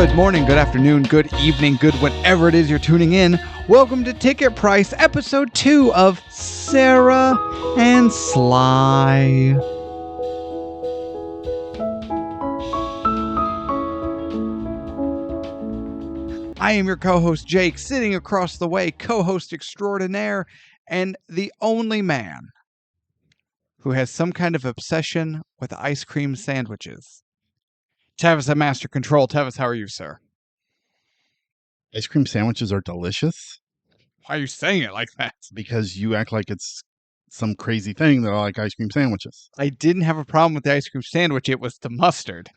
Good morning, good afternoon, good evening, good whenever it is you're tuning in. Welcome to Ticket Price, episode 2 of Sara and Sly. I am your co-host Jake, sitting across the way, co-host extraordinaire, and the only man who has some kind of obsession with ice cream sandwiches. Tavis at Master Control. Tavis, how are you, sir? Ice cream sandwiches are delicious. Why are you saying it like that? Because you act like it's some crazy thing that I like ice cream sandwiches. I didn't have a problem with the ice cream sandwich. It was the mustard.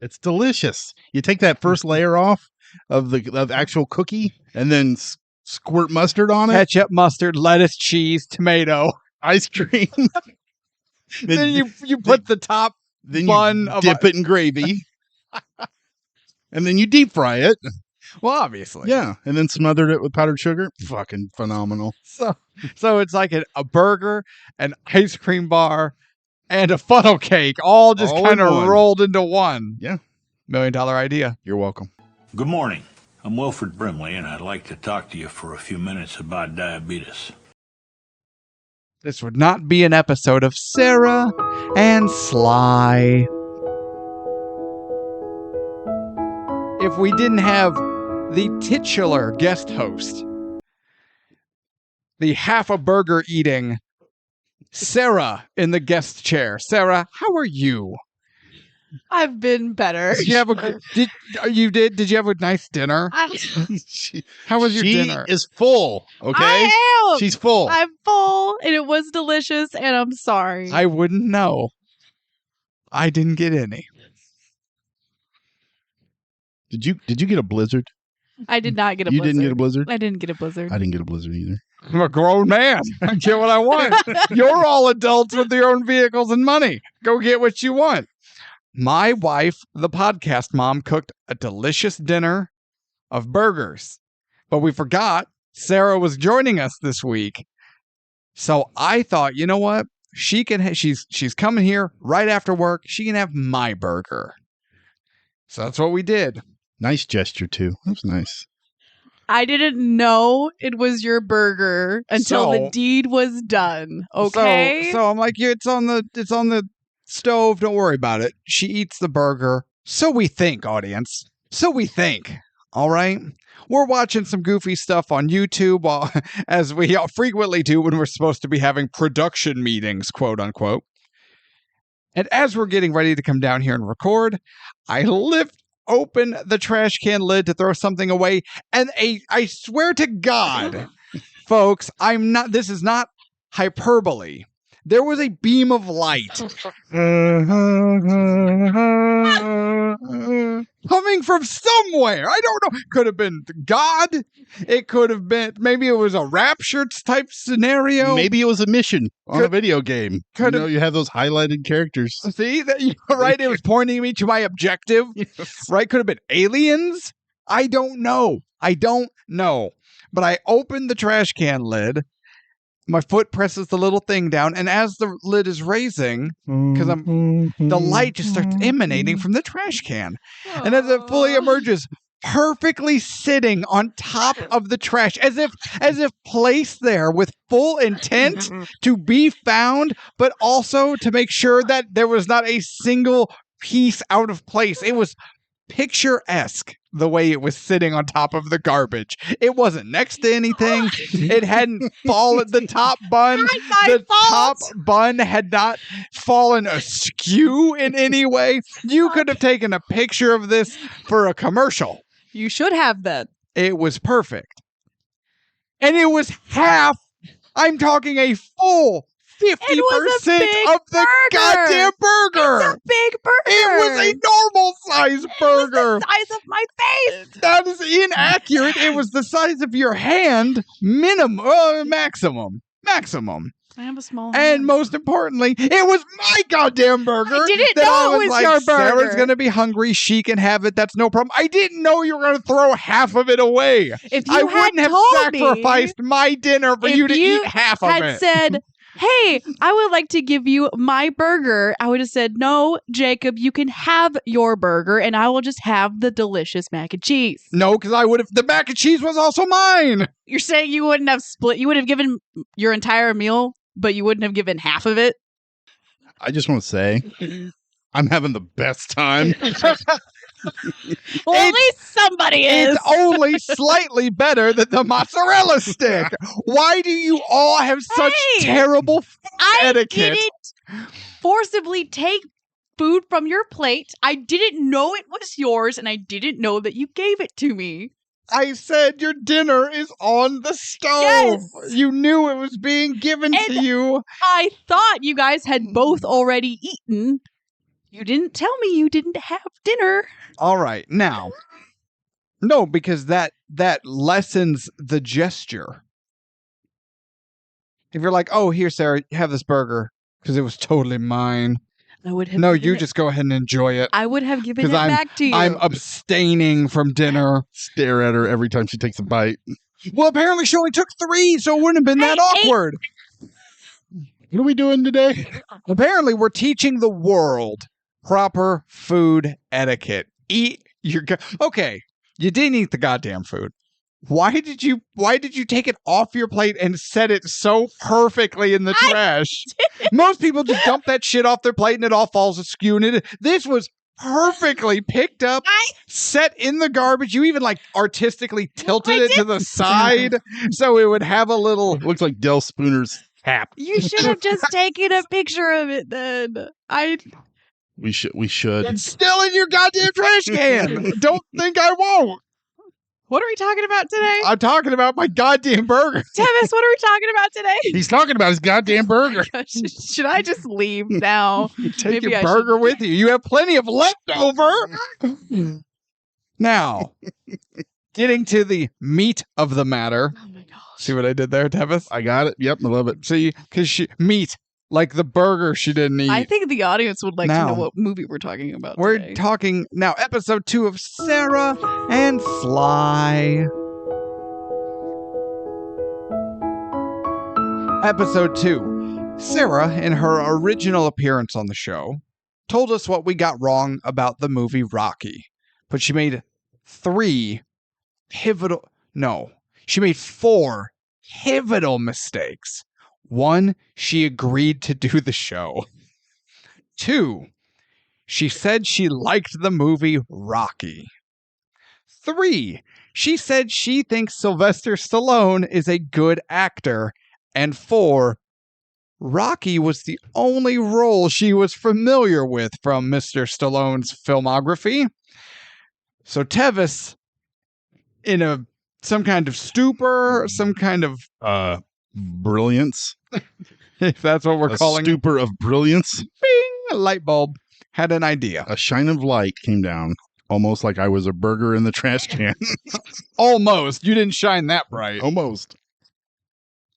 It's delicious. You take that first layer off of the actual cookie and then squirt mustard on it. Ketchup, mustard, lettuce, cheese, tomato. Ice cream. then you put the top then bun you of dip it in gravy. And then you deep fry it. Well, obviously. Yeah. And then smothered it with powdered sugar. Fucking phenomenal. So it's like a burger, an ice cream bar, and a funnel cake, all just kind of rolled into one. Yeah. $1 million idea. You're welcome. Good morning. I'm Wilfred Brimley, and I'd like to talk to you for a few minutes about diabetes. This would not be an episode of Sara and Sly if we didn't have the titular guest host, the half a burger eating Sara in the guest chair. Sara, how are you? I've been better. Did you have Did you have a nice dinner? How was your dinner? She is full. Okay, I am. She's full. I'm full, and it was delicious. And I'm sorry. I wouldn't know. I didn't get any. Did you get a blizzard? I did not get a You blizzard. didn't get a blizzard? I didn't get a blizzard. I didn't get a blizzard either. I'm a grown man. I get what I want. You're all adults with your own vehicles and money. Go get what you want. My wife, the podcast mom, cooked a delicious dinner of burgers. But we forgot Sara was joining us this week. So I thought, you know what? She can. She's coming here right after work. She can have my burger. So that's what we did. Nice gesture too. That was nice. I didn't know it was your burger until the deed was done. Okay. So I'm like, yeah, it's on the stove. Don't worry about it. She eats the burger. So we think, audience. So we think. All right. We're watching some goofy stuff on YouTube, as we frequently do when we're supposed to be having production meetings, quote unquote. And as we're getting ready to come down here and record, I lift open the trash can lid to throw something away, and I swear to God, folks, this is not hyperbole. There was a beam of light coming from somewhere. I don't know. Could have been God. It could have been, maybe it was a rapture type scenario. Maybe it was a mission on a video game. You have those highlighted characters. See, right? It was pointing me to my objective. Yes. Right? Could have been aliens. I don't know. But I opened the trash can lid. My foot presses the little thing down, and as the lid is raising, because the light just starts emanating from the trash can. And as it fully emerges, perfectly sitting on top of the trash, as if placed there with full intent to be found, but also to make sure that there was not a single piece out of place. It was picturesque the way it was sitting on top of the garbage. It wasn't next to anything. It hadn't fallen. The top bun had not fallen askew in any way. You could have taken a picture of this for a commercial. You should have then. It was perfect. And it was half. I'm talking a full 50% of the goddamn burger. It's a big burger. It was a normal size burger. It was the size of my face. That is inaccurate. It was the size of your hand, maximum. I have a small hand. And most importantly, it was my goddamn burger. I didn't know it was your burger. Sara's going to be hungry. She can have it. That's no problem. I didn't know you were going to throw half of it away. If you wouldn't have sacrificed my dinner for you to eat half of it. If you had said, hey, I would like to give you my burger, I would have said, no, Jacob, you can have your burger and I will just have the delicious mac and cheese. No, because I would have. The mac and cheese was also mine. You're saying you wouldn't have you would have given your entire meal, but you wouldn't have given half of it? I just want to say, I'm having the best time. Well, at least somebody is. It's only slightly better than the mozzarella stick. Why do you all have such terrible etiquette? I didn't forcibly take food from your plate. I didn't know it was yours, and I didn't know that you gave it to me. I said your dinner is on the stove. Yes. You knew it was being given to you. I thought you guys had both already eaten. You didn't tell me you didn't have dinner. All right, now. No, because that lessens the gesture. If you're like, oh, here, Sarah, have this burger, because it was totally mine. I would have. No, you just go ahead and enjoy it. I would have given it back to you. I'm abstaining from dinner. Stare at her every time she takes a bite. Well, apparently she only took 3, so it wouldn't have been that awkward. What are we doing today? Apparently, we're teaching the world proper food etiquette. Eat your okay. You didn't eat the goddamn food. Why did you take it off your plate and set it so perfectly in the trash? Most people just dump that shit off their plate and it all falls askew. And this was perfectly picked up, set in the garbage. You even like artistically tilted it to the side so it would have a little. Looks like Del Spooner's hat. You should have just taken a picture of it then. We should. It's still in your goddamn trash can. Don't think I won't. What are we talking about today? I'm talking about my goddamn burger. Tevis, what are we talking about today? He's talking about his goddamn burger. Should I just leave now? Take your burger with you. You have plenty of leftover. Now, getting to the meat of the matter. Oh my gosh. See what I did there, Tevis? I got it. Yep, I love it. See, because meat, like the burger she didn't eat. I think the audience would like to know what movie we're talking about We're today. talking now, episode 2 of Sara and Sly. Episode 2. Sara, in her original appearance on the show, told us what we got wrong about the movie Rocky. But she made 4 pivotal mistakes. 1, she agreed to do the show. 2, she said she liked the movie Rocky. 3, she said she thinks Sylvester Stallone is a good actor. And 4, Rocky was the only role she was familiar with from Mr. Stallone's filmography. So Tevis, in some kind of stupor, some kind of brilliance. If that's what we're calling it. Stupor of brilliance. Bing! A light bulb had an idea. A shine of light came down, almost like I was a burger in the trash can. Almost. You didn't shine that bright. Almost.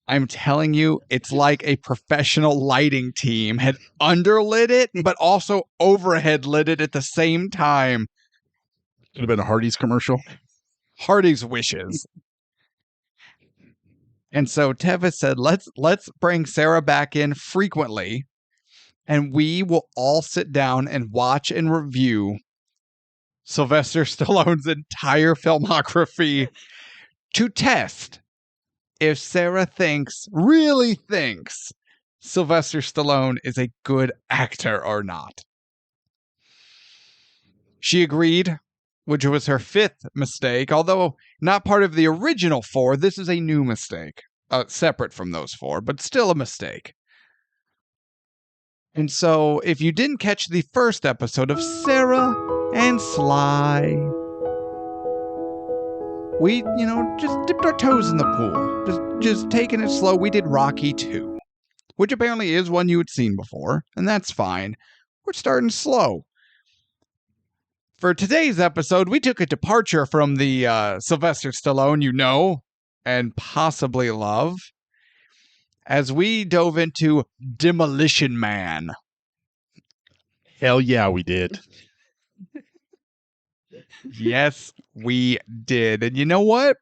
I'm telling you, it's like a professional lighting team had underlit it, but also overhead lit it at the same time. Could have been a Hardee's commercial. Hardee's wishes. And so Tevis said, let's bring Sara back in frequently, and we will all sit down and watch and review Sylvester Stallone's entire filmography to test if Sara really thinks Sylvester Stallone is a good actor or not. She agreed, which was her 5th mistake, although not part of the original 4. This is a new mistake, separate from those 4, but still a mistake. And so, if you didn't catch the first episode of Sara and Sly, we, just dipped our toes in the pool, just taking it slow. We did Rocky 2, which apparently is one you had seen before, and that's fine. We're starting slow. For today's episode, we took a departure from the Sylvester Stallone and possibly love, as we dove into Demolition Man. Hell yeah, we did. Yes, we did. And you know what?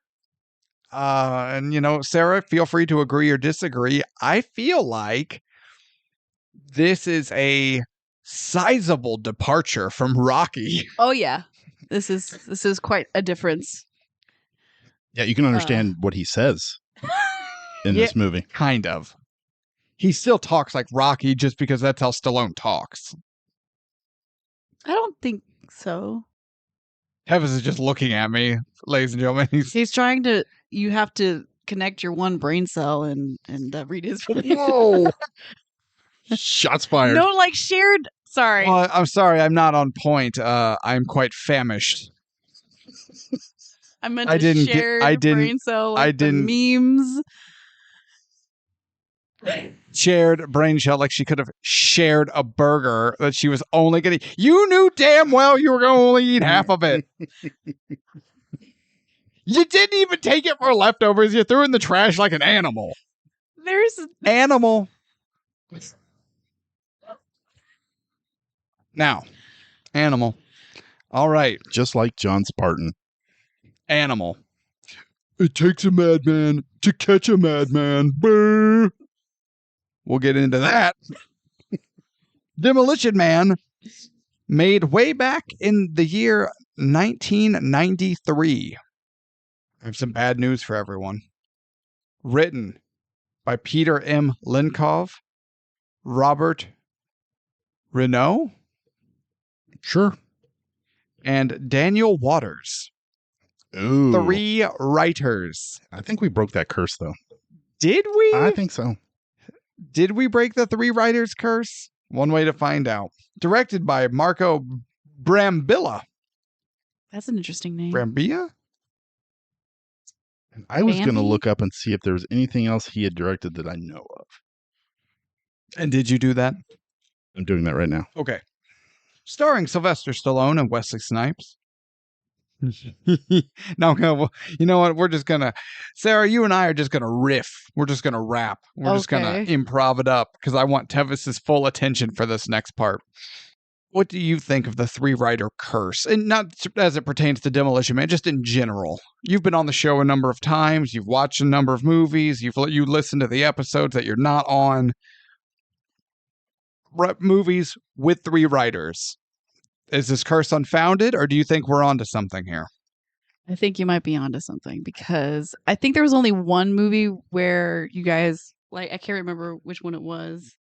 And Sarah, feel free to agree or disagree. I feel like this is a sizable departure from Rocky. Oh yeah, this is quite a difference. Yeah, you can understand what he says in Yeah. this movie. Kind of. He still talks like Rocky just because that's how Stallone talks. I don't think so. Tevis is just looking at me, ladies and gentlemen. He's trying to. You have to connect your one brain cell and read his. Whoa. Shots fired. No, like shared. Sorry. Well, I'm sorry, I'm not on point. I'm quite famished. I meant I didn't get- shared I didn't- brain cell. Like I didn't- the memes. Shared brain shell, like she could have shared a burger that she was only going to. You knew damn well you were going to only eat half of it. You didn't even take it for leftovers. You threw it in the trash like an animal. There's Animal. Now, animal. All right, Just like John Sparatan. animal. It takes a madman to catch a madman. Brr. We'll get into that. Demolition Man, made way back in the year 1993. I have some bad news for everyone. Written by Peter M. Linkov, Robert Renault, Sure. and Daniel Waters. Ooh. 3 writers. I think we broke that curse, though. Did we? I think so. Did we break the 3 writers curse? One way to find out. Directed by Marco Brambilla. that's an interesting name. Brambilla? I was going to Bambi? look up and see if there was anything else he had directed that I know of. And did you do that? I'm doing that right now. Okay. Starring Sylvester Stallone and Wesley Snipes. No, you know what? We're just gonna, Sarah, you and I are just gonna riff. We're just gonna rap. We're just gonna Okay. improv it up because I want Tevis's full attention for this next part. What do you think of the 3-writer curse? And not as it pertains to Demolition Man, just in general. You've been on the show a number of times. You've watched a number of movies. You listened to the episodes that you're not on. Movies with 3 writers. Is this curse unfounded, or do you think we're onto something here? I think you might be onto something because I think there was only one movie where you guys like I can't remember which one it was,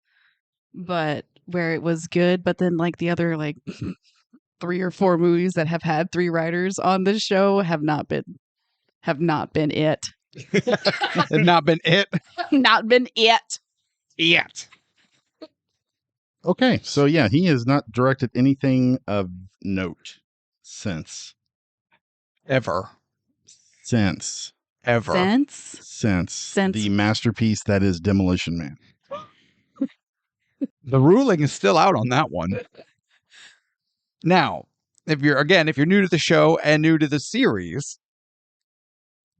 but where it was good. But then like the other like 3 or 4 movies that have had 3 writers on this show have not been it. It's not been it Not been it. yet. Okay. So, yeah, he has not directed anything of note since. Ever. Since Since the masterpiece that is Demolition Man. The ruling is still out on that one. Now, if you're new to the show and new to the series,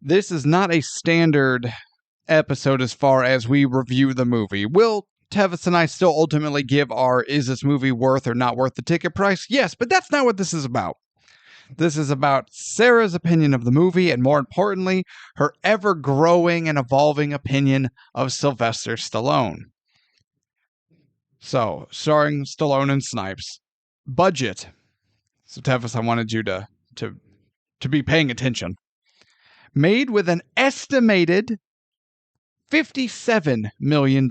this is not a standard episode as far as we review the movie. Will Tevis and I still ultimately give our is this movie worth or not worth the ticket price? Yes, but that's not what this is about. This is about Sarah's opinion of the movie and, more importantly, her ever-growing and evolving opinion of Sylvester Stallone. So, starring Stallone and Snipes. Budget. So, Tevis, I wanted you to be paying attention. Made with an estimated $57 million.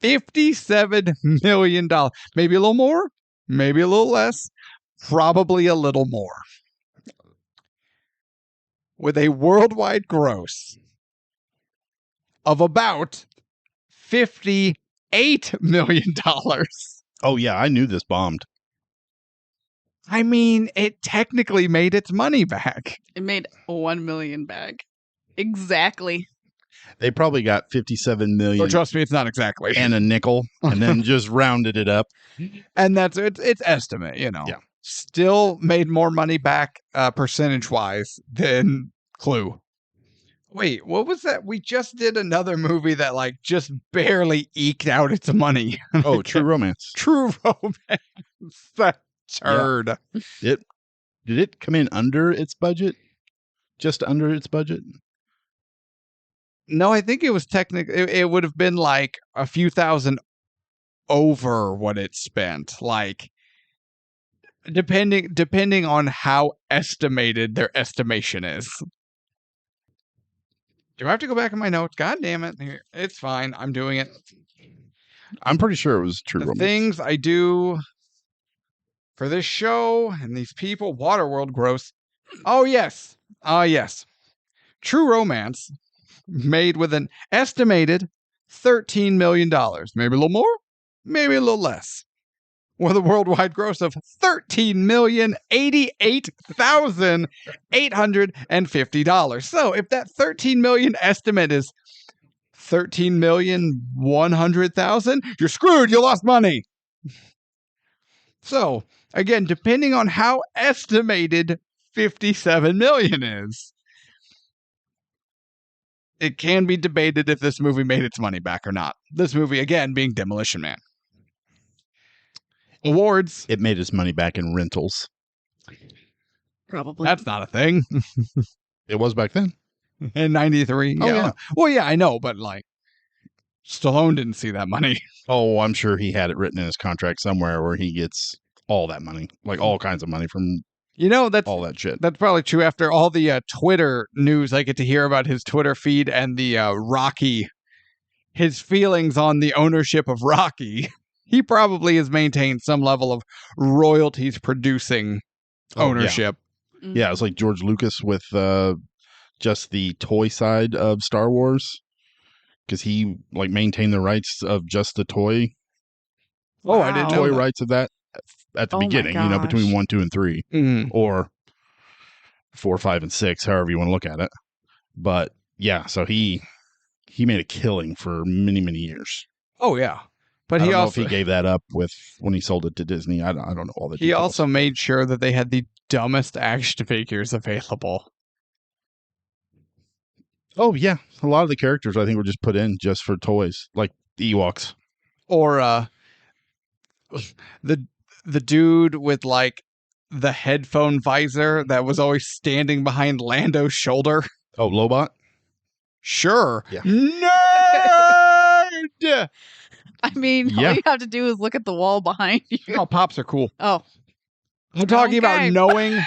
$57 million. Maybe a little more, maybe a little less, probably a little more. With a worldwide gross of about $58 million. Oh, yeah, I knew this bombed. I mean, it technically made its money back. It made 1 million back. Exactly. They probably got 57 million Or trust me, it's not exactly. and a nickel and then just rounded it up. And that's it's estimate, you know. Yeah. Still made more money back percentage-wise than Clue. Wait, what was that? We just did another movie that like just barely eked out its money. Oh, True Romance. True Romance. That turd. Did it come in under its budget? Just under its budget? No, I think it was technically, it would have been like a few thousand over what it spent. Like, depending on how estimated their estimation is. Do I have to go back in my notes? God damn it. Here, it's fine. I'm doing it. I'm pretty sure it was True The Romance. things I do for this show and these people. Waterworld gross. Oh, yes. Yes. True Romance made with an estimated $13 million. Maybe a little more, maybe a little less. With a worldwide gross of $13,088,850. So if that $13 million estimate is $13,100,000, you're screwed. You lost money. So again, depending on how estimated $57 million is, it can be debated if this movie made its money back or not. This movie, again, being Demolition Man. Awards. It made its money back in rentals. Probably. That's not a thing. It was back then. In 93. Oh, yeah. Well, yeah, I know, but like, Stallone didn't see that money. Oh, I'm sure he had it written in his contract somewhere where he gets all that money, like all kinds of money from That's all that shit. That's probably true. After all the Twitter news, I get to hear about his Twitter feed and the Rocky, his feelings on the ownership of Rocky. He probably has maintained some level of royalties producing ownership. Yeah, it's like George Lucas with just the toy side of Star Wars, because he like maintained the rights of just the toy. Oh, I didn't know toy that. rights of that at the Oh my beginning. Between 1, 2, and 3, or 4, 5, and 6, however you want to look at it. But yeah, so he made a killing for many, many years. Oh yeah, but I he don't know also if he gave that up when he sold it to Disney. I don't know all the he details. also made sure that they had the dumbest action figures available. Oh yeah, a lot of the characters I think were just put in just for toys, like the Ewoks. Or the dude with like the headphone visor that was always standing behind Lando's shoulder. Oh, Lobot. Sure. Yeah. Nerd! I mean, Yeah. all you have to do is look at the wall behind you. No, pops are cool. Oh, I'm talking about Okay. knowing,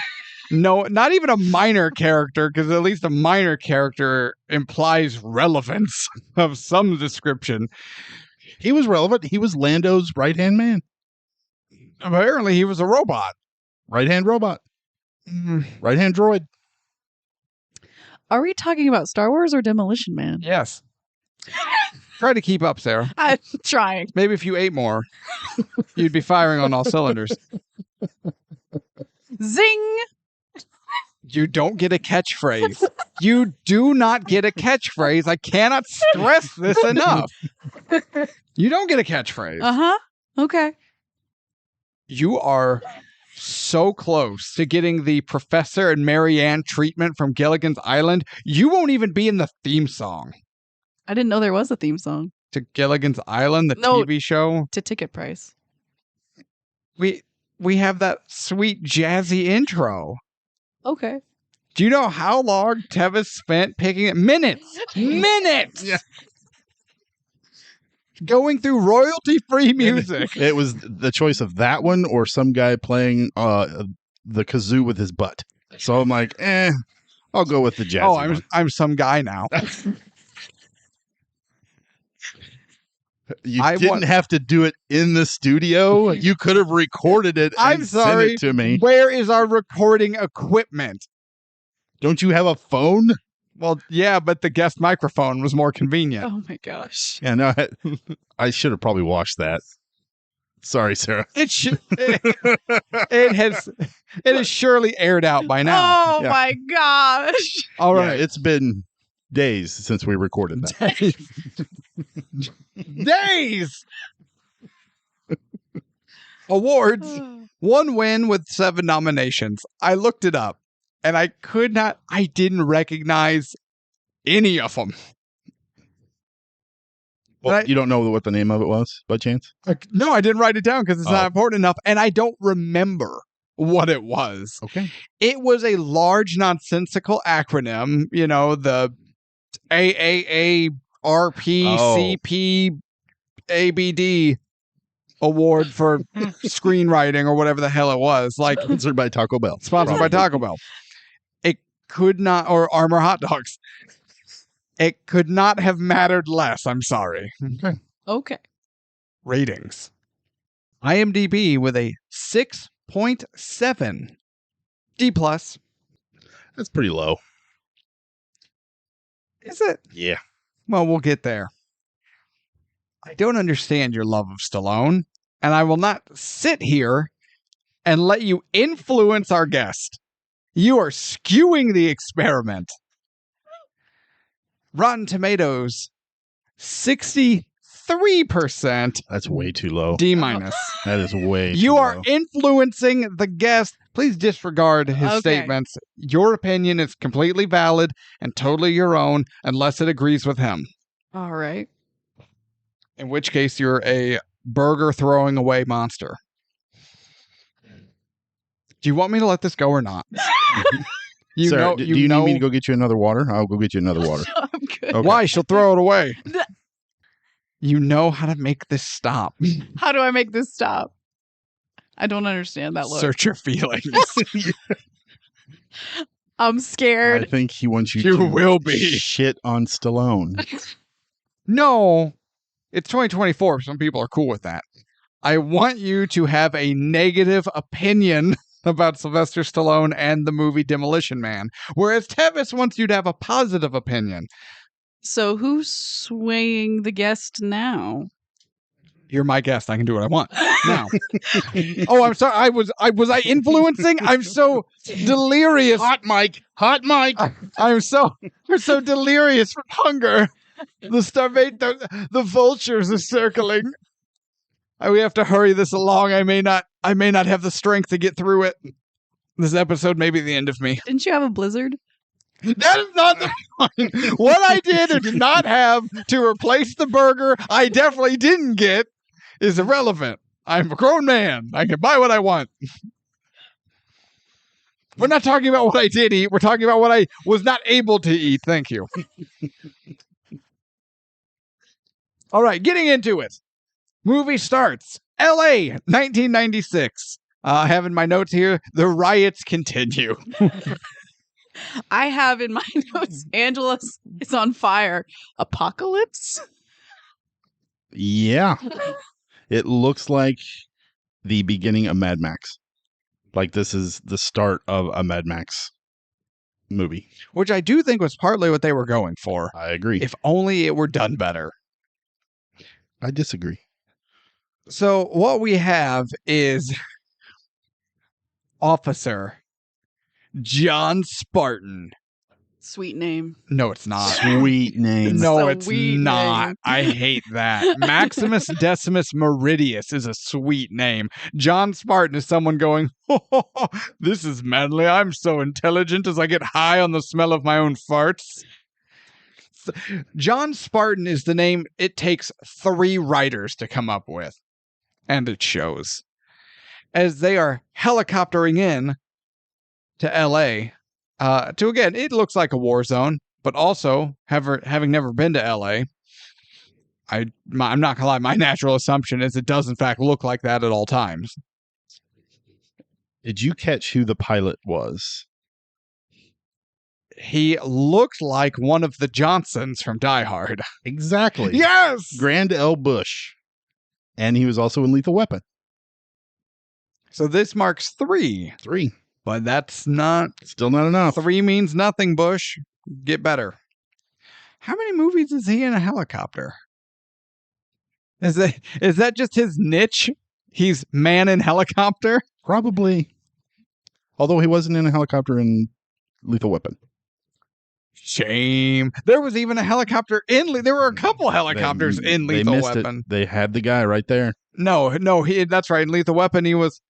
not even a minor character, because at least a minor character implies relevance of some description. He was relevant. He was Lando's right-hand man. Apparently, he was a robot. Right-hand robot. Right-hand droid. are we talking about Star Wars or Demolition Man? Yes. Try to keep up, Sarah. I'm trying. Maybe if you ate more, you'd be firing on all cylinders. Zing! You don't get a catchphrase. You do not get a catchphrase. I cannot stress this enough. You don't get a catchphrase. Uh-huh. Okay. You are so close to getting the Professor and Marianne treatment from Gilligan's Island. You won't even be in the theme song I didn't know there was a theme song to Gilligan's Island, the No. TV show. to ticket price. We have that sweet jazzy intro. Okay. Do you know how long Tevis spent picking it? Minutes! Minutes! Going through royalty-free music. It was the choice of that one or some guy playing the kazoo with his butt. So I'm like, I'll go with the jazzy Oh, one. I'm some guy now. You I didn't want- have to do it in the studio. You could have recorded it and I'm sorry. sent it to me. Where is our recording equipment? Don't you have a phone? Well, yeah, but the guest microphone was more convenient. Oh my gosh. Yeah, no, I should have probably watched that. Sorry, Sarah. It has surely aired out by now. Oh Yeah. my gosh. All Yeah, right. it's been days since we recorded that. Days. Awards. One win with 7 nominations. I looked it up and I didn't recognize any of them. Well, Right. you don't know what the name of it was, by chance? No, I didn't write it down because it's Oh. not important enough. And I don't remember what it was. Okay. It was a large nonsensical acronym, the AAA RP Oh. CP ABD award for screenwriting or whatever the hell it was. Like, Sponsored by Taco Bell. sponsored by Taco Bell. It could not, or Armor Hot Dogs. It could not have mattered less. I'm sorry. Okay. Ratings. IMDb with a 6.7. D+. That's pretty low. Is it? Yeah. Well, we'll get there. I don't understand your love of Stallone, and I will not sit here and let you influence our guest. You are skewing the experiment. Rotten Tomatoes, 63%. That's way too low. D-. That is way You too are low. influencing the guest. Please disregard his Okay. statements. Your opinion is completely valid and totally your own unless it agrees with him. All right. In which case, you're a burger throwing away monster. Do you want me to let this go or not? Sarah, do you need me to go get you another water? I'll go get you another water. I'm good. Okay. Why? She'll throw it away. You know how to make this stop. How do I make this stop? I don't understand that look. Search your feelings. I'm I scared. think he wants you You to will be. shit on Stallone. No, it's 2024. Some people are cool with that. I want you to have a negative opinion about Sylvester Stallone and the movie Demolition Man, whereas Tevis wants you to have a positive opinion. So who's swaying the guest now? You're my guest. I can do what I want now. Oh, I'm sorry. Was I influencing? I'm so delirious. Hot mic. Hot mic. I'm so delirious from hunger. The vultures are circling. We have to hurry this along. I may not have the strength to get through it. This episode may be the end of me. Didn't you have a blizzard? That is not the point. What I did or did not have to replace the burger I definitely didn't get is irrelevant. I'm a grown man. I can buy what I want. We're not talking about what I did eat. We're talking about what I was not able to eat. Thank you. All right, getting into it. Movie starts. L.A., 1996. I have in my notes here, the riots continue. I have in my notes, Angela is on fire. Apocalypse? Yeah. It looks like the beginning of Mad Max. Like this is the start of a Mad Max movie. Which I do think was partly what they were going for. I agree. If only it were done better. I disagree. So what we have is Officer John Sparatan. Sweet name. No, it's not. Sweet name. No, So it's sweet not. name. I hate that. Maximus Decimus Meridius is a sweet name. John Spartan is someone going, oh, this is manly. I'm so intelligent as I get high on the smell of my own farts. John Spartan is the name it takes 3 writers to come up with. And it shows. As they are helicoptering in to L.A., to again, it looks like a war zone, but also having never been to LA, I'm not gonna lie, my natural assumption is it does in fact look like that at all times. Did you catch who the pilot was? He looked like one of the Johnsons from Die Hard. Exactly. Yes! Grand L. Bush. And he was also in Lethal Weapon. So this marks 3, 3. but that's not... Still not enough. 3 means nothing, Bush. Get better. How many movies is he in a helicopter? Is that just his niche? He's man in helicopter? Probably. Although he wasn't in a helicopter in Lethal Weapon. Shame. There was even a helicopter in... There were a couple helicopters in Lethal missed Weapon. It. They had the guy right there. No, that's right. In Lethal Weapon, he was...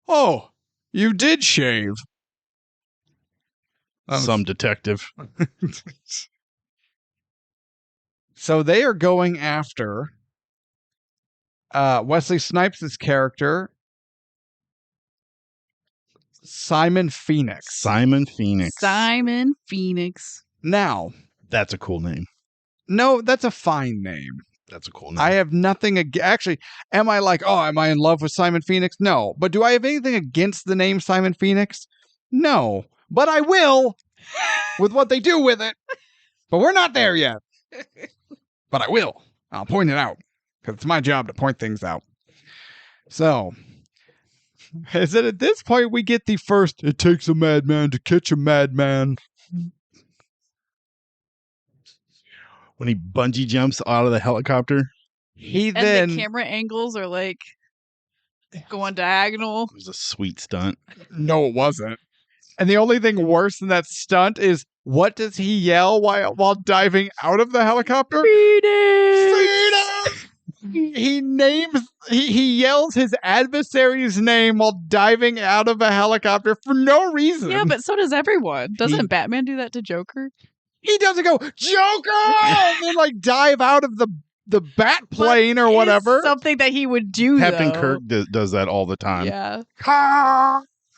Oh, you did shave. Some detective. So they are going after Wesley Snipes' character, Simon Phoenix. Simon Phoenix. Simon Phoenix. Now, That's a cool name. no, that's a fine name. That's a cool name. I have nothing actually, am I like, oh, am I in love with Simon Phoenix? No. But do I have anything against the name Simon Phoenix? No. But I will with what they do with it. But we're not there yet. But I will. I'll point it out because it's my job to point things out. So, is it at this point we get the first, it takes a madman to catch a madman. When he bungee jumps out of the helicopter. And the camera angles are like going diagonal. It was a sweet stunt. No, it wasn't. And the only thing worse than that stunt is, what does he yell while diving out of the helicopter? Phoenix! He yells his adversary's name while diving out of a helicopter for no reason. Yeah, but so does everyone. Doesn't Batman do that to Joker? He doesn't go, Joker! And then like dive out of the bat plane or whatever. It's something that he would do, Captain though. Kirk does that all the time. Yeah.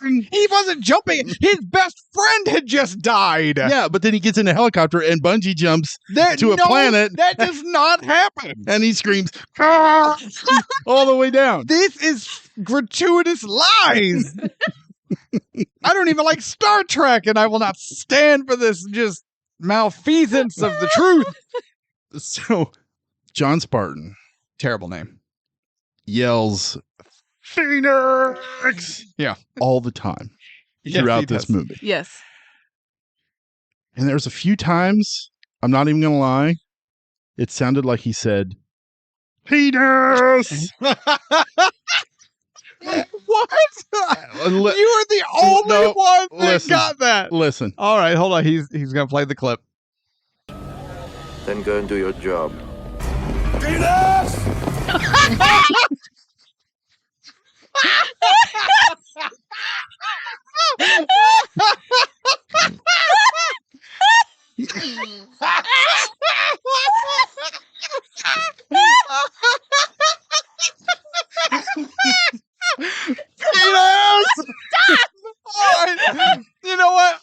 He wasn't jumping. His best friend had just died. Yeah, but then he gets in a helicopter and bungee jumps to a planet. That does not happen. And he screams all the way down. This is gratuitous lies. I don't even like Star Trek, and I will not stand for this just malfeasance of the truth. So, John Sparatan. Terrible name. Yells, Phoenix! Yeah. All the time throughout this movie. Yes. And there's a few times, I'm not even going to lie, it sounded like he said, Penis! What? You were the only one that got that. Listen. All right, hold on. He's going to play the clip. Then go and do your job. Penis! You know what?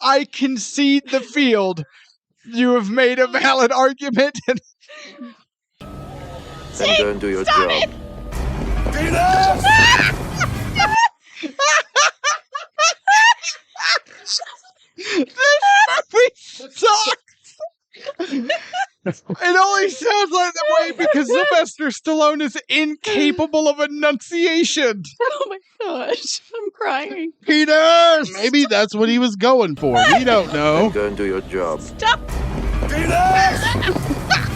I concede the field. You have made a valid argument. Then go and do your job. Penis! This movie sucks. It only sounds like that way because Sylvester Stallone is incapable of enunciation. Oh my gosh. I'm crying. Penis! Maybe that's what he was going for. We don't know. Then go and do your job. Stop. Penis!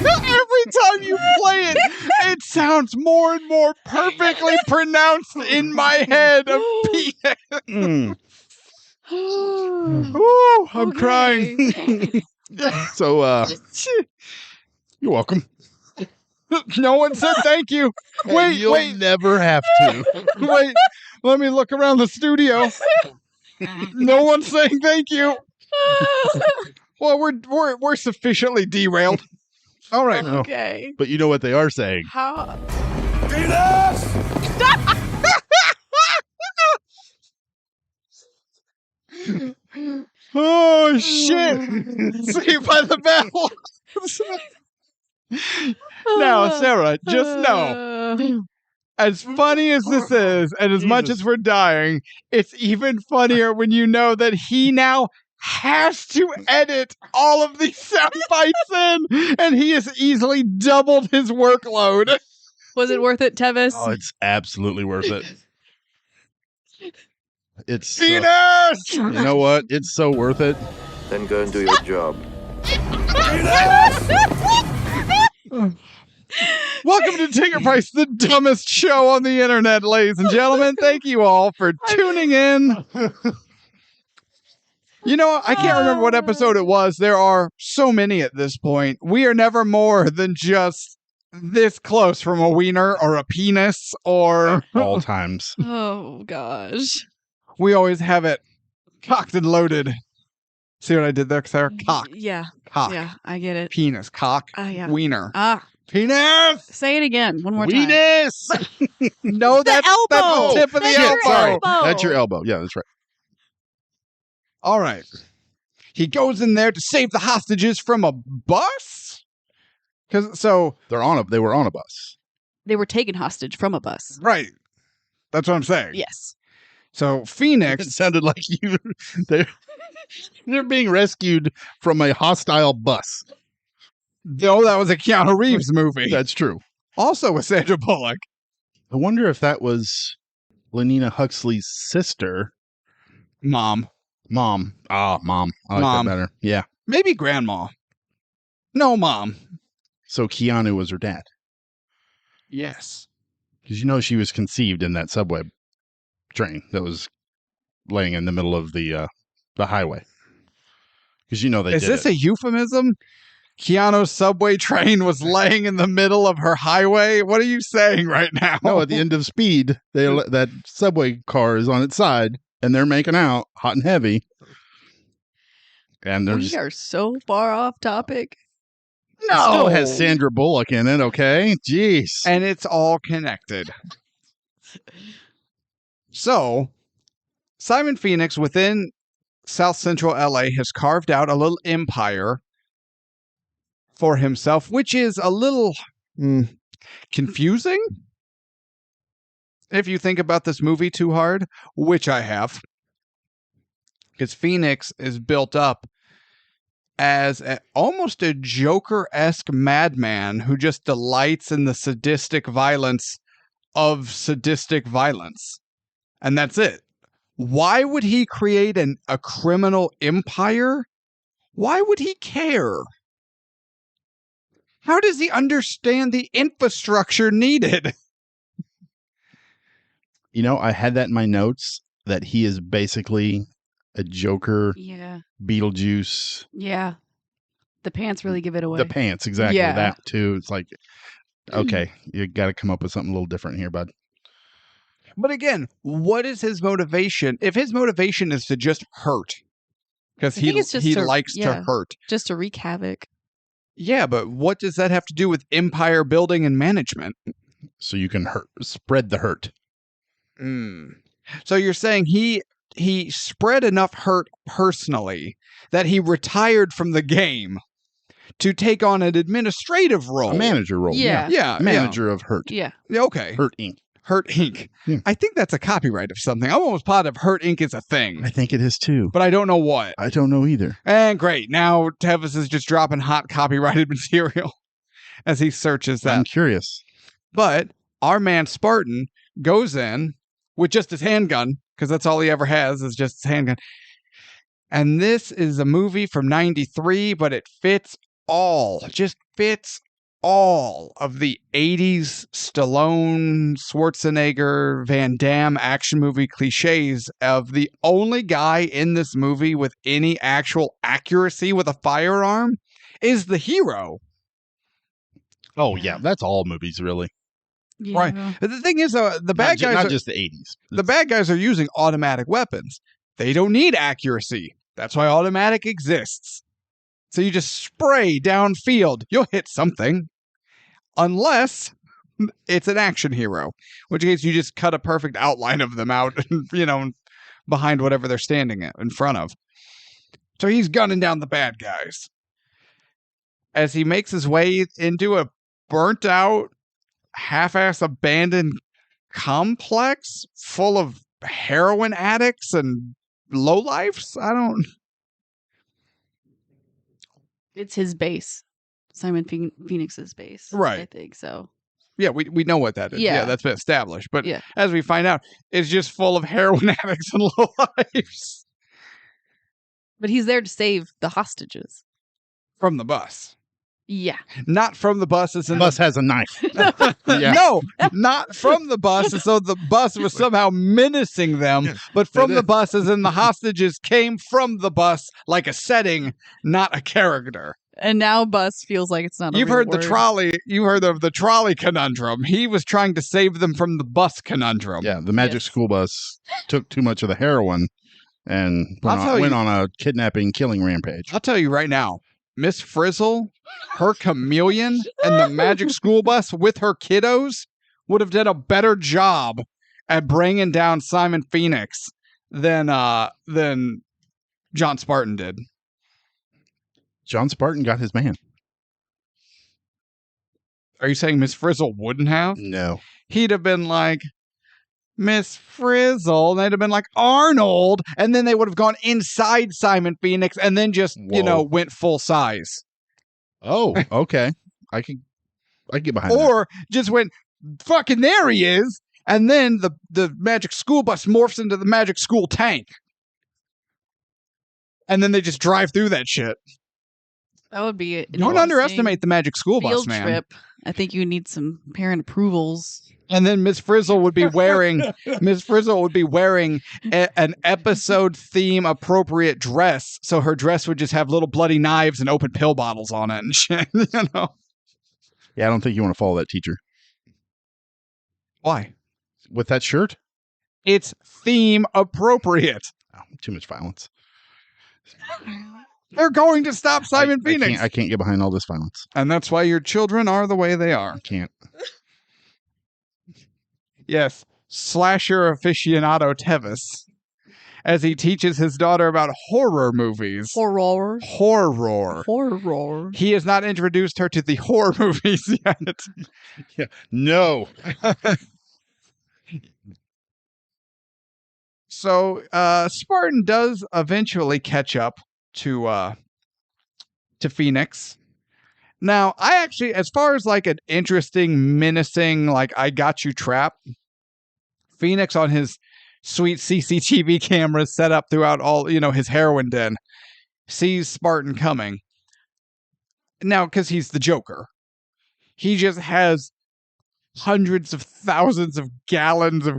Every time you play it, it sounds more and more perfectly pronounced in my head of penis. Mm. Ooh, I'm crying. So, you're welcome. No one said thank you. And you'll never have to. Wait. Let me look around the studio. No one's saying thank you. Well, we're sufficiently derailed. All right. Okay. But you know what they are saying. How? Penis! Oh shit! See by the bell. Now, Sarah, just know, as funny as this is, and as much as we're dying, it's even funnier when you know that he now has to edit all of these sound bites in, and he has easily doubled his workload. Was it worth it, Tevis? Oh, it's absolutely worth it. It's Penis! you know what? It's so worth it. Then go and do your job. Welcome to Tinker Price, the dumbest show on the internet, ladies and gentlemen. Thank you all for tuning in. You know, I can't remember what episode it was. There are so many at this point. We are never more than just this close from a wiener or a penis or... All times. Oh, gosh. We always have it cocked and loaded. See what I did there, Sarah? Cock. Yeah. Cock. Yeah, I get it. Penis. Cock. Yeah. Wiener. Penis! Penis! Say it again. One more time. Penis! No, that's the tip of the That's your elbow. elbow. That's your elbow. Yeah, that's right. All right. He goes in there to save the hostages from a bus. They were on a bus. They were taken hostage from a bus. Right. That's what I'm saying. Yes. So Phoenix. It sounded like they're being rescued from a hostile bus. No, that was a Keanu Reeves movie. That's true. Also with Sandra Bullock. I wonder if that was Lenina Huxley's sister. Mom. Mom. Mom. I like Mom. that better. Yeah. Maybe grandma. No, mom. So Keanu was her dad. Yes. Because she was conceived in that subway train that was laying in the middle of the highway. Because they Is this a euphemism? Keanu's subway train was laying in the middle of her highway? What are you saying right now? No, at the end of Speed, that subway car is on its side, and they're making out hot and heavy. And We are so far off topic. No. It still has Sandra Bullock in it, okay? Jeez. And it's all connected. So, Simon Phoenix within South Central LA has carved out a little empire for himself, which is a little confusing if you think about this movie too hard, which I have. Because Phoenix is built up as almost a Joker-esque madman who just delights in the sadistic violence of sadistic violence. And that's it. Why would he create a criminal empire? Why would he care? How does he understand the infrastructure needed? I had that in my notes, that he is basically a Joker, Beetlejuice. Yeah. The pants really give it away. The pants, exactly. Yeah. That, too. It's like, okay, you got to come up with something a little different here, bud. But again, what is his motivation? If his motivation is to just hurt, because he likes to hurt. Just to wreak havoc. Yeah, but what does that have to do with empire building and management? So you can spread the hurt. So you're saying he spread enough hurt personally that he retired from the game to take on an administrative role. A manager role. Yeah. Manager of Hurt. Yeah. Okay. Hurt Inc. Hurt Inc. Yeah. I think that's a copyright of something. I'm almost positive Hurt Inc. is a thing. I think it is too. But I don't know what. I don't know either. And great. Now Tevis is just dropping hot copyrighted material as he searches that. I'm curious. But our man Spartan goes in with just his handgun, because that's all he ever has is just his handgun. And this is a movie from 93, but it fits all of the 80s Stallone, Schwarzenegger, Van Damme action movie cliches of the only guy in this movie with any actual accuracy with a firearm is the hero. Oh, yeah. That's all movies, really. Yeah. Right. But the thing is, the bad guys not just the 80s. The bad guys are using automatic weapons. They don't need accuracy. That's why automatic exists. So you just spray downfield. You'll hit something. Unless it's an action hero. In which case you just cut a perfect outline of them out, behind whatever they're standing in front of. So he's gunning down the bad guys. As he makes his way into a burnt out, half-ass abandoned complex full of heroin addicts and lowlifes. It's his base. Simon Phoenix's base. Right. I think so. Yeah, we know what that is. Yeah, that's been established. But as we find out, it's just full of heroin addicts and lowlifes. But he's there to save the hostages. From the bus. Yeah. Not from the bus. The bus has a knife. No, not from the bus. So the bus was somehow menacing them, but from the bus as in the hostages came from the bus like a setting, not a character. And now bus feels like it's not a You've real heard word. the trolley. You heard of the trolley conundrum. He was trying to save them from the bus conundrum. Yeah, the magic school bus took too much of the heroin and went on a kidnapping, killing rampage. I'll tell you right now, Miss Frizzle, her chameleon, and the magic school bus with her kiddos would have done a better job at bringing down Simon Phoenix than John Sparatan did. John Spartan got his man. Are you saying Miss Frizzle wouldn't have? No. He'd have been like, Miss Frizzle, and they'd have been like Arnold, and then they would have gone inside Simon Phoenix and then just, went full size. Oh, okay. I can get behind that. Or just went, fucking there he is, and then the magic school bus morphs into the magic school tank. And then they just drive through that shit. That would be Don't underestimate the magic school bus, man. Trip. I think you need some parent approvals. And then Miss Frizzle would be wearing an episode theme appropriate dress. So her dress would just have little bloody knives and open pill bottles on it and shit. Yeah, I don't think you want to follow that teacher. Why? With that shirt? It's theme appropriate. Oh, too much violence. They're going to stop Simon Phoenix. I can't get behind all this violence. And that's why your children are the way they are. I can't. Yes, slasher aficionado Tevis, as he teaches his daughter about horror movies. Horror. He has not introduced her to the horror movies yet. Yeah. No. So Spartan does eventually catch up to Phoenix. Now, I actually, as far as like an interesting, menacing, like I got you trap, Phoenix on his sweet CCTV cameras set up throughout all, his heroin den, sees Spartan coming. Now, because he's the Joker, he just has hundreds of thousands of gallons of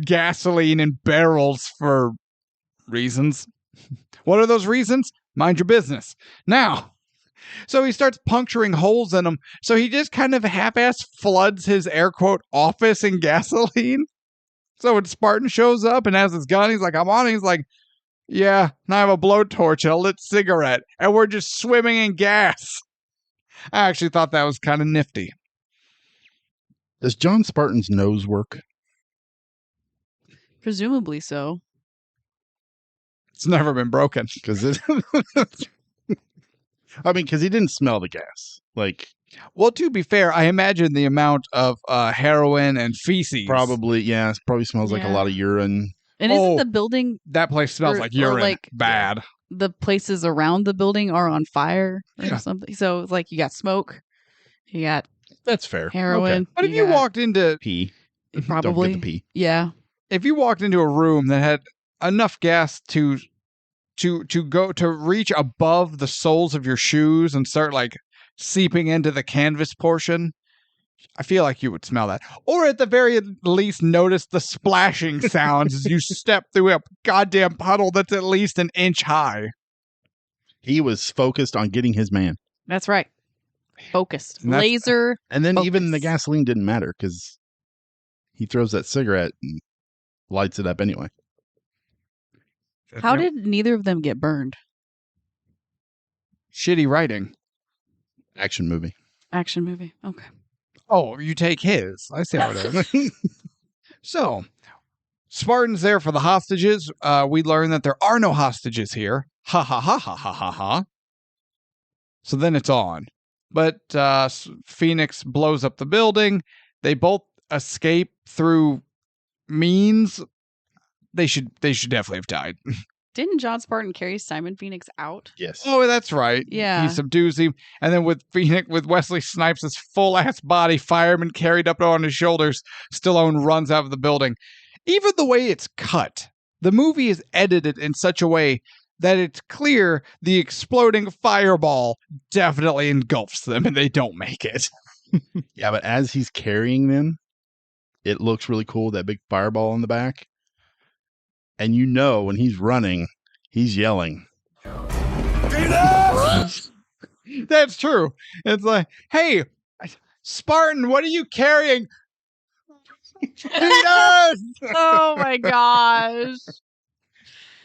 gasoline in barrels for reasons. What are those reasons? Mind your business. Now, so he starts puncturing holes in them. So he just kind of half-ass floods his air quote office in gasoline. So when Spartan shows up and has his gun, he's like, I'm on it. He's like, yeah, and I have a blowtorch and a lit cigarette. And we're just swimming in gas. I actually thought that was kind of nifty. Does John Spartan's nose work? Presumably so. It's never been broken. Because he didn't smell the gas. Like, well, to be fair, I imagine the amount of heroin and feces. Probably, yeah. It probably smells like a lot of urine. And isn't the building... That place smells like urine. Like, bad. The places around the building are on fire or something. So it's like you got smoke. You got... That's fair. Heroin. Okay. But if you walked into... Pee. Probably. Don't get the pee. Yeah. If you walked into a room that had enough gas to reach above the soles of your shoes and start like seeping into the canvas portion, I feel like you would smell that. Or at the very least notice the splashing sounds as you step through a goddamn puddle that's at least an inch high. He was focused on getting his man. That's right. Focused. Laser. And then focus. Even the gasoline didn't matter because he throws that cigarette and lights it up anyway. How did neither of them get burned? Shitty writing. Action movie. Okay. Oh, you take his. I see how it is. So, Spartan's there for the hostages. We learn that there are no hostages here. Ha ha ha ha ha ha ha. So then it's on. But Phoenix blows up the building. They both escape through means. They should definitely have died. Didn't John Spartan carry Simon Phoenix out? Yes. Oh, that's right. Yeah. He subdues him. And then with Phoenix, with Wesley Snipes' full-ass body, fireman carried up on his shoulders, Stallone runs out of the building. Even the way it's cut, the movie is edited in such a way that it's clear the exploding fireball definitely engulfs them and they don't make it. Yeah, but as he's carrying them, it looks really cool, that big fireball in the back. And when he's running, he's yelling. That's true. It's like, hey, Spartan, what are you carrying? Oh my gosh.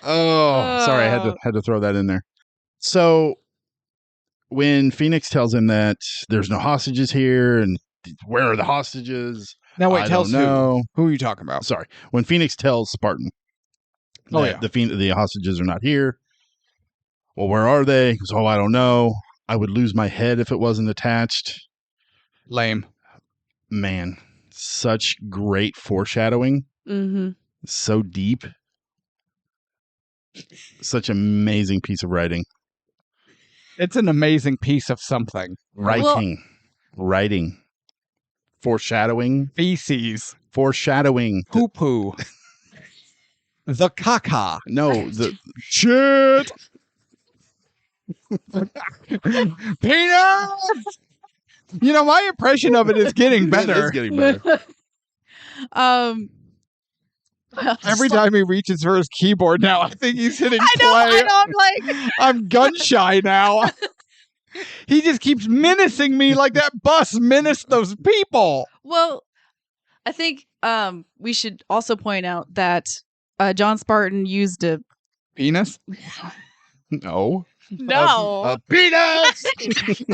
Oh, sorry, I had to throw that in there. So when Phoenix tells him that there's no hostages here and where are the hostages? Now wait, tell us who are you talking about? Sorry. When Phoenix tells Spartan that the hostages are not here, Well, where are they? He goes, oh, I don't know. I would lose my head if it wasn't attached. Lame. Man, such great foreshadowing. Mm-hmm. So deep. Such amazing piece of writing. It's an amazing piece of something. Writing. Foreshadowing. Feces. Foreshadowing. Poo-poo. The caca. No, the Shit. Peanut. My impression of it is getting better. It's getting better. Every time he reaches for his keyboard now, I think he's hitting play. I know. I'm like, I'm gun shy now. He just keeps menacing me like that bus menaced those people. well, I think we should also point out that John Sparatan used a Penis? No. A penis!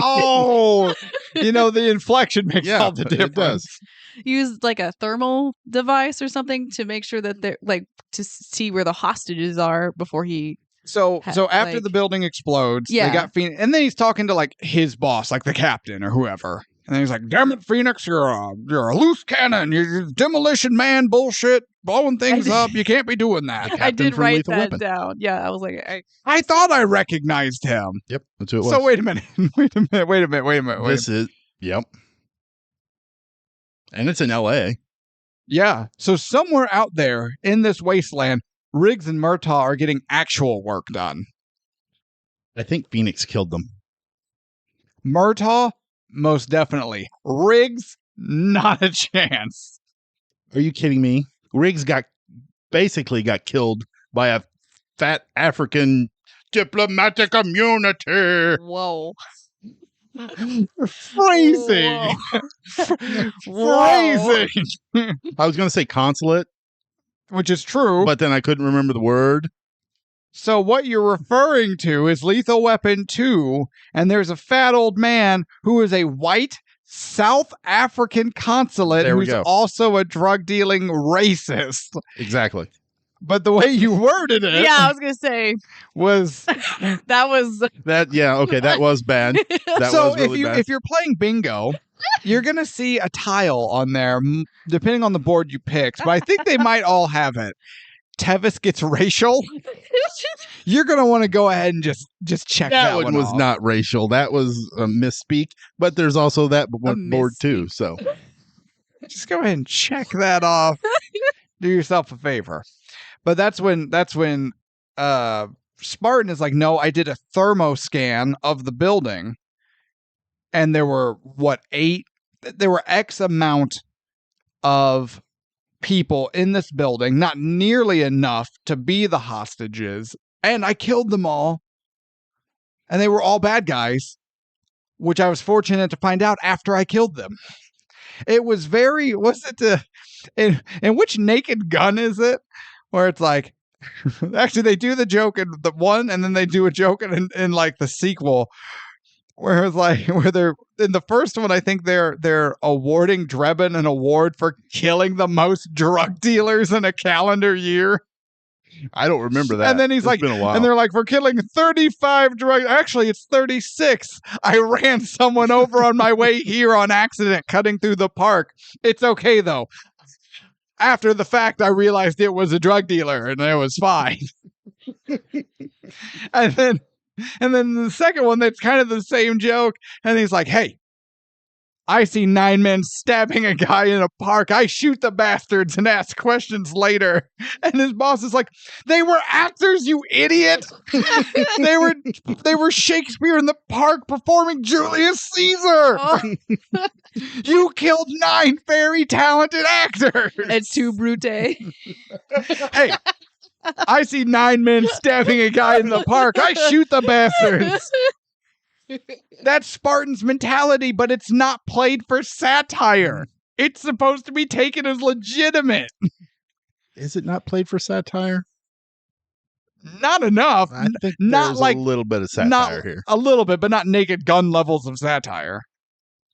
Oh! The inflection makes all the difference. It does. used like a thermal device or something to make sure that they're like to see where the hostages are before he. So after the building explodes, they got Phoenix, and then he's talking to like his boss, like the captain or whoever. And then he's like, "Damn it, Phoenix, you're a loose cannon. You're Demolition Man bullshit, blowing things up. You can't be doing that." I did from write Lethal that Weapon. down. Yeah, I was like, I thought I recognized him. Yep, that's who it was. So wait a minute. Wait a minute. This is yep. And it's in LA. Yeah. So somewhere out there in this wasteland, Riggs and Murtaugh are getting actual work done. I think Phoenix killed them. Murtaugh, most definitely. Riggs, not a chance. Are you kidding me? Riggs basically got killed by a fat African diplomatic immunity. whoa. Phrasing. Phrasing. I was going to say consulate, Which is true. but then I couldn't remember the word. So what you're referring to is Lethal Weapon 2, and there's a fat old man who is a white South African consulate There we who's go. also a drug-dealing racist. Exactly. But the way you worded it Yeah, I was gonna say was... that was. That that was bad. That so was really bad. if you're playing bingo, you're going to see a tile on there, depending on the board you picked, but I think they might all have it. Tevis gets racial. You're going to want to go ahead and just check that one was off. not racial. That was a misspeak. But there's also that board too. So Just go ahead and check that off. Do yourself a favor. But that's when Spartan is like, no, I did a thermo scan of the building, and there were X amount of people in this building, not nearly enough to be the hostages, and I killed them all, and they were all bad guys, which I was fortunate to find out after I killed them. It was very, in which Naked Gun is it? Where it's like, actually they do the joke in the one, and then they do a joke in like the sequel, where it's like, where they're in the first one, I think they're awarding Drebin an award for killing the most drug dealers in a calendar year. I don't remember that. And then he's It's like, been a while. and they're like, for killing 35 drug. Actually, it's 36. I ran someone over on my way here on accident, cutting through the park. It's okay though. After the fact, I realized it was a drug dealer, and it was fine. and then the second one, that's kind of the same joke, and he's like, "Hey, I see 9 men stabbing a guy in a park. I shoot the bastards and ask questions later." And his boss is like, "They were actors, you idiot! they were Shakespeare in the park performing Julius Caesar. Oh, You killed 9 very talented actors." it's too brute. Hey, I see 9 men stabbing a guy in the park. I shoot the bastards. That's Spartan's mentality, but it's not played for satire. It's supposed to be taken as legitimate. Is it not played for satire? Not enough. I think not there's like a little bit of satire not here. a little bit, but not Naked Gun levels of satire.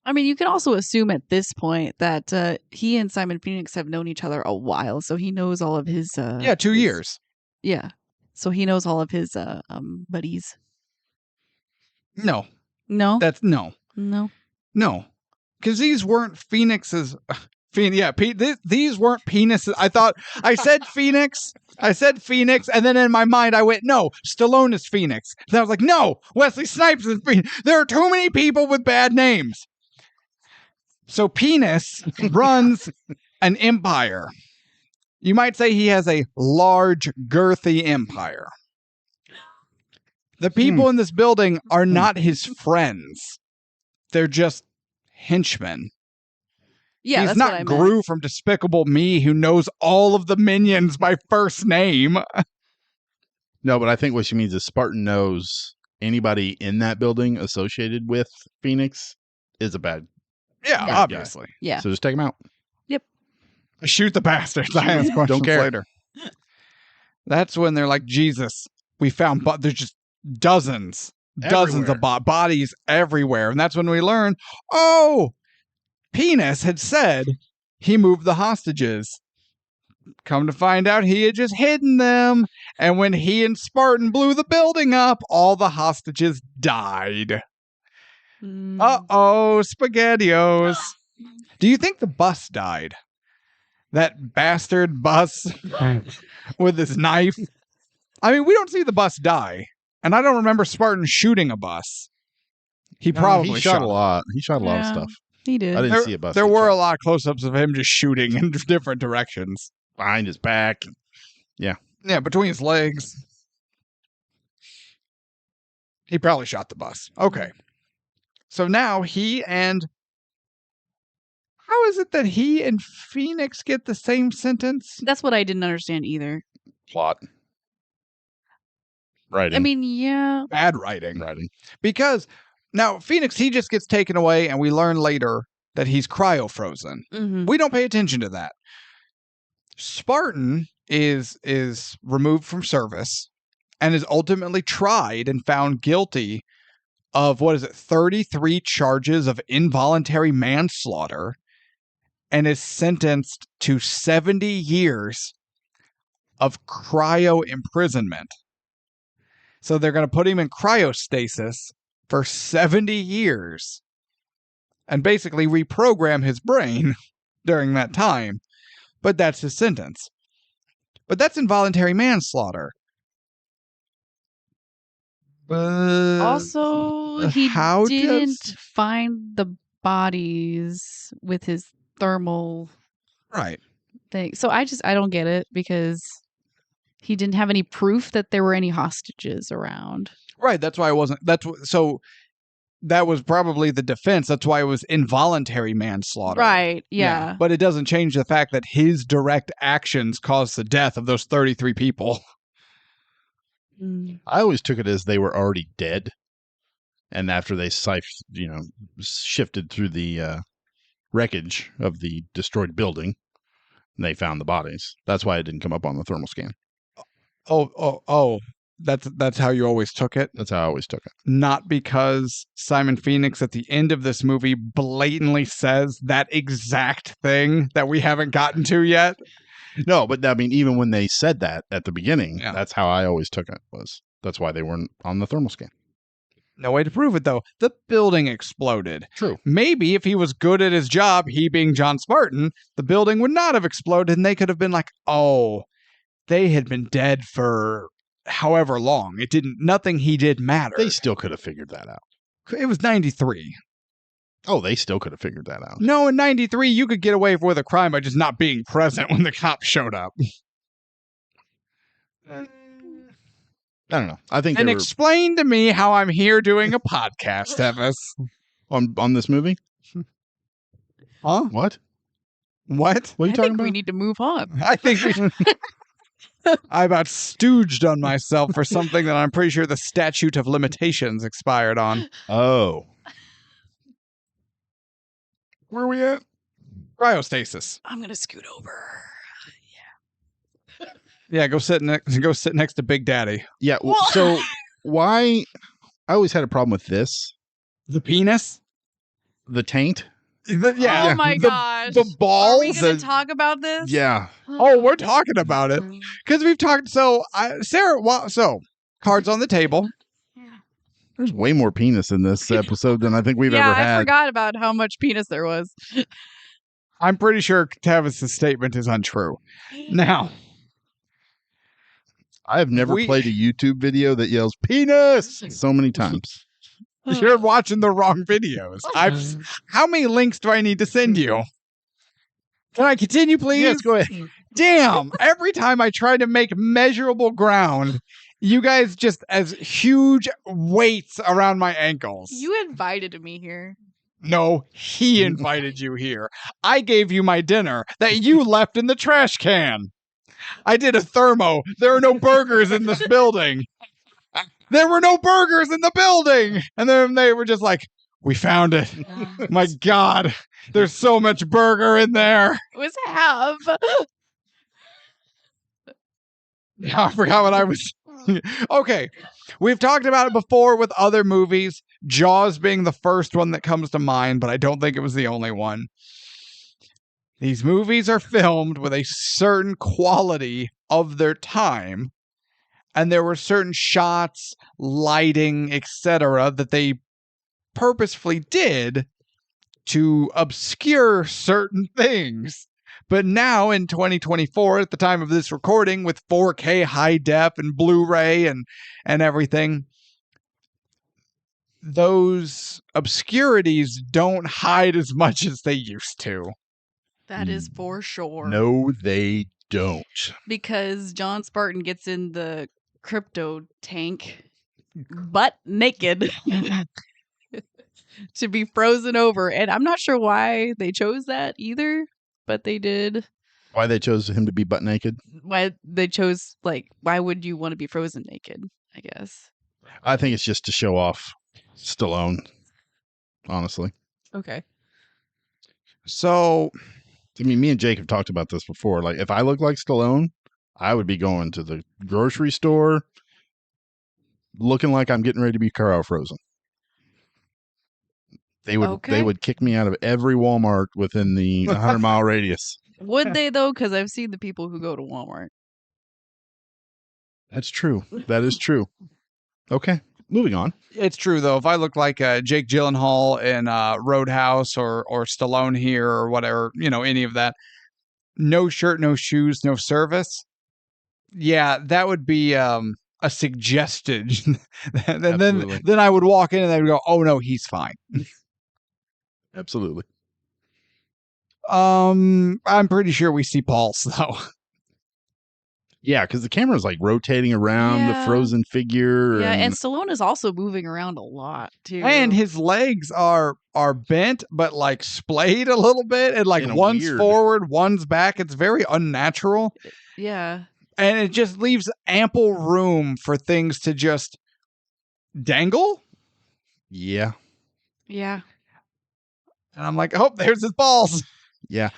I mean, you can also assume at this point that he and Simon Phoenix have known each other a while, so he knows all of his. 2 years. Yeah, so he knows all of his buddies. No. No. That's no. No. No. Because these weren't Phoenix's. These weren't penises. I said Phoenix. I said Phoenix, and then in my mind I went, no, Stallone is Phoenix. And I was like, no, Wesley Snipes is Phoenix. There are too many people with bad names. So Penis runs an empire. You might say he has a large, girthy empire. The people in this building are not his friends. They're just henchmen. Yeah, He's that's not what I meant. Gru from Despicable Me who knows all of the minions by first name. No, but I think what she means is Spartan knows anybody in that building associated with Phoenix is a bad. Yeah, Yeah. obviously. Yeah. So just take him out. Shoot the bastards. I ask questions care. later. That's when they're like, Jesus, we found, there's just dozens of bodies everywhere. And that's when we learn, Penis had said he moved the hostages. Come to find out he had just hidden them. And when he and Spartan blew the building up, all the hostages died. Uh-oh, SpaghettiOs. Do you think the bus died? That bastard bus with his knife? I mean, we don't see the bus die. And I don't remember Spartan shooting a bus. He probably shot a lot. He shot a lot of Yeah. stuff. He did. I didn't see a bus. There get were shot. a lot of close-ups of him just shooting in different directions. Behind his back. Yeah, between his legs. He probably shot the bus. Okay. So now how is it that he and Phoenix get the same sentence? That's what I didn't understand either. Plot. Writing. I mean, yeah. Bad writing. writing. Because now Phoenix, he just gets taken away and we learn later that he's cryo-frozen. Mm-hmm. We don't pay attention to that. Spartan is removed from service and is ultimately tried and found guilty of 33 charges of involuntary manslaughter and is sentenced to 70 years of cryo imprisonment. So they're going to put him in cryostasis for 70 years and basically reprogram his brain during that time. But that's his sentence. But that's involuntary manslaughter. Also, he didn't find the bodies with his thermal Right. thing. So I don't get it because he didn't have any proof that there were any hostages around. Right. That's why it wasn't. So that was probably the defense. That's why it was involuntary manslaughter. Right. Yeah. But it doesn't change the fact that his direct actions caused the death of those 33 people. Mm. I always took it as they were already dead. And after they shifted through the wreckage of the destroyed building, they found the bodies. That's why it didn't come up on the thermal scan. Oh. That's how you always took it? That's how I always took it. Not because Simon Phoenix at the end of this movie blatantly says that exact thing that we haven't gotten to yet. No, but I mean, even when they said that at the beginning, Yeah. that's how I always took it. That's why they weren't on the thermal scan. No way to prove it, though. The building exploded. True. Maybe if he was good at his job, he being John Sparatan, the building would not have exploded, and they could have been like, they had been dead for however long. Nothing he did mattered. They still could have figured that out. It was 93. Oh, they still could have figured that out. No, in 93, you could get away with a crime by just not being present when the cops showed up. I don't know. I think And they were explain to me how I'm here doing a podcast, Evis. on this movie. Huh? What? What? What are you I talking think about? we need to move on. I think I about stooged on myself for something that I'm pretty sure the statute of limitations expired on. Oh, Where are we at? Cryostasis. I'm gonna scoot over. Yeah, go sit next to Big Daddy. yeah. So why? I always had a problem with this. The penis? The taint. Yeah. Oh my gosh. The balls. Are we gonna talk about this? Yeah. Oh, we're talking about it because we've talked. So, Sarah. So, cards on the table. There's way more penis in this episode than I think we've yeah, ever had. I forgot about how much penis there was. I'm pretty sure Tavis's statement is untrue. Now, I have never played a YouTube video that yells penis so many times. you're watching the wrong videos. How many links do I need to send you? Can I continue, please? Yes, go ahead. Damn, every time I try to make measurable ground, you guys just as huge weights around my ankles. You invited me here. No, he invited you here. I gave you my dinner that you left in the trash can. I did a thermo. There are no burgers in this building. There were no burgers in the building. And then they were just like, we found it. My God, there's so much burger in there. It was half. I forgot what I was. Okay, we've talked about it before with other movies, Jaws being the first one that comes to mind, but I don't think it was the only one. These movies are filmed with a certain quality of their time, and there were certain shots, lighting, etc., that they purposefully did to obscure certain things. But now in 2024, at the time of this recording, with 4K high def and Blu-ray and everything, those obscurities don't hide as much as they used to. That is for sure. No, they don't. Because John Sparatan gets in the crypto tank butt naked to be frozen over. And I'm not sure why they chose that either. But they did. Why they chose him to be butt naked? Why they chose, why would you want to be frozen naked, I guess? I think it's just to show off Stallone, honestly. Okay. So, I mean, me and Jake have talked about this before. Like, if I look like Stallone, I would be going to the grocery store looking like I'm getting ready to be cryo frozen. They would kick me out of every Walmart within the 100-mile radius. Would they, though? Because I've seen the people who go to Walmart. That's true. That is true. Okay, moving on. it's true, though. If I look like Jake Gyllenhaal in Roadhouse or Stallone here or whatever, any of that, no shirt, no shoes, no service. Yeah, that would be a suggestion. And then I would walk in and they would go, oh, no, he's fine. Absolutely. I'm pretty sure we see pulse though. Yeah, because the camera's like rotating around the frozen figure. Yeah, and Stallone is also moving around a lot too. And his legs are bent, but like splayed a little bit, and like one's forward, one's back. It's very unnatural. Yeah. And it just leaves ample room for things to just dangle. Yeah. Yeah. And I'm like, oh, there's his balls. Yeah.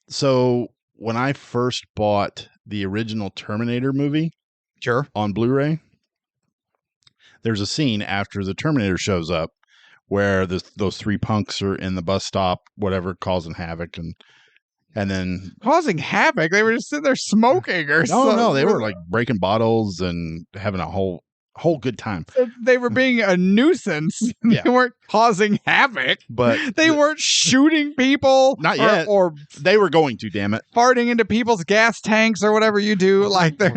So when I first bought the original Terminator movie, sure, on Blu-ray, there's a scene after the Terminator shows up where those three punks are in the bus stop, whatever, causing havoc, and then causing havoc. They were just sitting there smoking or something. No, they were like breaking bottles and having a whole good time. They were being a nuisance. Yeah. They weren't causing havoc, but they weren't shooting people. Not yet. Or they were going to, damn it. Farting into people's gas tanks or whatever you do. Like they're.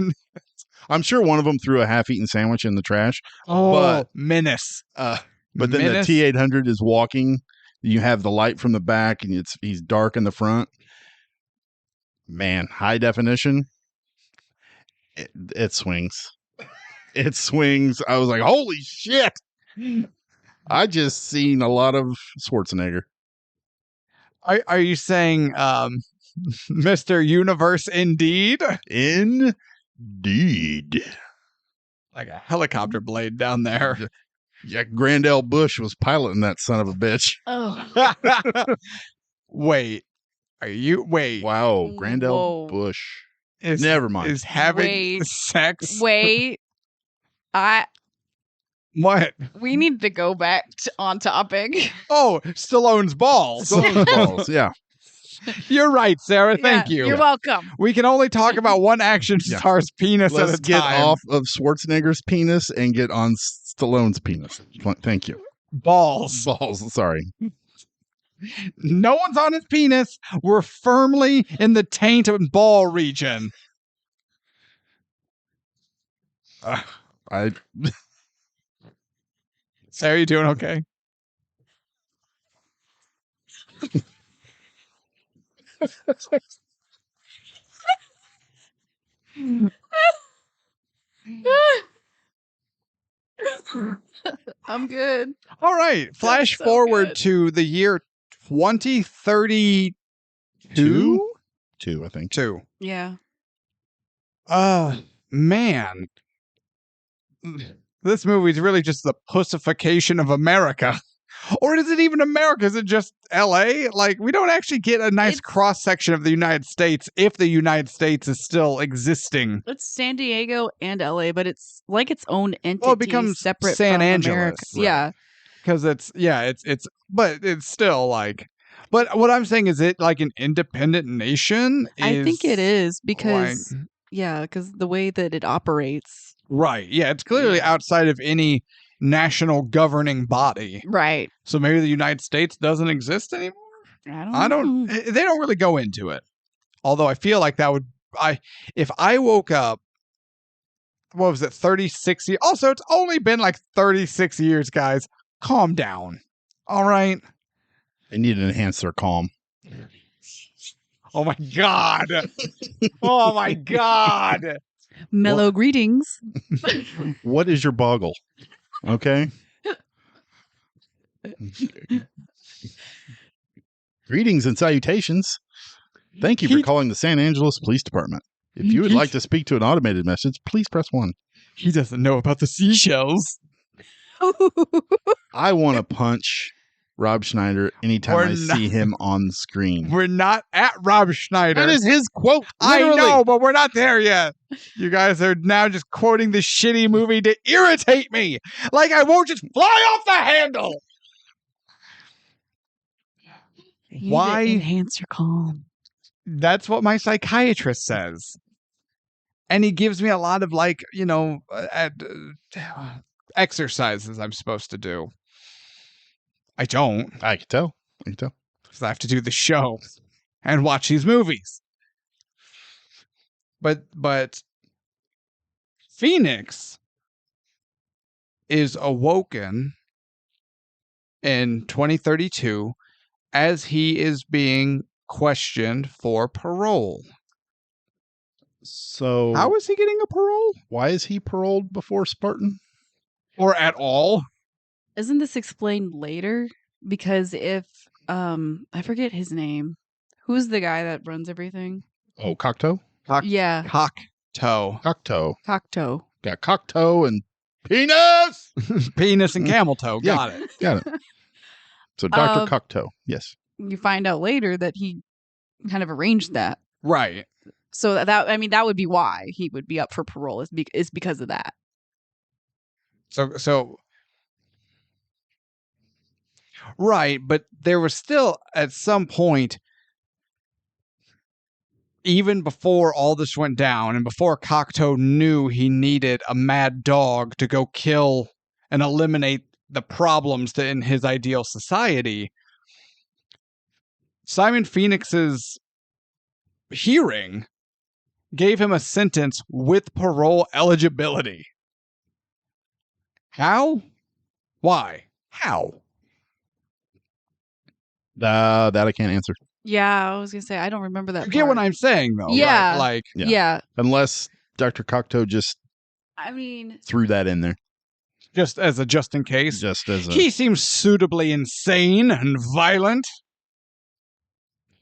I'm sure one of them threw a half-eaten sandwich in the trash. Oh, but, menace. But then the T-800 is walking. You have the light from the back, and he's dark in the front. Man, high definition. It swings. It swings. I was like, holy shit. I just seen a lot of Schwarzenegger. Are you saying Mr. Universe indeed? Indeed. Like a helicopter blade down there. Yeah, Grandel Bush was piloting that son of a bitch. Oh. Wait. Wow, Grandel Bush. Never mind. Is having sex. Wait. What? We need to go back on topic. Oh, Stallone's balls. Stallone's balls, yeah. You're right, Sarah. Thank you. You're welcome. We can only talk about one action star's penis Let's at a get time. off of Schwarzenegger's penis and get on Stallone's penis. Thank you. Balls. Sorry. No one's on his penis. We're firmly in the taint and ball region. Sarah, you doing okay? I'm good. All right. Flash so forward good. to the year 2032. Two, I think. Yeah. Man. This movie is really just the pussification of America. Or is it even America? Is it just LA? Like, we don't actually get a nice cross section of the United States if the United States is still existing. It's San Diego and LA, but it's like its own entity. Well, it becomes separate San from Angeles, America. right. Yeah. Because but it's still like, but what I'm saying is it like an independent nation? I think it is because, because the way that it operates. Right. Yeah. It's clearly outside of any national governing body. Right. So maybe the United States doesn't exist anymore? I don't know. They don't really go into it. Although I feel like that would, if I woke up, what was it, 36 years? Also, it's only been like 36 years, guys. Calm down. All right. They need to enhance their calm. Oh my God. Oh my God. Mellow greetings. What is your boggle? Okay. Greetings and salutations. Thank you for calling the San Angeles Police Department. If you would like to speak to an automated message, please press 1. He doesn't know about the seashells. I want to punch Rob Schneider anytime I see him on the screen. We're not at Rob Schneider. That is his quote. Literally. I know, but we're not there yet. You guys are now just quoting this shitty movie to irritate me. Like I won't just fly off the handle. Why enhance your calm? That's what my psychiatrist says. And he gives me a lot of exercises I'm supposed to do. I don't. I can tell. Because I have to do the show and watch these movies. But Phoenix is awoken in 2032 as he is being questioned for parole. So how is he getting a parole? Why is he paroled before Spartan? Or at all? Isn't this explained later? Because if I forget his name. Who's the guy that runs everything? Oh, Cocteau? Yeah. Cocteau. Cocteau. Got Cocteau and penis! Penis and camel toe. Got it. So Dr. Cocteau, yes. You find out later that he kind of arranged that. Right. So that would be why he would be up for parole is because of that. So right, but there was still at some point, even before all this went down and before Cocteau knew he needed a mad dog to go kill and eliminate the problems in his ideal society, Simon Phoenix's hearing gave him a sentence with parole eligibility. How? Why? How? That I can't answer. Yeah, I was gonna say I don't remember that. You get what I'm saying, though. Yeah, right? Like yeah. Unless Dr. Cocteau just, threw that in there, just as a just in case. He seems suitably insane and violent.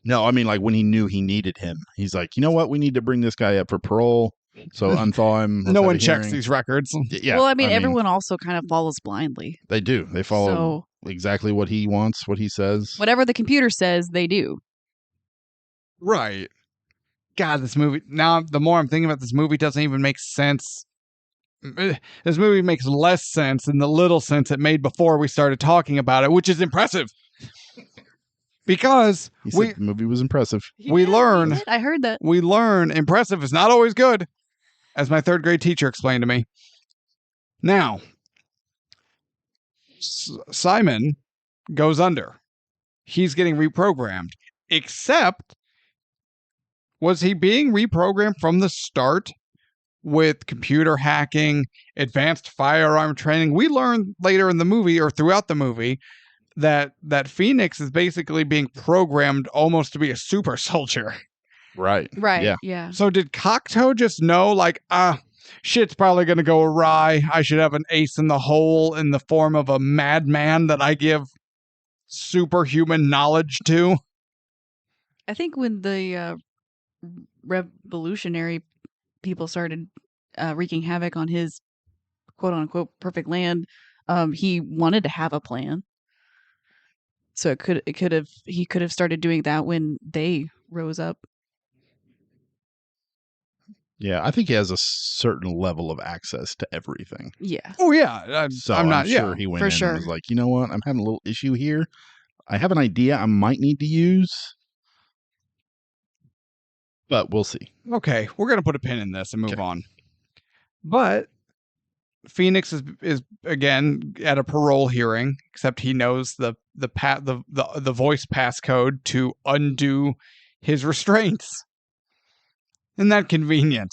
No, I mean like when he knew he needed him, he's like, you know what? We need to bring this guy up for parole. So unthaw him. No one checks these records. Yeah. Well, everyone also kind of follows blindly. They do. They follow exactly what he wants, what he says. Whatever the computer says, they do. Right. God, this movie. Now, the more I'm thinking about this movie, doesn't even make sense. This movie makes less sense than the little sense it made before we started talking about it, which is impressive. Because He said the movie was impressive. We learn- I heard that. we learn impressive is not always good, as my third grade teacher explained to me. Now, Simon goes under. He's getting reprogrammed. Except, was he being reprogrammed from the start with computer hacking, advanced firearm training? We learn later in the movie or throughout the movie that Phoenix is basically being programmed almost to be a super soldier. Right. Right. Yeah. So did Cocteau just know, like, shit's probably going to go awry. I should have an ace in the hole in the form of a madman that I give superhuman knowledge to? I think when the revolutionary people started wreaking havoc on his quote unquote perfect land, he wanted to have a plan. So he could have started doing that when they rose up. Yeah, I think he has a certain level of access to everything. Yeah. Oh, yeah. So I'm not sure he went for in sure. and was like, you know what? I'm having a little issue here. I have an idea I might need to use, but we'll see. Okay, we're going to put a pin in this and move Okay. on. But Phoenix is again at a parole hearing, except he knows the voice passcode to undo his restraints. Isn't that convenient?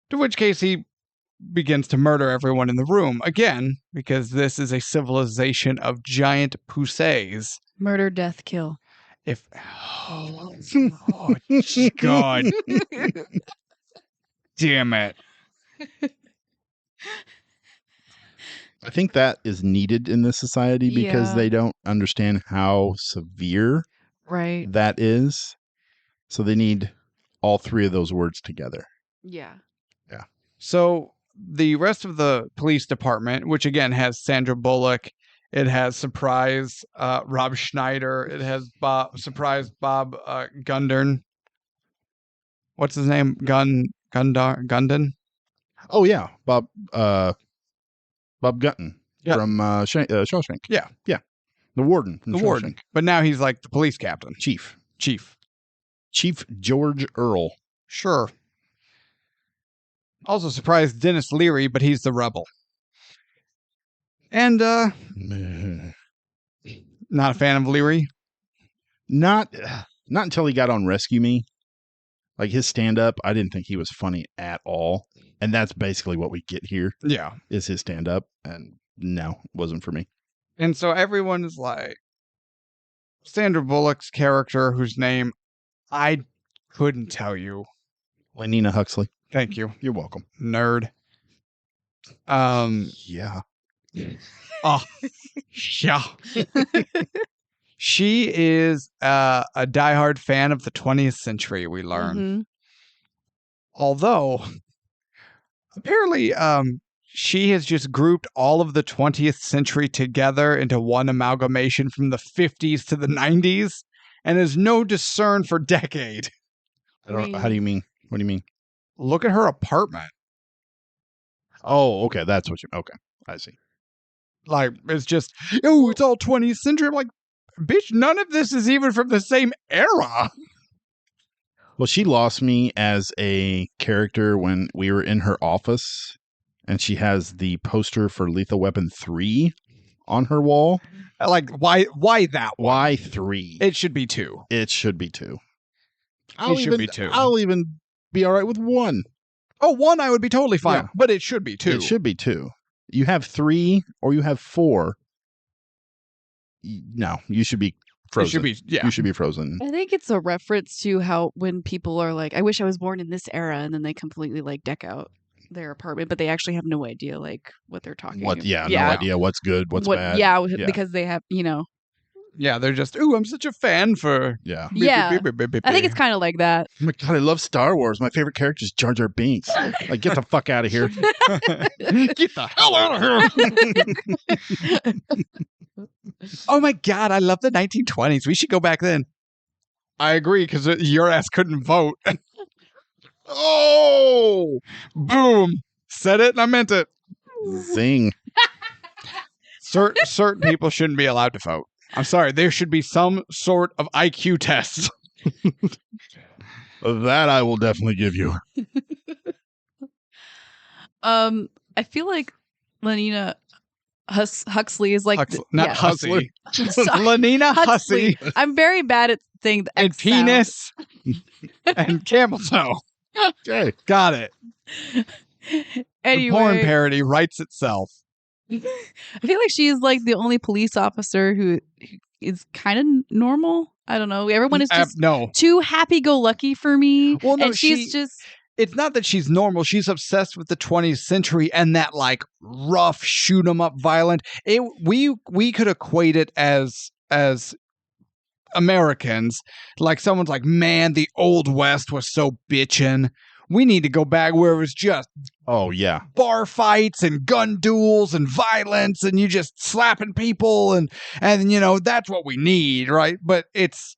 To which case he begins to murder everyone in the room again, because this is a civilization of giant poussées. Murder, death, kill. If God damn it. I think that is needed in this society because Yeah. they don't understand how severe Right. that is. So they need all three of those words together. Yeah. So the rest of the police department, which again has Sandra Bullock, it has surprise Rob Schneider, it has surprise Bob Gundern. What's his name? Gundon? Oh yeah, Bob Gutton Yeah. from Shawshank. Yeah. The warden. From The Shawshank. warden. But now he's like the police captain. Chief George Earl. Sure. Also surprised Dennis Leary, but he's the rebel. And not a fan of Leary. Not until he got on Rescue Me. Like his stand up, I didn't think he was funny at all. And that's basically what we get here Yeah. is his stand up. And no, it wasn't for me. And so everyone is like, Sandra Bullock's character, whose name I couldn't tell you. Lenina Huxley. Thank you, You're welcome. nerd. Yeah. Oh, yeah. She is a diehard fan of the 20th century, we learn. Mhm. Although, apparently, she has just grouped all of the 20th century together into one amalgamation from the 50s to the 90s and has no discern for decade. I don't. How do you mean? What do you mean? Look at her apartment. Oh, okay. That's what you. Okay, I see. Like, it's just, oh, it's all 20th century. I'm like, bitch, none of this is even from the same era. Well, she lost me as a character when we were in her office, and she has the poster for Lethal Weapon 3 on her wall. Like, why that one? Why 3? It should be 2. It should be 2. It should be 2. I'll even be all right with 1. Oh, 1 I would be totally fine, Yeah. but it should be 2. It should be 2. You have 3 or you have 4. No, you should be frozen. It should be, yeah. You should be frozen. I think it's a reference to how when people are like, I wish I was born in this era, and then they completely like deck out their apartment, but they actually have no idea like what they're talking What? about. Yeah, no idea what's good, what's bad. Yeah, Yeah. because they have, Yeah, they're just, ooh, I'm such a fan for... Yeah. Yeah. I think it's kind of like that. Oh my God, I love Star Wars. My favorite character is Jar Jar Binks. Like, get the fuck out of here. Get the hell out of here! Oh my God, I love the 1920s. We should go back then. I agree, because your ass couldn't vote. Oh! Boom! Said it and I meant it. Zing. Certain people shouldn't be allowed to vote. I'm sorry. There should be some sort of IQ test. That I will definitely give you. I feel like Lenina Huxley is like not yeah. Hussey. Sorry. Lenina Hussey I'm very bad at saying the and X sound. penis and camel toe. Okay. Got it. The porn Anyway, parody writes itself. I feel like she's like the only police officer who is kind of normal. I don't know. Everyone is just No. too happy-go-lucky for me. Well, no, and she's just it's not that she's normal. She's obsessed with the 20th century and that like rough shoot 'em up violent. We could equate it as Americans. Like someone's like, man, the old West was so bitchin'. We need to go back where it was just Oh, yeah. bar fights and gun duels and violence and you just slapping people and you know that's what we need, right? But it's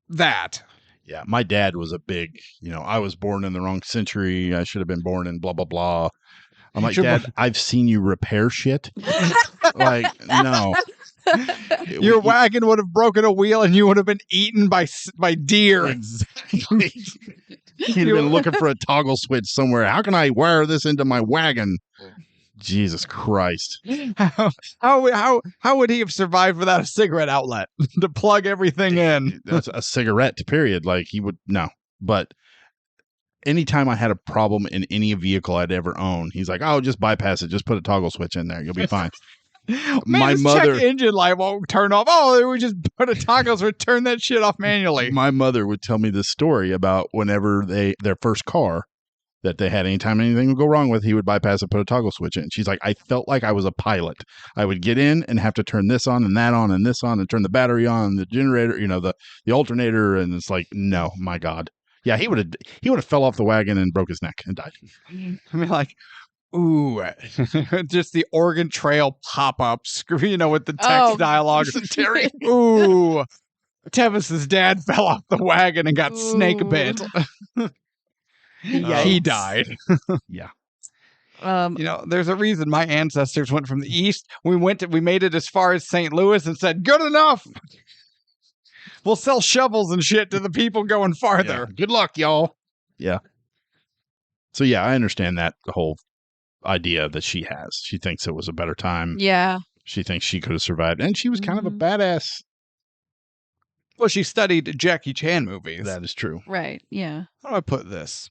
that. Yeah. My dad was a big, I was born in the wrong century. I should have been born in blah, blah, blah. I'm like, Dad, I've seen you repair shit. Like, no. Your wagon would have broken a wheel and you would have been eaten by deer. Exactly. He'd have been looking for a toggle switch somewhere. How can I wire this into my wagon? Jesus Christ. How would he have survived without a cigarette outlet to plug everything in? That's a cigarette, period. Like he would, no. But anytime I had a problem in any vehicle I'd ever own, he's like, oh, just bypass it. Just put a toggle switch in there. You'll be fine. Man, My this mother- check engine light won't turn off. Oh, we just put a toggle switch, turn that shit off manually. My mother would tell me this story about whenever their first car that they had, anytime anything would go wrong with, he would bypass and put a toggle switch in. She's like, I felt like I was a pilot. I would get in and have to turn this on and that on and this on and turn the battery on, the generator, the alternator, and it's like, no, my God. Yeah, he would have fell off the wagon and broke his neck and died. I mean, like, ooh, just the Oregon Trail pop-ups, with the text dialogue. Terry. Ooh, Tevis's dad fell off the wagon and got snake bit. Yeah, he died. Yeah. There's a reason my ancestors went from the east. We made it as far as St. Louis and said, good enough. We'll sell shovels and shit to the people going farther. Yeah. Good luck, y'all. Yeah. So yeah, I understand that whole idea that she has. She thinks it was a better time. yeah. She thinks she could have survived. And she was kind of a badass. Well, she studied Jackie Chan movies. That is true. Right. Yeah. How do I put this?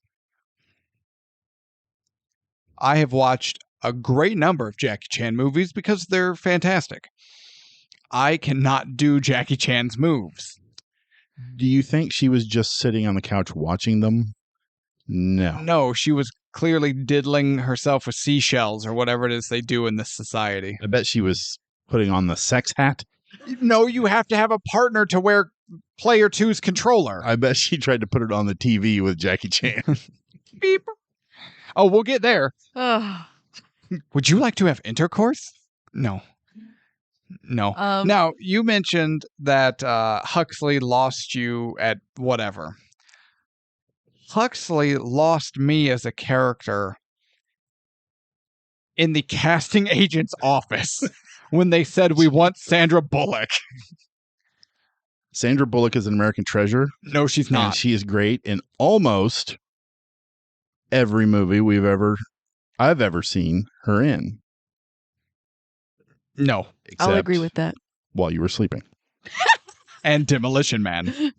I have watched a great number of Jackie Chan movies because they're fantastic. I cannot do Jackie Chan's moves. Do you think she was just sitting on the couch watching them? No. No, she was clearly diddling herself with seashells or whatever it is they do in this society. I bet she was putting on the sex hat. No, you have to have a partner to wear player 2's controller. I bet she tried to put it on the TV with Jackie Chan. Beep. Oh, we'll get there. Ugh. Would you like to have intercourse? No. Now, you mentioned that Huxley lost you at whatever. Huxley lost me as a character in the casting agent's office when they said, we want Sandra Bullock. Sandra Bullock is an American treasure. No, she's And not. she is great in almost every movie I've ever seen her in. No. I'll agree except with that. While you were sleeping. And Demolition Man.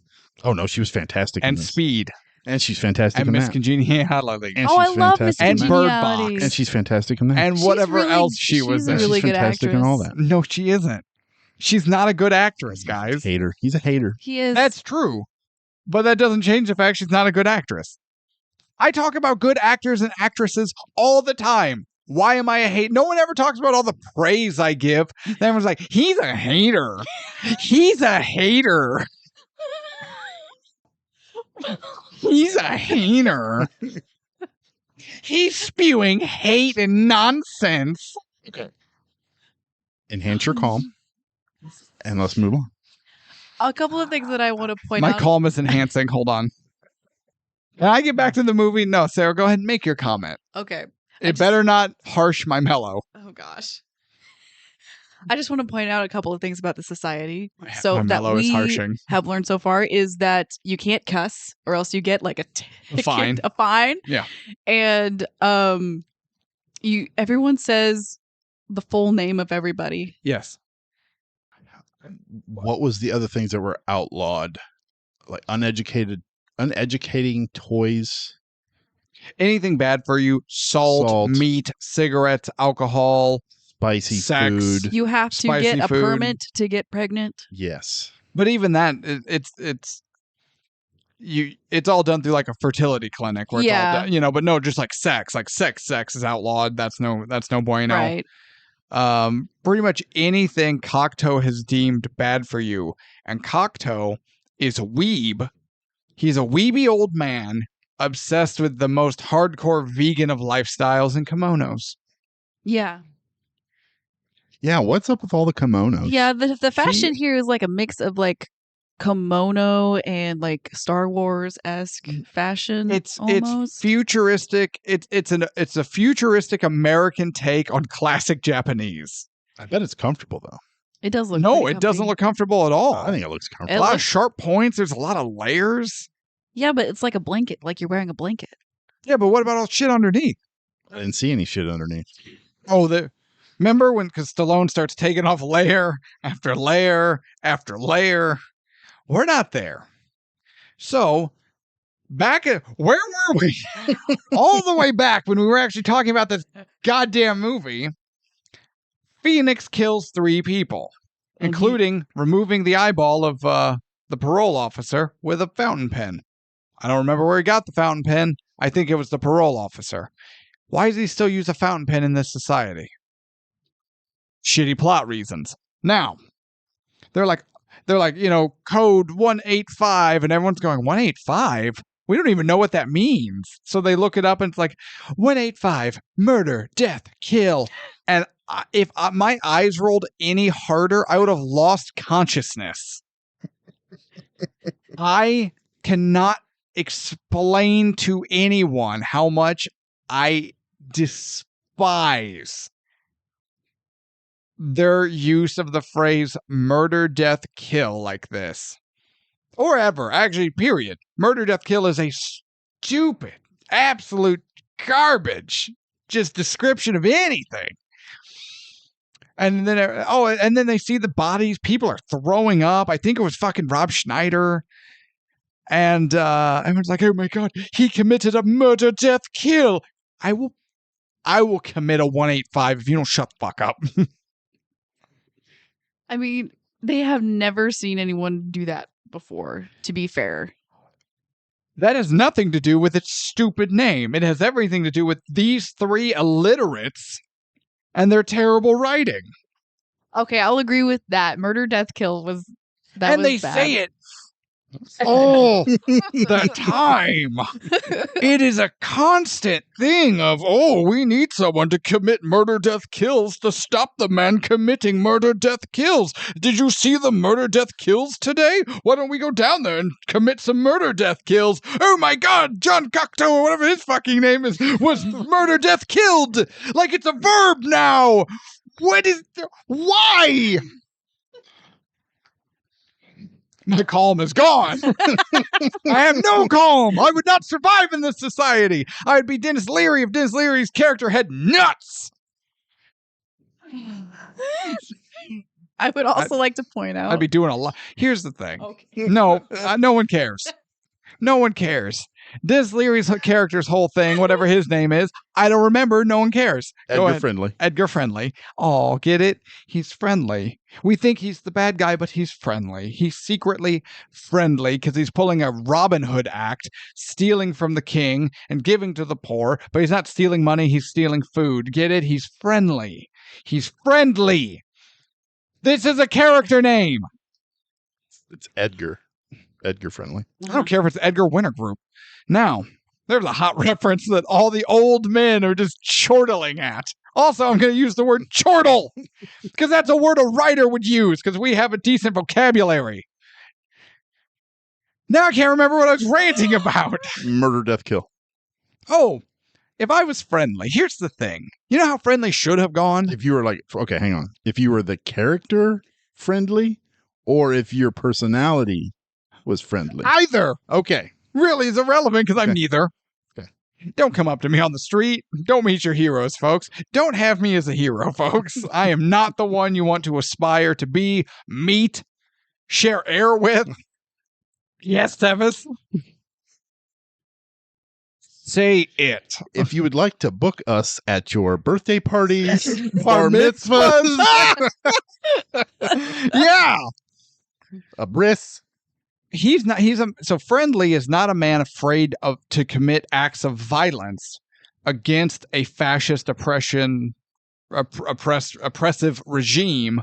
Oh no, she was fantastic. And in this. Speed. And she's fantastic And in Miss that. Congeniality. And Oh, I she's love Miss fantastic in And that. Bird Box. Congeniality. And she's fantastic in that. And She's whatever really- else she she's was a in. really she's good fantastic in all actress. that. No, she isn't. She's not a good actress, guys. Hater. He's a hater. He is. That's true. But that doesn't change the fact she's not a good actress. I talk about good actors and actresses all the time. Why am I a hate? No one ever talks about all the praise I give. Then everyone's like, he's a hater. He's a hater. He's a hater. He's spewing hate and nonsense. Enhance your calm. And let's move on. a couple of things that I want to point My out. calm is enhancing. Hold on. Can I get back to the movie? No, Sarah, go ahead and make your comment. Okay. It better not harsh my mellow. Oh gosh. I just want to point out a couple of things about the society. My So that mellow is we harshing. have learned so far is that you can't cuss, or else you get like a ticket, fine. a fine. Yeah. And everyone says the full name of everybody. Yes. What was the other things that were outlawed? Like uneducating toys. Anything bad for you, salt, meat, cigarettes, alcohol, spicy sex. food. You have to Spicy get a food. permit to get pregnant. Yes. But even that, it's all done through like a fertility clinic where it's all done, but no, just like sex is outlawed. That's no bueno. Right. Pretty much anything Cocteau has deemed bad for you. And Cocteau is a weeb. He's a weeby old man obsessed with the most hardcore vegan of lifestyles and kimonos. Yeah. Yeah, what's up with all the kimonos? Yeah, the fashion here is like a mix of like kimono and like Star Wars-esque fashion. It's futuristic. It's a futuristic American take on classic Japanese. I bet it's comfortable though. It does look No, it doesn't look comfortable at all. I think it looks a comfortable. lot of sharp points. There's a lot of layers. Yeah, but it's like a blanket, like you're wearing a blanket. Yeah, but what about all the shit underneath? I didn't see any shit underneath. Oh, remember because Stallone starts taking off layer after layer after layer? We're not there. So, where were we? All the way back when we were actually talking about this goddamn movie, Phoenix kills 3 people, including removing the eyeball of the parole officer with a fountain pen. I don't remember where he got the fountain pen. I think it was the parole officer. Why does he still use a fountain pen in this society? Shitty plot reasons. Now, they're like, code 185, and everyone's going, 185? We don't even know what that means. So they look it up, and it's like, 185, murder, death, kill. And if my eyes rolled any harder, I would have lost consciousness. I cannot explain to anyone how much I despise their use of the phrase murder, death, kill like this. Or ever. Actually, period. Murder, death, kill is a stupid, absolute garbage just description of anything. And then they see the bodies. People are throwing up. I think it was fucking Rob Schneider. And everyone's like, oh my God, he committed a murder, death, kill. I will commit a 185 if you don't shut the fuck up. I mean, they have never seen anyone do that before, to be fair. That has nothing to do with its stupid name. It has everything to do with these 3 illiterates and their terrible writing. Okay, I'll agree with that. Murder, death, kill was that. And was they bad. say it all the time. It is a constant thing of, we need someone to commit murder, death, kills to stop the man committing murder, death, kills. Did you see the murder, death, kills today? Why don't we go down there and commit some murder, death, kills? Oh my God, John Cocteau, or whatever his fucking name is, was murder, death, killed. Like it's a verb now. Why? My calm is gone. I have no calm. I would not survive in this society. I would be Dennis Leary if Dennis Leary's character had nuts. I would also like to point out. I'd be doing a lot. Here's the thing. Okay. No one cares. No one cares. Dennis Leary's character's whole thing, whatever his name is, I don't remember. No one cares. Edgar Friendly. Edgar Friendly. Oh, get it? He's friendly. We think he's the bad guy, but he's friendly. He's secretly friendly because he's pulling a Robin Hood act, stealing from the king and giving to the poor, but he's not stealing money, he's stealing food. Get it? He's friendly. He's friendly. This is a character name. It's Edgar. Edgar Friendly. I don't care if it's Edgar Winter Group. Now, there's a hot reference that all the old men are just chortling at. Also, I'm going to use the word chortle because that's a word a writer would use because we have a decent vocabulary. Now I can't remember what I was ranting about. Murder, death, kill. Oh, if I was friendly, here's the thing. You know how friendly should have gone? If you were like, okay, hang on. If you were the character friendly, or if your personality was friendly. Either. Okay. Really is irrelevant because I'm Okay. neither. Okay. Don't come up to me on the street. Don't meet your heroes, folks. Don't have me as a hero, folks. I am not the one you want to aspire to be, meet, share air with. Yes, Tevis. Say it. If you would like to book us at your birthday parties, Bar bar mitzvahs, Yeah. a bris. So Friendly is not a man afraid to commit acts of violence against a fascist oppressive regime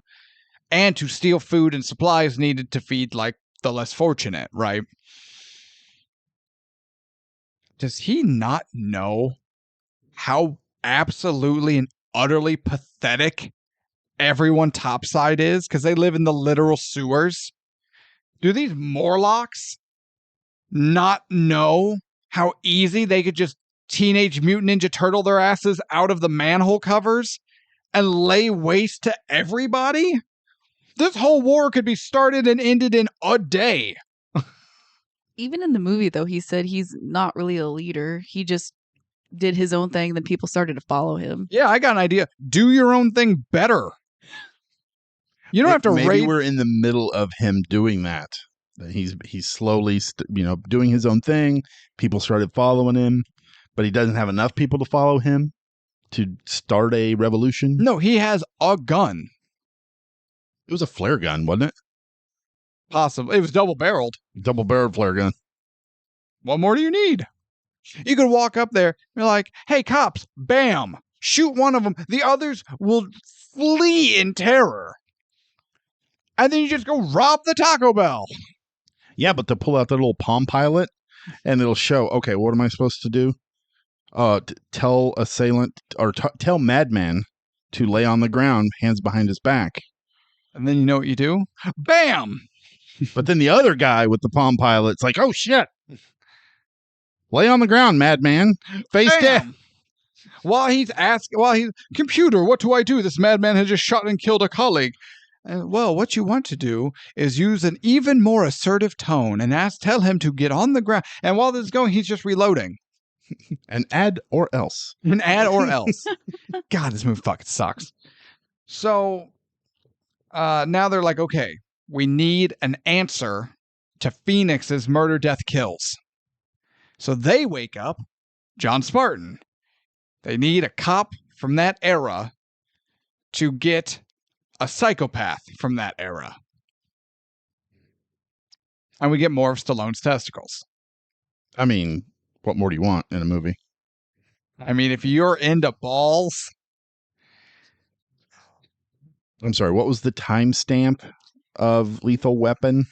and to steal food and supplies needed to feed like the less fortunate, right? Does he not know how absolutely and utterly pathetic everyone topside is because they live in the literal sewers? Do these Morlocks not know how easy they could just Teenage Mutant Ninja Turtle their asses out of the manhole covers and lay waste to everybody? This whole war could be started and ended in a day. Even in the movie, though, he said he's not really a leader. He just did his own thing, then people started to follow him. Yeah, I got an idea. Do your own thing better. You don't have to Maybe raid. we're in the middle of him doing that. He's slowly, doing his own thing. People started following him, but he doesn't have enough people to follow him to start a revolution. No, he has a gun. It was a flare gun, wasn't it? Possibly. It was double-barreled. Double-barreled flare gun. What more do you need? You could walk up there and be like, hey, cops, bam, shoot one of them. The others will flee in terror. And then you just go rob the Taco Bell. Yeah, but to pull out that little Palm Pilot and it'll show, okay, what am I supposed to do? Tell assailant or tell madman to lay on the ground, hands behind his back. And then you know what you do? Bam! But then the other guy with the Palm Pilot's like, oh, shit. Lay on the ground, madman. Face down. While he's computer, what do I do? This madman has just shot and killed a colleague. Well, what you want to do is use an even more assertive tone and tell him to get on the ground. And while this is going, he's just reloading. An add or else. An add or else. God, this movie fucking sucks. So now they're like, okay, we need an answer to Phoenix's murder, death, kills. So they wake up John Sparatan. They need a cop from that era to get a psychopath from that era. And we get more of Stallone's testicles. I mean, what more do you want in a movie? I mean, if you're into balls. I'm sorry, what was the timestamp of Lethal Weapon?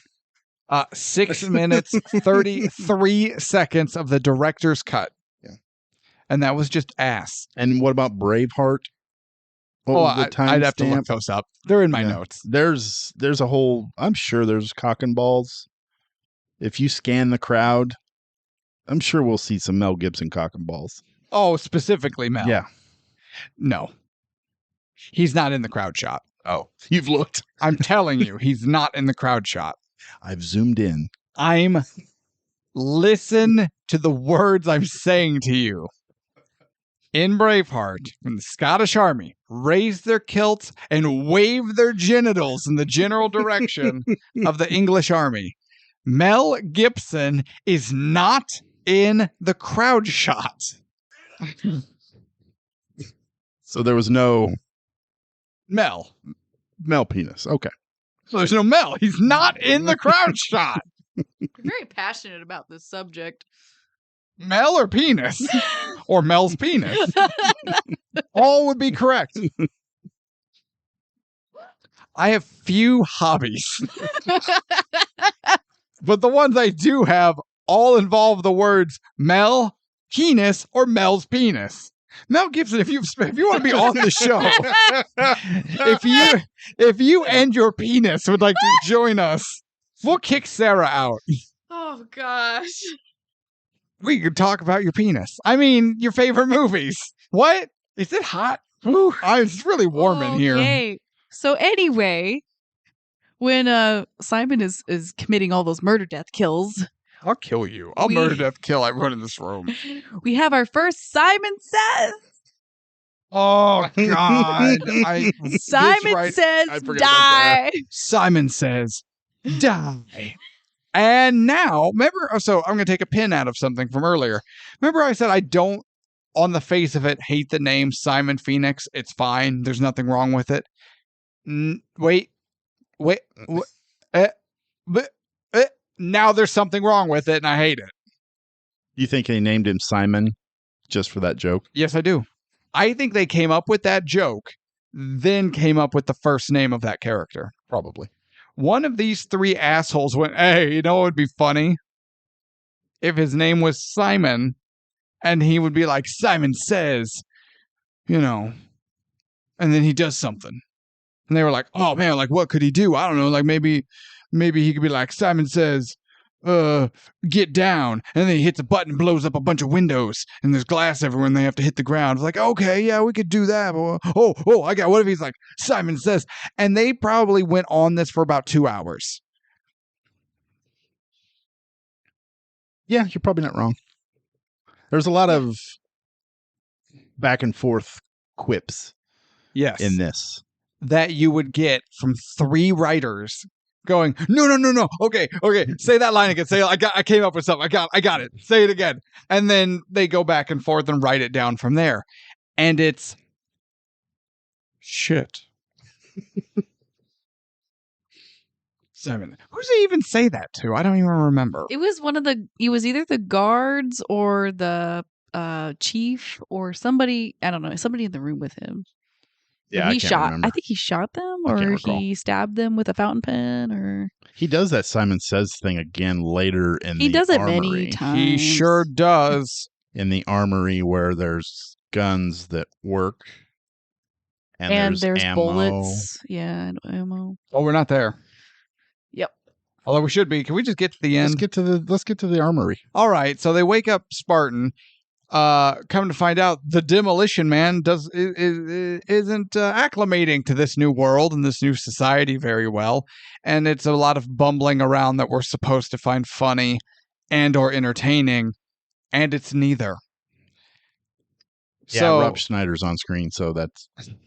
6 minutes, 33 seconds of the director's cut. Yeah. And that was just ass. And what about Braveheart? I'd have to look those up. They're in my notes. There's a whole, I'm sure there's cock and balls. If you scan the crowd, I'm sure we'll see some Mel Gibson cock and balls. Oh, specifically Mel. Yeah. No. He's not in the crowd shot. Oh, you've looked. I'm telling you, he's not in the crowd shot. I've zoomed in. Listen to the words I'm saying to you. In Braveheart, when the Scottish Army raised their kilts and waved their genitals in the general direction of the English Army, Mel Gibson is not in the crowd shot. So there was no Mel penis. Okay. So there's no Mel. He's not in the crowd shot. I'm very passionate about this subject. Mel or penis? Or Mel's penis? All would be correct. I have few hobbies. But the ones I do have all involve the words Mel, penis, or Mel's penis. Mel Gibson, if you want to be on the show, if you and your penis would like to join us, we'll kick Sarah out. Oh gosh. We could talk about your penis. I mean, your favorite movies. What? Is it hot? Ooh, it's really warm in here. Okay. So anyway, when Simon is committing all those murder death kills, I'll kill you. I'll We- murder, death, kill everyone in this room. we have our first Simon Says. Oh, God. Simon I says forgot about that. die. Simon says, die. And now, remember, so I'm going to take a pin out of something from earlier. Remember I said I don't, on the face of it, hate the name Simon Phoenix. It's fine. There's nothing wrong with it. Wait. Now there's something wrong with it, and I hate it. You think they named him Simon just for that joke? Yes, I do. I think they came up with that joke, then came up with the first name of that character. Probably. One of these three assholes went, hey, you know what would be funny? If his name was Simon, and he would be like, Simon Says, you know, and then he does something. And they were like, oh, man, like, what could he do? I don't know, like, maybe he could be like, Simon Says, get down, and then he hits a button and blows up a bunch of windows, and there's glass everywhere, and they have to hit the ground. It's like, okay, yeah, we could do that. But, I got, what if he's like, Simon Says, and they probably went on this for about 2 hours. Yeah, you're probably not wrong. There's a lot of back and forth quips Yes. in this. That you would get from three writers going, no. Okay. Say that line again. Say, I came up with something. I got it. Say it again. And then they go back and forth and write it down from there. And it's shit. Simon. Who's he even say that to? I don't even remember. It was either the guards or the chief or somebody, I don't know, somebody in the room with him. Yeah, he I can't shot. remember. I think he shot them, I can't or recall. he stabbed them with a fountain pen, or He does that Simon Says thing again later in the he does it armory. many times. He sure does. In the armory where there's guns that work. And there's ammo. bullets. Yeah, and ammo. Oh, we're not there. Yep. Although we should be. Can we just get to the end? Let's get to the armory. All right. So they wake up Spartan. Come to find out, the Demolition Man isn't acclimating to this new world and this new society very well, and it's a lot of bumbling around that we're supposed to find funny and or entertaining, and it's neither. Yeah, So Rob Schneider's on screen, so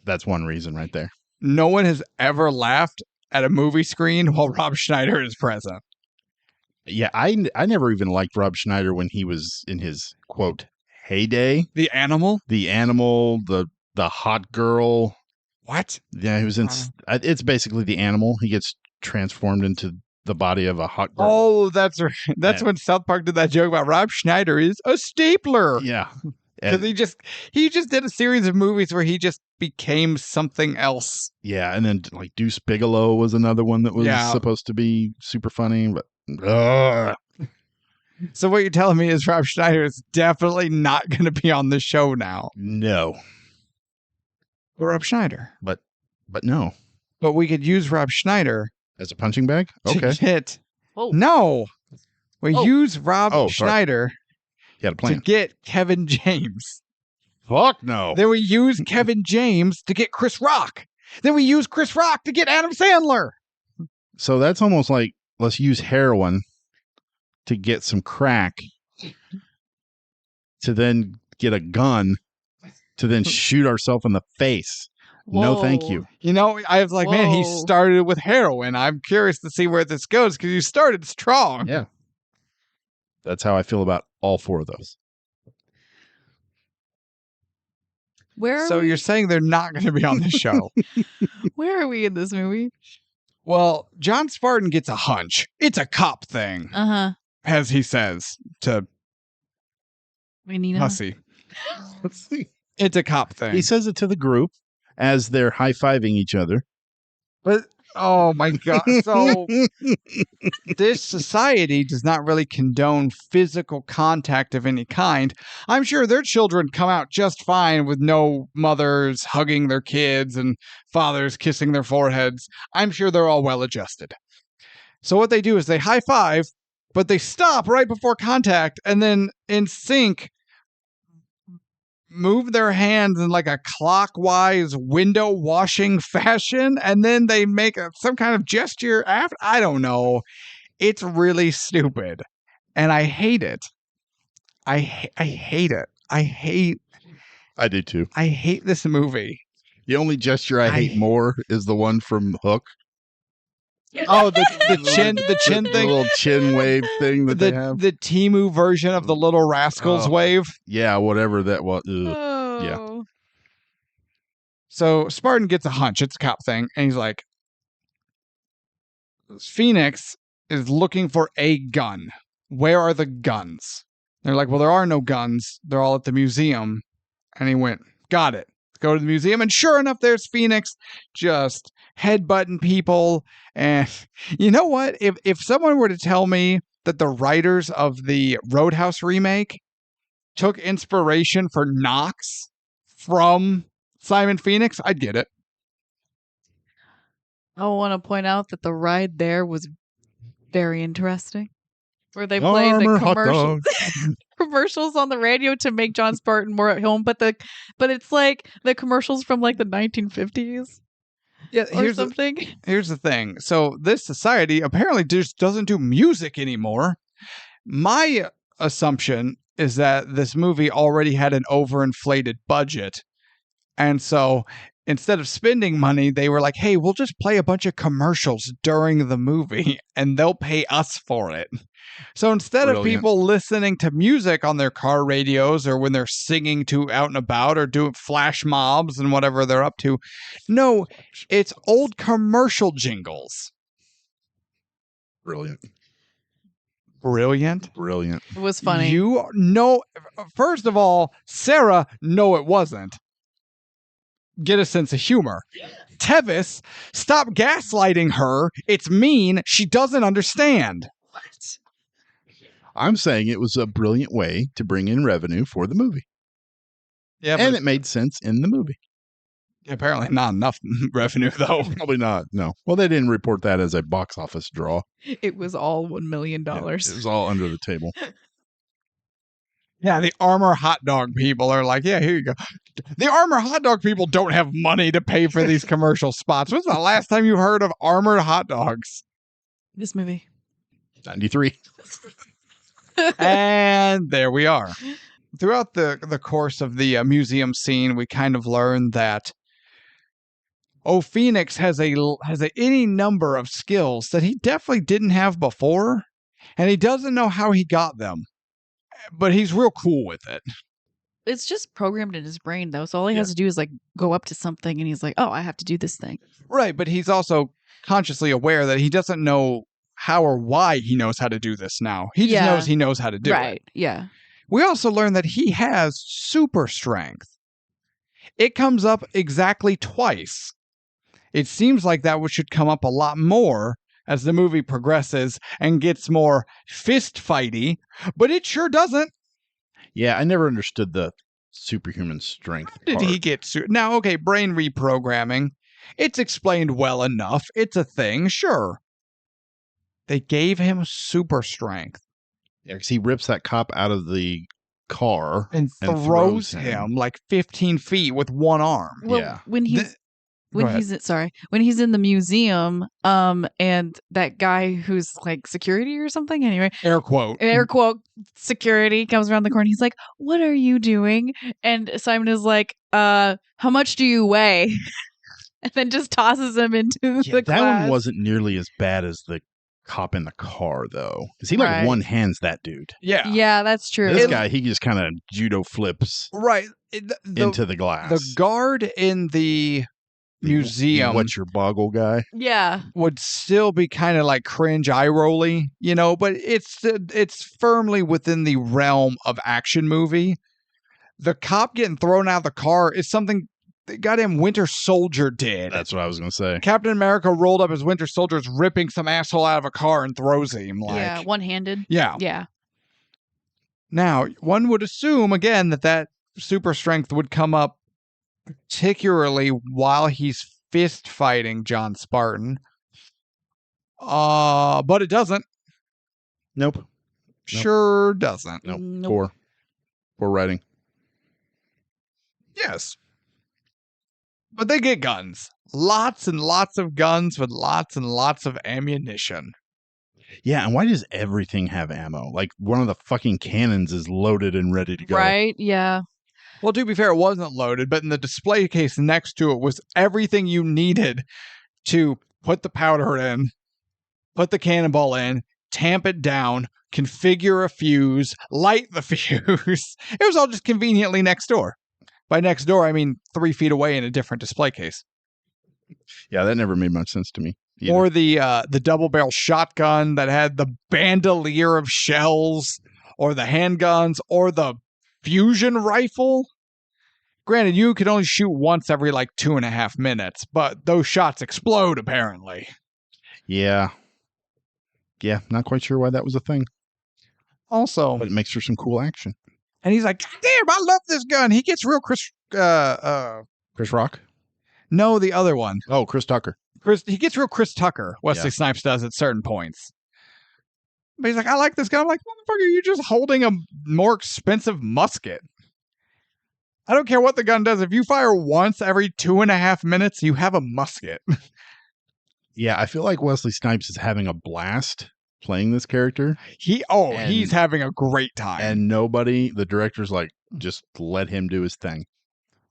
that's one reason right there. no one has ever laughed at a movie screen while Rob Schneider is present. Yeah, I never even liked Rob Schneider when he was in his quote heyday. The animal? The animal, the hot girl. What? Yeah, he was in. It's basically the animal. He gets transformed into the body of a hot girl. Oh, that's right. That's Yeah. when South Park did that joke about Rob Schneider is a stapler. Yeah, Because he just did a series of movies where he just became something else. yeah, and then like Deuce Bigelow was another one that was supposed to be super funny, but So what you're telling me is Rob Schneider is definitely not going to be on the show now. no, Rob Schneider. but no, But we could use Rob Schneider as a punching bag. to Okay, get... Oh. No. We Oh. use Rob Oh, sorry. Schneider he had a to plan. get Kevin James. Fuck no. Then we use Kevin James to get Chris Rock. Then we use Chris Rock to get Adam Sandler. So that's almost like let's use heroin to get some crack, to then get a gun, to then shoot ourselves in the face. No, thank Whoa. you. You know, I was like, man, he Whoa. started with heroin. I'm curious to see where this goes because you started strong. Yeah. That's how I feel about all four of those. Where are So we? you're saying they're not going to be on the show. Where are we in this movie? Well, John Sparatan gets a hunch. It's a cop thing, Uh-huh. as he says to We need Hussey. Let's see. It's a cop thing. He says it to the group as they're high-fiving each other. But, oh my God. So this society does not really condone physical contact of any kind. I'm sure their children come out just fine with no mothers hugging their kids and fathers kissing their foreheads. I'm sure they're all well adjusted. So what they do is they high five but they stop right before contact and then in sync move their hands in like a clockwise window washing fashion, and then they make some kind of gesture after. I don't know. It's really stupid, and I hate it. I hate it. I do too. I hate this movie. The only gesture I hate more is the one from Hook. Oh, the chin The thing. little chin wave thing that they have. The Temu version of the Little Rascals wave. Yeah, whatever that was. Ugh. Oh. So Spartan gets a hunch. It's a cop thing. And he's like, Phoenix is looking for a gun. Where are the guns? They're like, well, there are no guns. They're all at the museum. And he went, got it. Go to the museum. And sure enough, there's Phoenix just headbutting people. And you know what? If someone were to tell me that the writers of the Roadhouse remake took inspiration for Knox from Simon Phoenix, I'd get it. I want to point out that the ride there was very interesting. Where they played the commercials on the radio to make John Spartan more at home, but it's like the commercials from like the 1950s. Yeah, or something. Here's the thing. So this society apparently just doesn't do music anymore. My assumption is that this movie already had an overinflated budget. And so instead of spending money, they were like, hey, we'll just play a bunch of commercials during the movie and they'll pay us for it. So instead of people listening to music on their car radios or when they're singing to out and about or doing flash mobs and whatever they're up to, no, it's old commercial jingles. Brilliant. It was funny. You know, first of all, Sarah, no, it wasn't. Get a sense of humor. Tevis, stop gaslighting her. It's mean. She doesn't understand. What? I'm saying it was a brilliant way to bring in revenue for the movie. Yeah, and it made sense in the movie. Apparently not enough revenue, though. Probably not, no. Well, they didn't report that as a box office draw. It was all $1 million. Yeah, it was all under the table. Yeah, the Armor hot dog people are like, yeah, here you go. The Armor hot dog people don't have money to pay for these commercial spots. When's the last time you heard of Armored hot dogs? This movie. 93. And there we are. Throughout the course of the museum scene, we kind of learn that Phoenix has any number of skills that he definitely didn't have before, and he doesn't know how he got them, but he's real cool with it. It's just programmed in his brain, though. So all he has to do is like go up to something, and he's like, "Oh, I have to do this thing." Right, but he's also consciously aware that he doesn't know how or why he knows how to do this now. He just knows he knows how to do it. Right, yeah. We also learn that he has super strength. It comes up exactly twice. It seems like that should come up a lot more as the movie progresses and gets more fist fighty, but it sure doesn't. Yeah, I never understood the superhuman strength Did part. he get now? Okay, brain reprogramming. It's explained well enough. It's a thing, sure. They gave him super strength. Yeah, because he rips that cop out of the car and throws him like 15 feet with one arm. Well, yeah. when he's in the museum, and that guy who's like security or something, anyway, air quote security comes around the corner. He's like, "What are you doing?" And Simon is like, "How much do you weigh?" And then just tosses him into the glass. That one wasn't nearly as bad as the cop in the car, though, because he like one hands that dude. Yeah, that's true. This guy, he just kind of judo flips into the glass. The guard in the museum, what's your boggle guy? Yeah, would still be kind of like cringe eye rolly, but it's firmly within the realm of action movie. The cop getting thrown out of the car is something the goddamn Winter Soldier did. That's what I was going to say. Captain America rolled up his Winter Soldiers, ripping some asshole out of a car and throws him. Yeah, one-handed. Yeah. Now, one would assume, again, that super strength would come up particularly while he's fist fighting John Spartan. But it doesn't. Nope. Sure doesn't. Nope. Nope. Poor writing. Yes. But they get guns. Lots and lots of guns with lots and lots of ammunition. Yeah, and why does everything have ammo? Like one of the fucking cannons is loaded and ready to go. Right? Yeah. Well, to be fair, it wasn't loaded, but in the display case next to it was everything you needed to put the powder in, put the cannonball in, tamp it down, configure a fuse, light the fuse. It was all just conveniently next door. By next door, I mean 3 feet away in a different display case. Yeah, that never made much sense to me. Either. Or the double barrel shotgun that had the bandolier of shells, or the handguns, or the fusion rifle. Granted, you could only shoot once every like 2.5 minutes, but those shots explode apparently. Yeah, not quite sure why that was a thing, Also, but it makes for some cool action. and he's like, "God damn, I love this gun." He gets real Chris Rock? no, the other one. Oh, Chris Tucker. He gets real Chris Tucker. Wesley Snipes does at certain points. But he's like, "I like this gun." I'm like, "Motherfucker, you're just holding a more expensive musket. I don't care what the gun does. If you fire once every 2.5 minutes, you have a musket." Yeah, I feel like Wesley Snipes is having a blast playing this character. He's having a great time. And the director's like, just let him do his thing.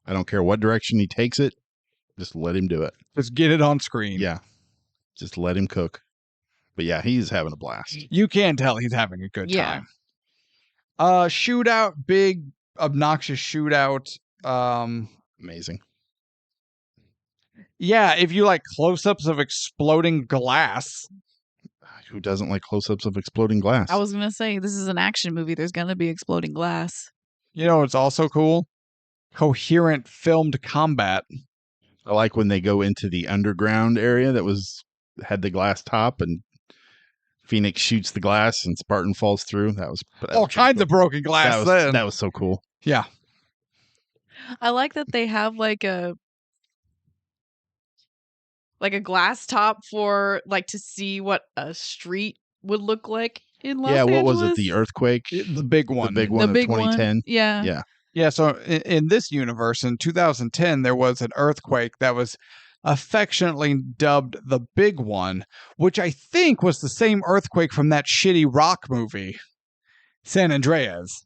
I don't care what direction he takes it. Just let him do it. Just get it on screen. Yeah. Just let him cook. But yeah, he's having a blast. You can tell he's having a good Yeah. time. Shootout, big, obnoxious shootout. Amazing. Yeah, if you like close-ups of exploding glass. Who doesn't like close-ups of exploding glass? I was going to say, this is an action movie. There's going to be exploding glass. You know what's also cool? Coherent filmed combat. I like when they go into the underground area that had the glass top and Phoenix shoots the glass and Spartan falls through. That was All kinds of broken glass then. That was so cool. Yeah. I like that they have like a glass top for like to see what a street would look like in Los Angeles. Yeah, what was it? The earthquake? The big one. The big one of 2010. Yeah. Yeah. Yeah, so in this universe, in 2010, there was an earthquake that was affectionately dubbed the Big One, which I think was the same earthquake from that shitty rock movie, San Andreas.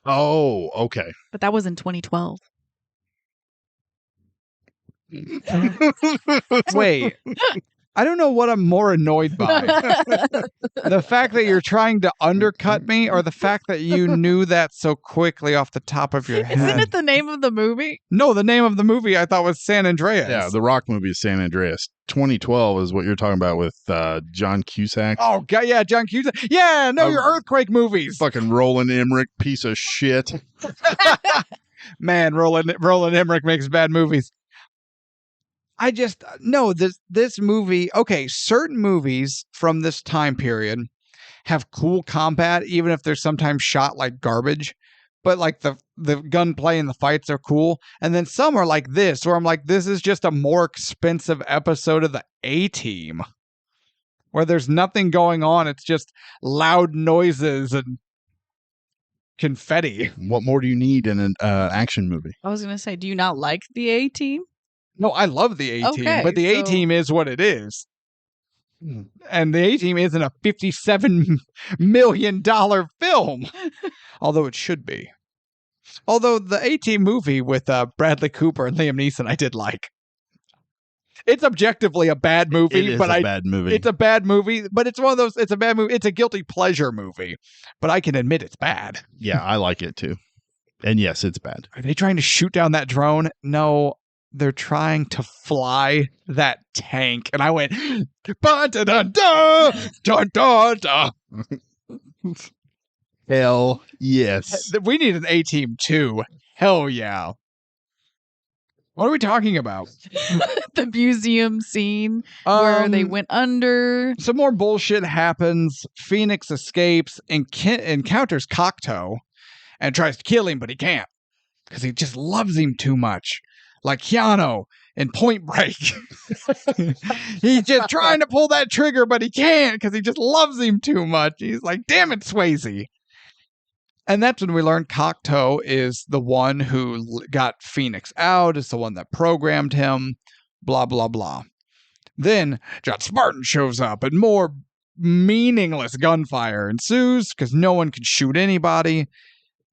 Oh, okay. But that was in 2012. Wait, I don't know what I'm more annoyed by. The fact that you're trying to undercut me, or the fact that you knew that so quickly off the top of your head. Isn't it the name of the movie? No, the name of the movie I thought was San Andreas. Yeah, the rock movie is San Andreas. 2012 is what you're talking about with John Cusack. Oh, God, yeah, John Cusack. Yeah, no, your earthquake movies. Fucking Roland Emmerich, piece of shit. Man, Roland Emmerich makes bad movies. I just, no, this movie, okay, certain movies from this time period have cool combat, even if they're sometimes shot like garbage. But like the gunplay and the fights are cool. And then some are like this, where I'm like, this is just a more expensive episode of the A-Team, where there's nothing going on. It's just loud noises and confetti. What more do you need in an action movie? I was going to say, do you not like the A-Team? No, I love the A-Team, Okay, but the so- A-Team is what it is. And the A-Team isn't a $57 million film, although it should be. Although the A-Team movie with Bradley Cooper and Liam Neeson, I did like. It's objectively a bad movie, It is but a bad movie. It's a bad movie, but it's one of those. It's a bad movie. It's a guilty pleasure movie, but I can admit it's bad. Yeah, I like it too. And yes, it's bad. Are they trying to shoot down that drone? No. They're trying to fly that tank. And I went, ba-da-da-da, da-da-da. Hell yes. We need an A-Team too. Hell yeah. What are we talking about? The museum scene where they went under. Some more bullshit happens. Phoenix escapes and encounters Cocteau and tries to kill him, but he can't because he just loves him too much. Like Keanu, in Point Break. He's just trying to pull that trigger, but he can't because he just loves him too much. He's like, damn it, Swayze. And that's when we learned Cocteau is the one who got Phoenix out, is the one that programmed him, blah, blah, blah. Then John Sparatan shows up and more meaningless gunfire ensues because no one can shoot anybody.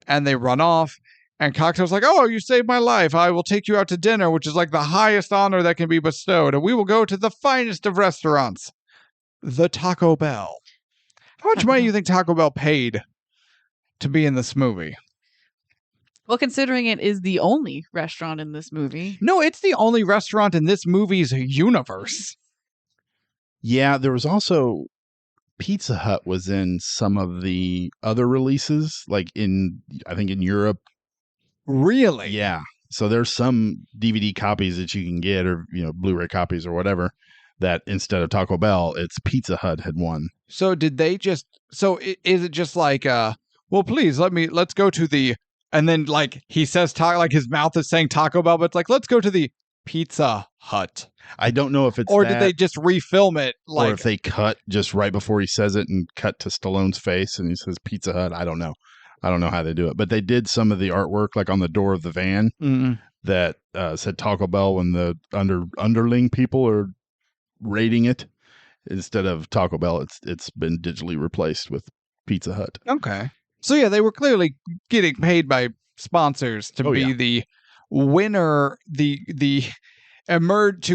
And they run off. And Cocteau's like, oh, you saved my life. I will take you out to dinner, which is like the highest honor that can be bestowed. And we will go to the finest of restaurants, the Taco Bell. How much money do you think Taco Bell paid to be in this movie? Well, considering it is the only restaurant in this movie. No, it's the only restaurant in this movie's universe. Yeah, there was also Pizza Hut was in some of the other releases, like I think in Europe. Really? Yeah. So there's some DVD copies that you can get, or Blu-ray copies or whatever, that instead of Taco Bell, it's Pizza Hut had won. So did they just? So is it just like, well, please let's go to the, and then like he says like his mouth is saying Taco Bell, but it's like let's go to the Pizza Hut. I don't know if it's or that, did they just refilm it? Like, or if they cut just right before he says it and cut to Stallone's face and he says Pizza Hut. I don't know. I don't know how they do it, but they did some of the artwork, like on the door of the van, that said Taco Bell when the underling people are rating it. Instead of Taco Bell, it's been digitally replaced with Pizza Hut. Okay. So yeah, they were clearly getting paid by sponsors to be the winner, the emerge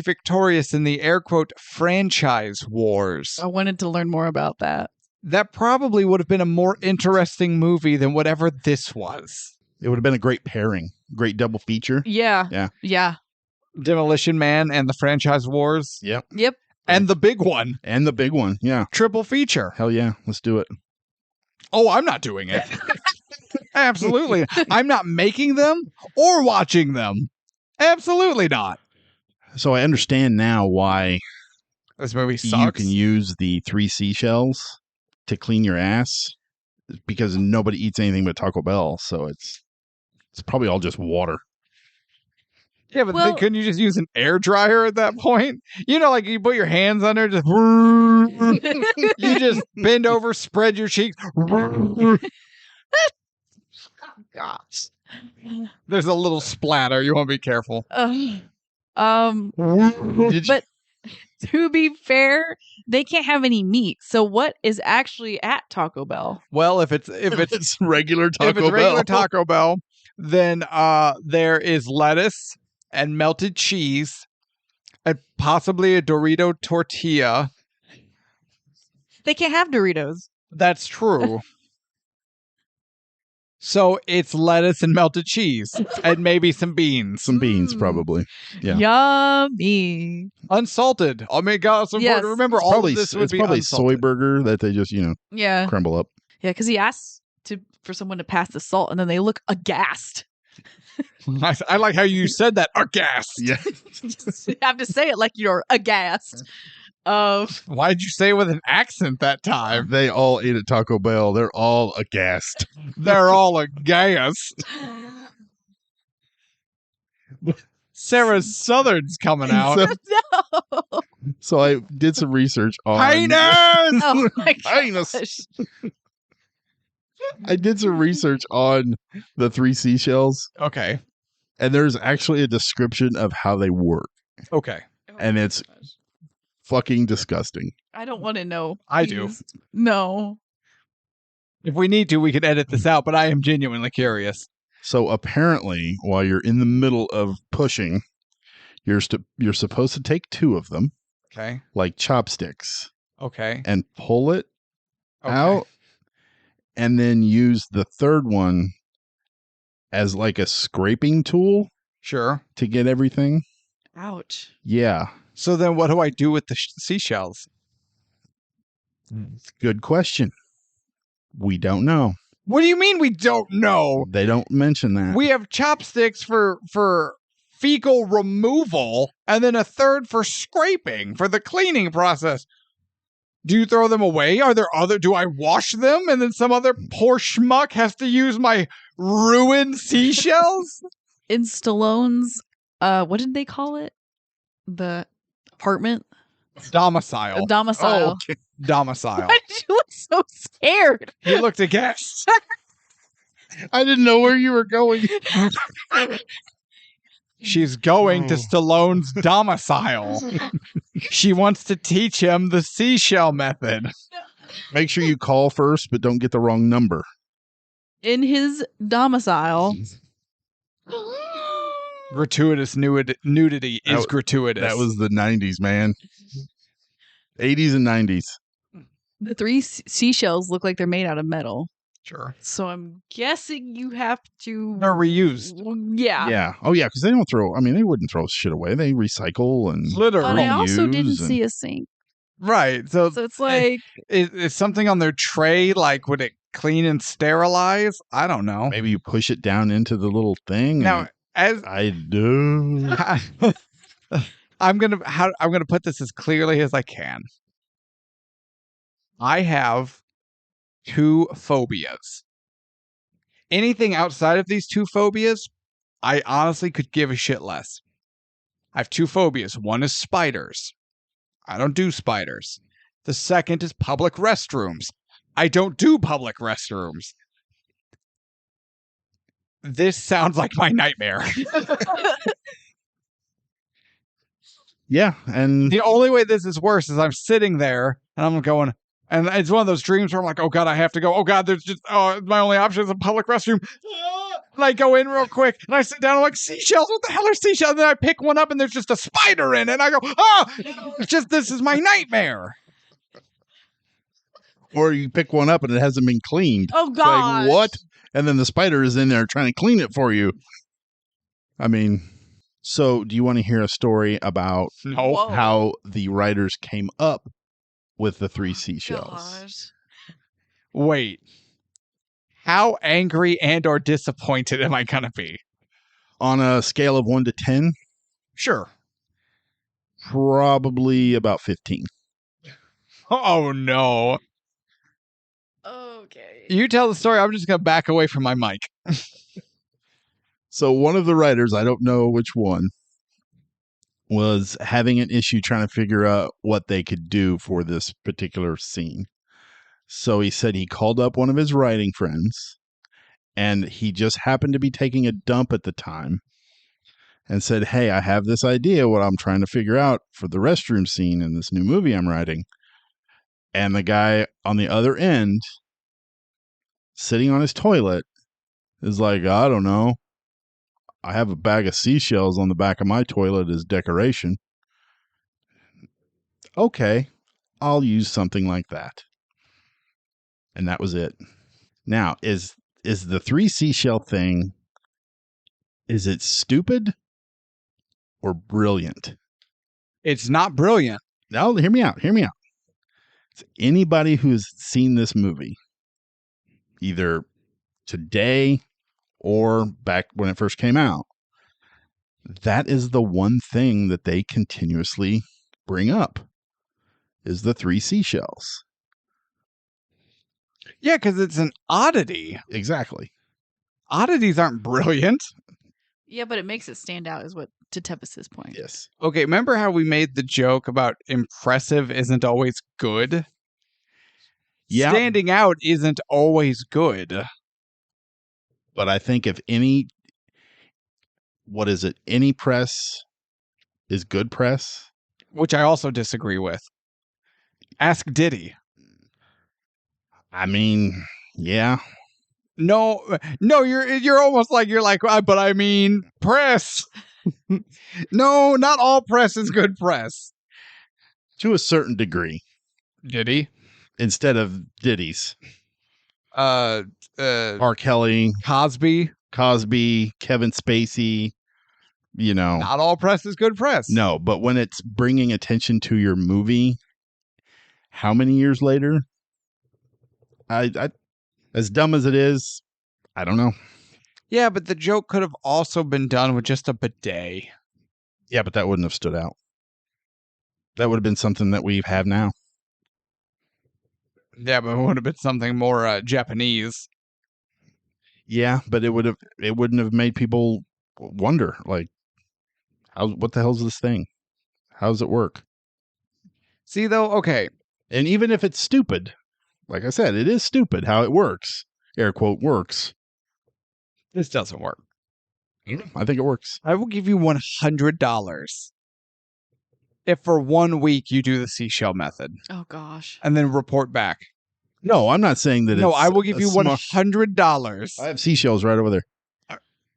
victorious in the air quote franchise wars. I wanted to learn more about that. That probably would have been a more interesting movie than whatever this was. It would have been a great pairing, great double feature. Yeah. Demolition Man and the franchise wars. Yep. And the big one. Yeah. Triple feature. Hell yeah, let's do it. Oh, I'm not doing it. Absolutely. I'm not making them or watching them. Absolutely not. So I understand now why this movie sucks. You can use the 3 seashells to clean your ass, because nobody eats anything but Taco Bell, so it's probably all just water. Yeah, but couldn't you just use an air dryer at that point? Like you put your hands under, just you just bend over, spread your cheeks. Gosh. There's a little splatter. You want to be careful. But to be fair, they can't have any meat. So what is actually at Taco Bell? Well, if it's regular Taco Bell, then there is lettuce and melted cheese and possibly a Dorito tortilla. They can't have Doritos. That's true. So it's lettuce and melted cheese and maybe some beans. Some beans, probably. Yeah. Yummy. Unsalted. Oh my God. So yes. Remember, all of this would be probably unsalted. soy burger that they just, crumble up. Yeah, because he asks for someone to pass the salt, and then they look aghast. I like how you said that. Aghast. Yeah. You have to say it like you're aghast. Why'd you say it with an accent that time? They all ate at Taco Bell. They're all aghast. They're all aghast. Sarah's Southern's coming out. No. So I did some research on heinous. Oh my heinous. gosh. I did some research on the 3 seashells. Okay. And there's actually a description of how they work. Okay. And it's fucking disgusting. I don't want to know. I do. No. If we need to, we could edit this out, but I am genuinely curious. So apparently, while you're in the middle of pushing, you're supposed to take 2 of them. Okay. Like chopsticks. Okay. And pull it out. And then use the third one as like a scraping tool. Sure. To get everything. Ouch. Yeah. So then what do I do with the seashells? Good question. We don't know. What do you mean we don't know? They don't mention that. We have chopsticks for fecal removal and then a third for scraping for the cleaning process. Do you throw them away? Do I wash them and then some other poor schmuck has to use my ruined seashells? In Stallone's what did they call it? The apartment? Domicile. Domicile. Oh, okay. Domicile. Why did you look so scared? He looked aghast. I didn't know where you were going. She's going to Oh. Stallone's domicile. She wants to teach him the seashell method. Make sure you call first, but don't get the wrong number. In his domicile. Gratuitous nudity is gratuitous. That was the 90s, man. 80s and 90s. The 3 seashells look like they're made out of metal. sure. So I'm guessing you have to. They're reused. Yeah. Yeah. Oh, yeah, because they don't throw, I mean, they wouldn't throw shit away. They recycle and. Literally. But I also use didn't and- see a sink. Right. So, So it's like. is something on their tray, like, would it clean and sterilize? I don't know. Maybe you push it down into the little thing. Now, as I do. I'm gonna put this as clearly as I can. I have 2 phobias. Anything outside of these 2 phobias, I honestly could give a shit less. I have 2 phobias. One is spiders. I don't do spiders. The second is public restrooms. I don't do public restrooms. This sounds like my nightmare. Yeah. And The only way this is worse is I'm sitting there and I'm going, and it's one of those dreams where I'm like, oh God, I have to go. Oh God, there's just, my only option is a public restroom. And I go in real quick and I sit down. I'm like, seashells? What the hell are seashells? And then I pick one up and there's just a spider in it. And I go, it's just, this is my nightmare. or you pick one up and it hasn't been cleaned. Oh, It's God. like, what? And then the spider is in there trying to clean it for you. I mean, so do you want to hear a story about No. Whoa. how the writers came up with the 3 seashells? Gosh. Wait. How angry and or disappointed am I going to be? On a scale of 1 to 10, Sure. probably about 15. Oh no. Okay. You tell the story. I'm just going to back away from my mic. So one of the writers, I don't know which one, was having an issue trying to figure out what they could do for this particular scene. So he said he called up one of his writing friends, and he just happened to be taking a dump at the time, and said, hey, I have this idea what I'm trying to figure out for the restroom scene in this new movie I'm writing. And the guy on the other end, sitting on his toilet, is like, I don't know. I have a bag of seashells on the back of my toilet as decoration. Okay, I'll use something like that. And that was it. Now, is the 3 seashell thing, is it stupid or brilliant? It's not brilliant. Now, hear me out. It's anybody who's seen this movie, either today or back when it first came out, that is the one thing that they continuously bring up, is the 3 seashells. Yeah, because it's an oddity. Exactly. Oddities aren't brilliant. Yeah, but it makes it stand out, is what to Tepus's point. Yes. Okay, remember how we made the joke about impressive isn't always good? Yeah. Standing out isn't always good. But I think if any, what is it? Any press is good press. Which I also disagree with. Ask Diddy. I mean, yeah. No, you're almost like but I mean press. No, not all press is good press. To a certain degree, Diddy. instead of ditties. R. R. Kelly, Cosby. Cosby, Kevin Spacey, you know. Not all press is good press. No, but when it's bringing attention to your movie, how many years later? I as dumb as it is, I don't know. Yeah, but the joke could have also been done with just a bidet. Yeah, but that wouldn't have stood out. That would have been something that we have now. Yeah, but it would have been something more Japanese. Yeah, but it wouldn't have made people wonder, like, What the hell's this thing? How does it work? See, though, okay. And even if it's stupid, like I said, it is stupid how it works. Air quote works. This doesn't work. I think it works. I will give you $100 if for 1 week you do the seashell method Oh gosh. and then report back. No, I'm not saying that. No, it's I will give a you smart- $100. I have seashells right over there.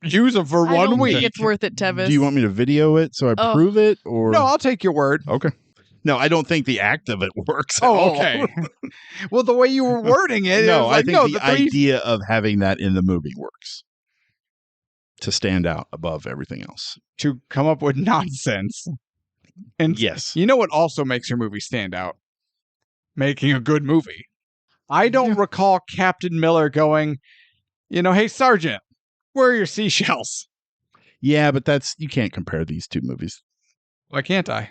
Use them for I 1 don't week. think it's worth it, Tevis. Do you want me to video it so I Oh. prove it, or No, I'll take your word. Okay. No, I don't think the act of it works. At Oh, all. okay. Well, the way you were wording it, No, it was like, I think no, the three- idea of having that in the movie works to stand out above everything else. to come up with nonsense. And Yes. you know what also makes your movie stand out? Making a good movie. I don't recall Captain Miller going, hey, Sergeant, where are your seashells? Yeah, but you can't compare these two movies Why can't I?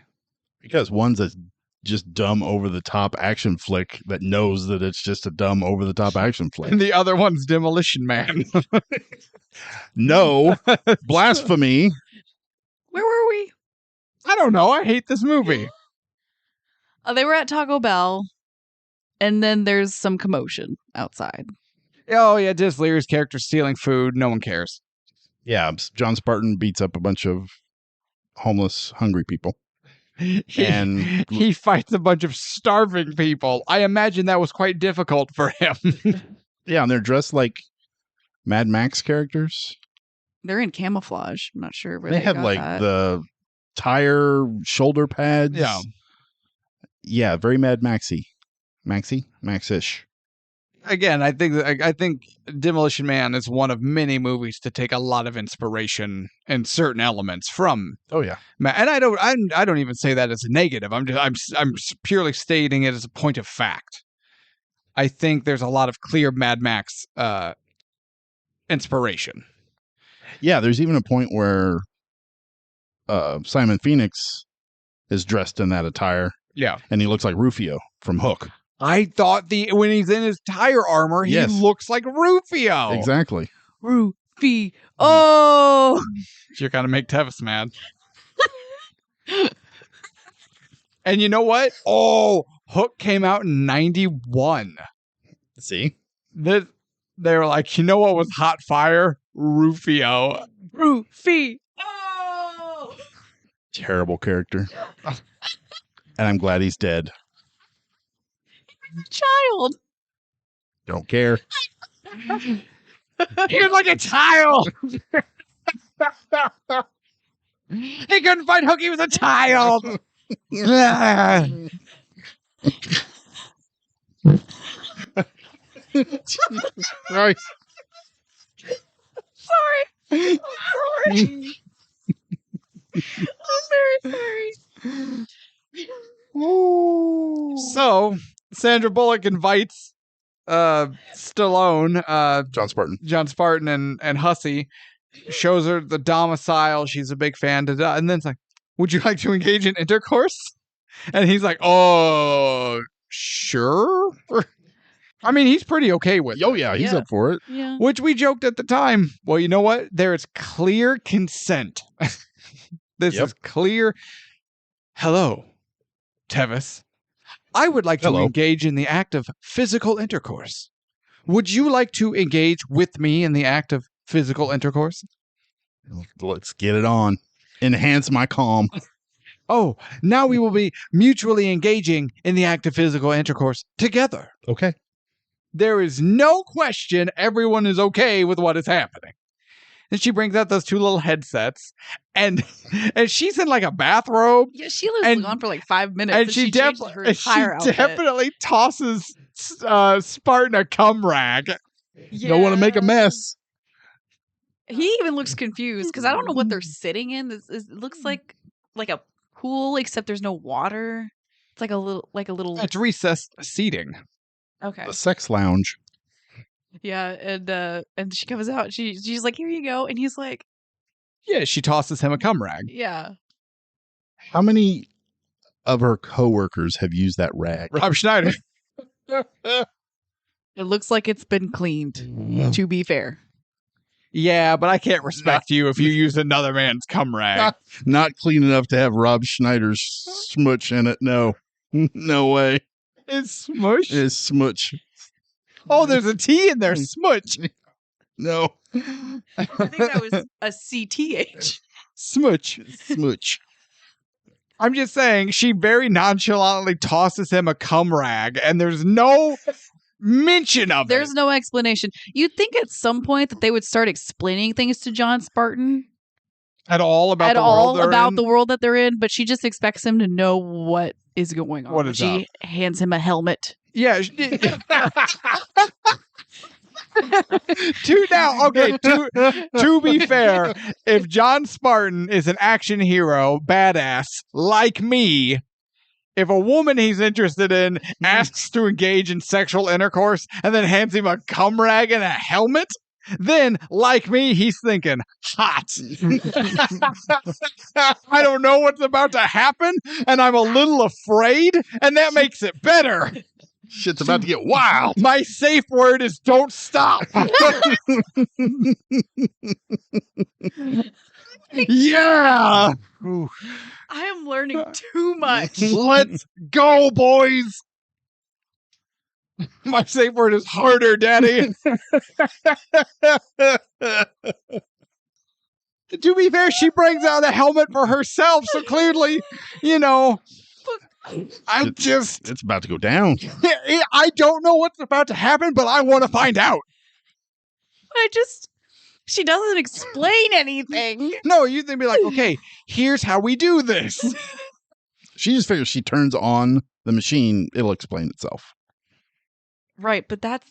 because one's a just dumb over the top action flick that knows that it's just a dumb over the top action flick. And the other one's Demolition Man. No, blasphemy. Where were we? I don't know. I hate this movie. They were at Taco Bell, and then there's some commotion outside. Oh, yeah, Diz Leary's character stealing food. No one cares. Yeah, John Sparatan beats up a bunch of homeless, hungry people. And- he fights a bunch of starving people. I imagine that was quite difficult for him. Yeah, and they're dressed like Mad Max characters. They're in camouflage. I'm not sure where They they have got like that. the tire shoulder pads. Yeah. Yeah, very Mad Maxy. Maxish. Again, I think Demolition Man is one of many movies to take a lot of inspiration and certain elements from. Oh yeah. And I don't even say that as a negative. I'm purely stating it as a point of fact. I think there's a lot of clear Mad Max inspiration. Yeah, there's even a point where Simon Phoenix is dressed in that attire Yeah. and he looks like Rufio from Hook. I thought when he's in his tire armor, he Yes. looks like Rufio. Exactly. Rufy. Oh, You're gonna make Tevis mad. And you know what? Oh, Hook came out in 91. See? They were like, you know what was hot fire? Rufio. Rufy. Oh. Terrible character. And I'm glad he's dead. Child. Don't care. He was like a child. He couldn't fight Hook. He was a child. Right. Sorry. I'm sorry. I'm very sorry. So Sandra Bullock invites Stallone, John Spartan. John Spartan, and Hussey, shows her the domicile. She's a big fan. And then it's like, would you like to engage in intercourse? And he's like, oh, sure. I mean, he's pretty okay with it. Oh yeah, he's Yeah. up for it. Yeah. Which we joked at the time. Well, you know what? There is clear consent. This Yep. is clear. Hello, Tevis. I would like to Hello. engage in the act of physical intercourse. Would you like to engage with me in the act of physical intercourse? Let's get it on. Enhance my calm. Oh, now we will be mutually engaging in the act of physical intercourse together. Okay. There is no question everyone is okay with what is happening. And she brings out those two little headsets, and she's in like a bathrobe, Yeah, she was And- gone for like 5 minutes. and she changes her entire outfit. definitely tosses Spartan a cum rag. Don't want to make a mess. He even looks confused because I don't know what they're sitting in. It looks like a pool, except there's no water. It's like a little. It's recessed seating. Okay. The sex lounge. Yeah, and she comes out. She's like, "Here you go," and he's like, Yeah, she tosses him a cum rag. "Yeah." How many of her coworkers have used that rag? Rob Schneider. It looks like it's been cleaned. To be fair, Yeah, but I can't respect you if you use another man's cum rag. Not clean enough to have Rob Schneider's smooch in it. No. No way. It's smush. It's smooch. Oh, there's a T in there. Smooch. No. I think that was a CTH. Smooch. Smooch. I'm just saying, she very nonchalantly tosses him a cum rag, and there's no mention of There's it. no explanation. You'd think at some point that they would start explaining things to John Spartan At all about at the all world they're about in? the world that they're in, but she just expects him to know what is going on. What is she hands him a helmet. Yeah. To be fair, if John Spartan is an action hero, badass, like me, if a woman he's interested in asks to engage in sexual intercourse and then hands him a cum rag and a helmet, then, like me, he's thinking, hot. I don't know what's about to happen, and I'm a little afraid, and that makes it better. Shit's about to get wild. My safe word is don't stop. Yeah. Ooh. I am learning too much. Let's go, boys. My safe word is harder, Daddy. To be fair, she brings out a helmet for herself, so clearly, It's about to go down. I don't know what's about to happen, but I want to find out. She doesn't explain anything. No, you'd be like, okay, here's how we do this. She just figures she turns on the machine, it'll explain itself. Right, but that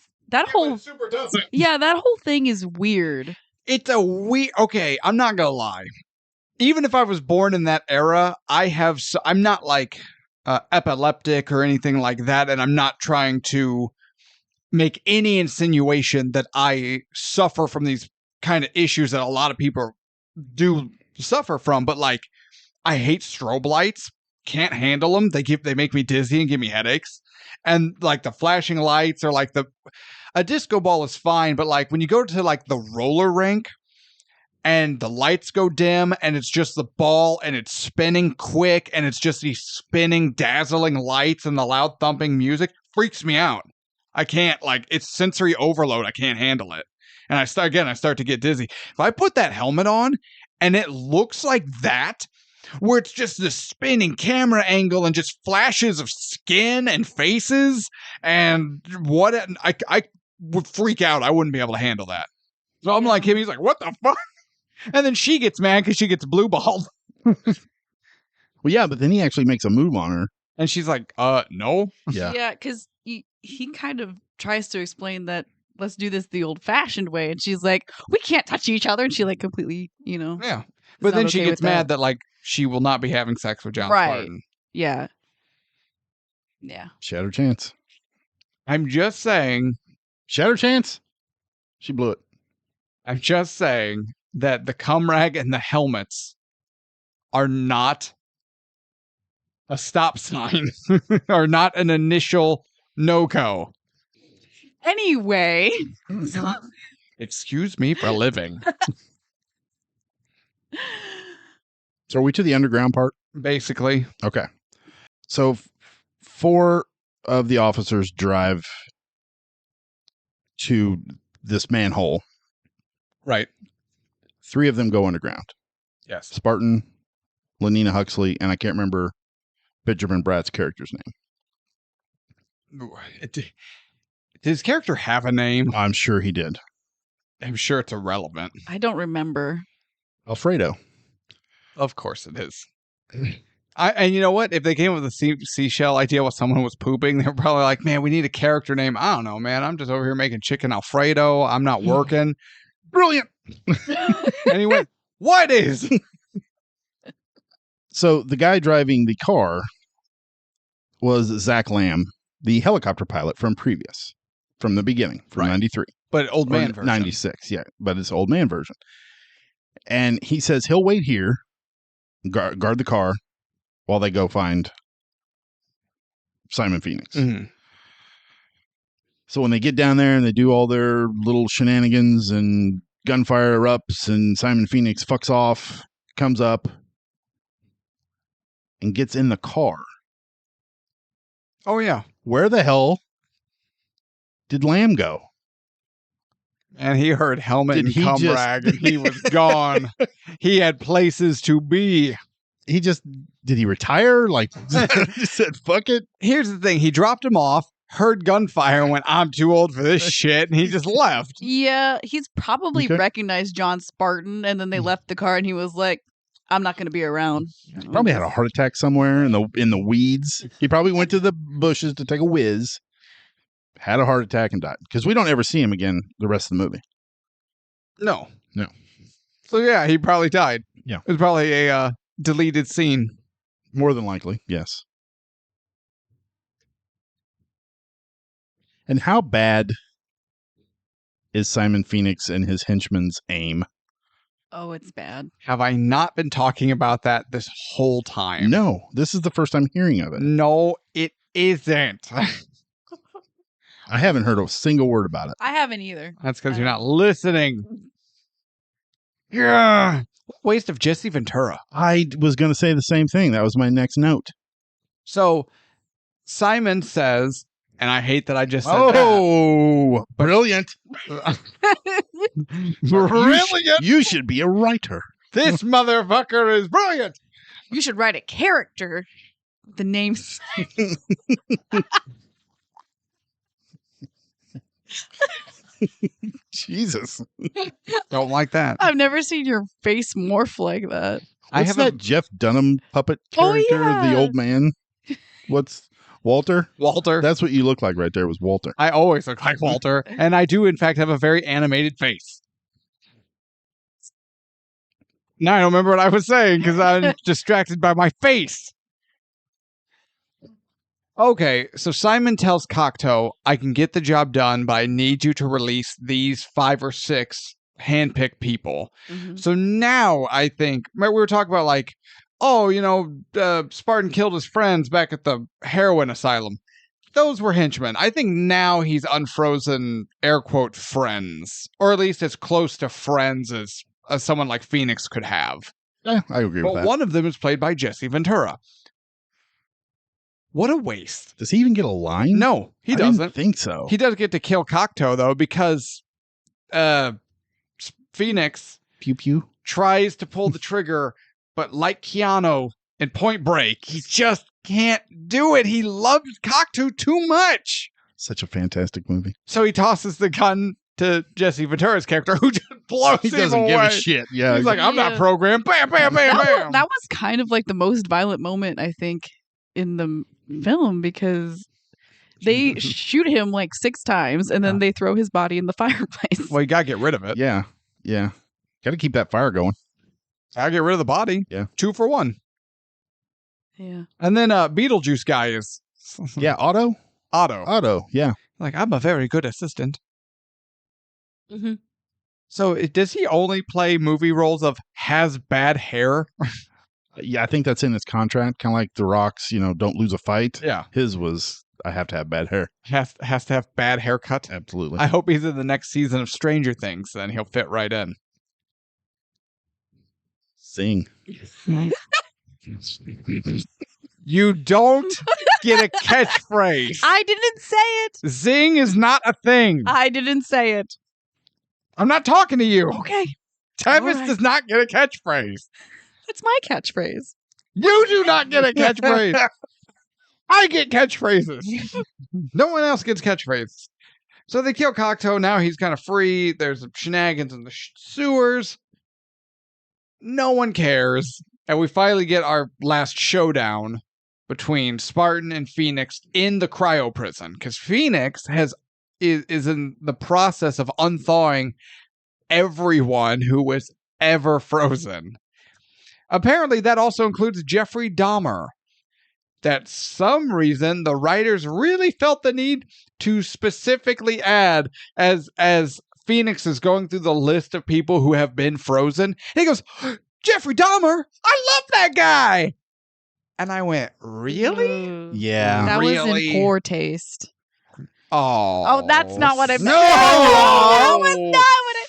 whole Super doesn't. that whole thing is weird. It's a okay, I'm not gonna lie. Even if I was born in that era, I'm not like epileptic or anything like that, and I'm not trying to make any insinuation that I suffer from these kind of issues that a lot of people do suffer from. But like, I hate strobe lights. Can't handle them. They make me dizzy and give me headaches. And like the flashing lights or like a disco ball is fine, but like when you go to like the roller rink and the lights go dim and it's just the ball and it's spinning quick and it's just these spinning, dazzling lights and the loud thumping music, freaks me out. I can't, like, it's sensory overload. I can't handle it. And I start to get dizzy. If I put that helmet on and it looks like that, where it's just the spinning camera angle and just flashes of skin and faces and what, I would freak out. I wouldn't be able to handle that. So I'm like him. He's like, what the fuck? And then she gets mad because she gets blue balled. Well, yeah, but then he actually makes a move on her. And she's like, no. Yeah. Yeah, because he kind of tries to explain that let's do this the old fashioned way. And she's like, we can't touch each other. And she like completely, Yeah. But then she gets mad that like she will not be having sex with John Spartan. Yeah. Yeah. She had her chance. I'm just saying. She had her chance. She blew it. I'm just saying that the cum rag and the helmets are not a stop sign, are not an initial no-go. Anyway. Excuse me for living. So are we to the underground part? Basically. Okay. So 4 of the officers drive to this manhole. Right. 3 of them go underground. Yes. Spartan, Lenina Huxley, and I can't remember Benjamin Bratt's character's name. Did his character have a name? I'm sure he did. I'm sure it's irrelevant. I don't remember. Alfredo. Of course it is. And you know what? If they came up with a seashell idea while someone was pooping, they were probably like, man, we need a character name. I don't know, man. I'm just over here making chicken Alfredo. I'm not working. Brilliant. Anyway, what is? So the guy driving the car was Zach Lamb, the helicopter pilot from the beginning, from Right. 93. But old man version. 96, yeah. But it's old man version. And he says he'll wait here, guard the car, while they go find Simon Phoenix. Mm-hmm. So when they get down there and they do all their little shenanigans and gunfire erupts and Simon Phoenix fucks off, comes up, and gets in the car. Oh, yeah. Where the hell did Lamb go? And he heard helmet Did and he cum just- rag, and he was gone. He had places to be. Did he retire? Like, just said, fuck it. Here's the thing. He dropped him off, heard gunfire, and went, I'm too old for this shit, and he just left. Yeah, he's probably Okay. recognized John Sparatan, and then they left the car, and he was like, "I'm not going to be around." Probably had a heart attack somewhere in the weeds. He probably went to the bushes to take a whiz, had a heart attack, and died. Because we don't ever see him again the rest of the movie. No. No. So, yeah, he probably died. Yeah. It was probably a deleted scene. More than likely, yes. And how bad is Simon Phoenix and his henchman's aim? Oh, it's bad. Have I not been talking about that this whole time? No, this is the first I'm hearing of it. No, it isn't. I haven't heard a single word about it. I haven't either. That's because you're not listening. Yeah. Waste of Jesse Ventura. I was going to say the same thing. That was my next note. So Simon says, and I hate that I just said Oh, brilliant. that. You should be a writer. This motherfucker is brilliant. You should write a character. The name's Jesus. Don't like that. I've never seen your face morph like that. I What's have that Jeff Dunham puppet character? yeah. The old man? What's Walter? Walter. That's what you look like right there was Walter. I always look like Walter, and I do, in fact, have a very animated face. Now I don't remember what I was saying because I'm distracted by my face. Okay, so Simon tells Cocteau, I can get the job done, but I need you to release these 5 or 6 handpicked people. Mhm. So now I think, we were talking about like, oh, Spartan killed his friends back at the heroin asylum. Those were henchmen. I think now he's unfrozen, air quote, friends. Or at least as close to friends as someone like Phoenix could have. Yeah, I agree with But that. one of them is played by Jesse Ventura. What a waste. Does he even get a line? No, he I didn't doesn't. think so. He does get to kill Cocteau, though, because Phoenix Pew pew. tries to pull the trigger, but like Keanu in Point Break, he just can't do it. He loves Cocteau too much. Such a fantastic movie. So he tosses the gun to Jesse Ventura's character, who just blows He him doesn't away. give a shit. Yeah. He's like, I'm not Yeah. programmed. Bam, bam, bam, bam. That was kind of like the most violent moment, I think, in the film because they shoot him like 6 times and then they throw his body in the fireplace. Well, you gotta get rid of it. Yeah. Yeah. Got to keep that fire going. Gotta get rid of the body. Yeah. 2 for 1. Yeah. And then Beetlejuice guy is Yeah. Otto? Otto. Otto. Yeah. Like, I'm a very good assistant. Mm-hmm. So does he only play movie roles of has bad hair? Yeah. I think that's in his contract. Kind of like The Rock's, don't lose a fight. Yeah. His was, I have to have bad hair. Has to have bad haircut. Absolutely. I hope he's in the next season of Stranger Things, then he'll fit right in. Sing. You don't get a catchphrase. I didn't say it. Zing is not a thing. I didn't say it. I'm not talking to you. Okay. Tevis All right. does not get a catchphrase. That's my catchphrase. You do not get a catchphrase. I get catchphrases. No one else gets catchphrases. So they kill Cocteau. Now he's kind of free. There's shenanigans in the sewers. No one cares. And we finally get our last showdown between Spartan and Phoenix in the cryo prison. Because Phoenix is in the process of unthawing everyone who was ever frozen. Apparently, that also includes Jeffrey Dahmer. That some reason the writers really felt the need to specifically add as Phoenix is going through the list of people who have been frozen. And he goes, Jeffrey Dahmer, I love that guy. And I went, really? Ugh. Yeah. That was Really? in poor taste. Oh, Oh, that's not what I meant. No, That was not what I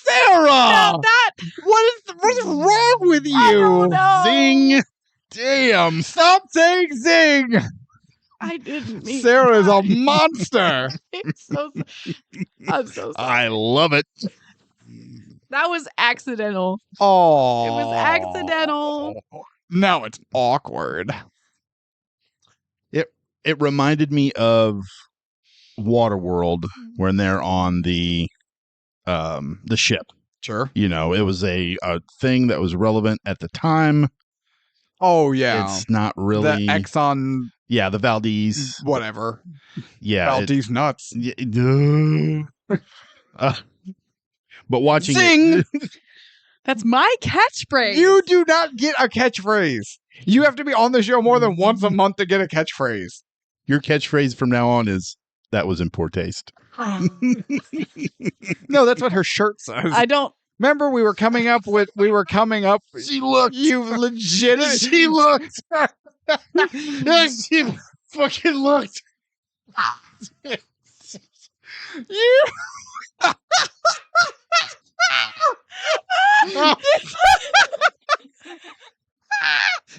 Sarah! That What is wrong with you? I don't know. Zing! Damn! Stop saying zing! I didn't mean. Sarah is a monster. I'm so sorry. I love it. That was accidental. Oh, It was accidental. Now it's awkward. It reminded me of Waterworld when they're on the ship. Sure. You know, it was a thing that was relevant at the time. Oh yeah, It's not really the Exxon, the Valdez. whatever. Yeah, Valdez nuts. But watching Zing! That's my catchphrase. You do not get a catchphrase. You have to be on the show more than once a month to get a catchphrase. your catchphrase from now on is "That was in poor taste." No, that's what her shirt says. I don't. Remember, we were coming up. She looked. You legit. She looked. She fucking looked. You.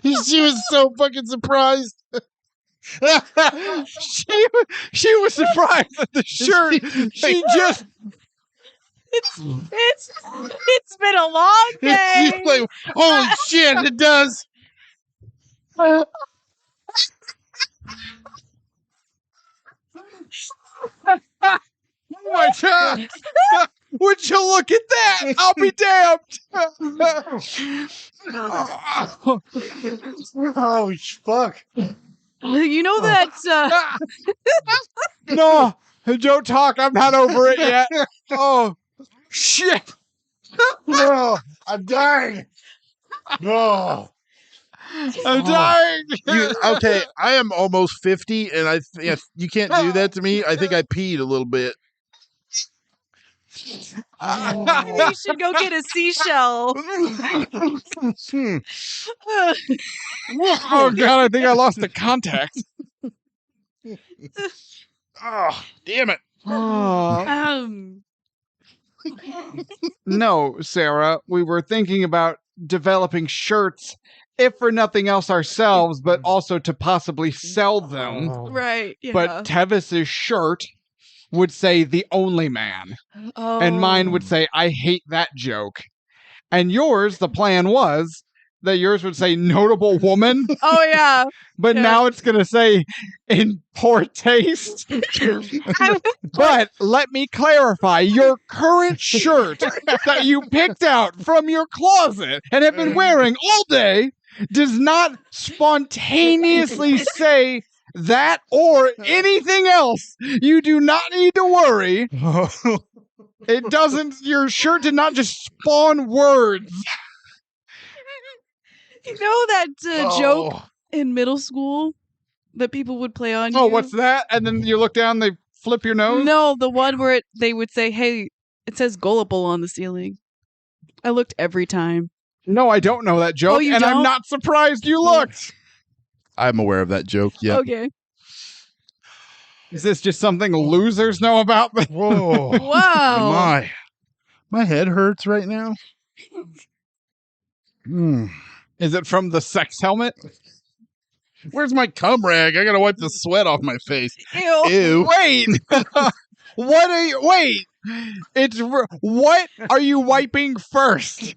She was so fucking surprised. She was surprised at the shirt. She just. It's been a long day. She's like, holy shit, it does. Oh my god! Would you look at that? I'll be damned! Oh fuck! You know that. No, don't talk. I'm not over it yet. Oh shit! No, I'm dying. No. I'm dying. Okay, I am almost 50, and you can't do that to me. I think I peed a little bit. Maybe you should go get a seashell. Oh god, I think I lost the contact. Oh, damn it! Um, No, Sarah, we were thinking about developing shirts, if for nothing else ourselves, but also to possibly sell them. right. Yeah. But Tevis's shirt would say "the only man," and mine would say "I hate that joke." And yours, the plan was that yours would say "notable woman," Oh yeah. but Yeah. now it's going to say "in poor taste." But let me clarify, your current shirt that you picked out from your closet and have been wearing all day does not spontaneously say that or anything else. You do not need to worry. It doesn't, your shirt did not just spawn words. You know that joke in middle school that people would play on Oh, you? what's that? And then you look down, they flip your nose? No, the one where they would say, "Hey, it says gullible on the ceiling." I looked every time. No, I don't know that joke, Oh, you and I'm don't? not surprised you looked. I'm aware of that joke. Yeah. Okay. Is this just something losers know about? Whoa. Wow. My head hurts right now. Is it from the sex helmet? Where's my cum rag? I gotta wipe the sweat off my face. Ew. Ew. Wait. What are you? Wait. What are you wiping first?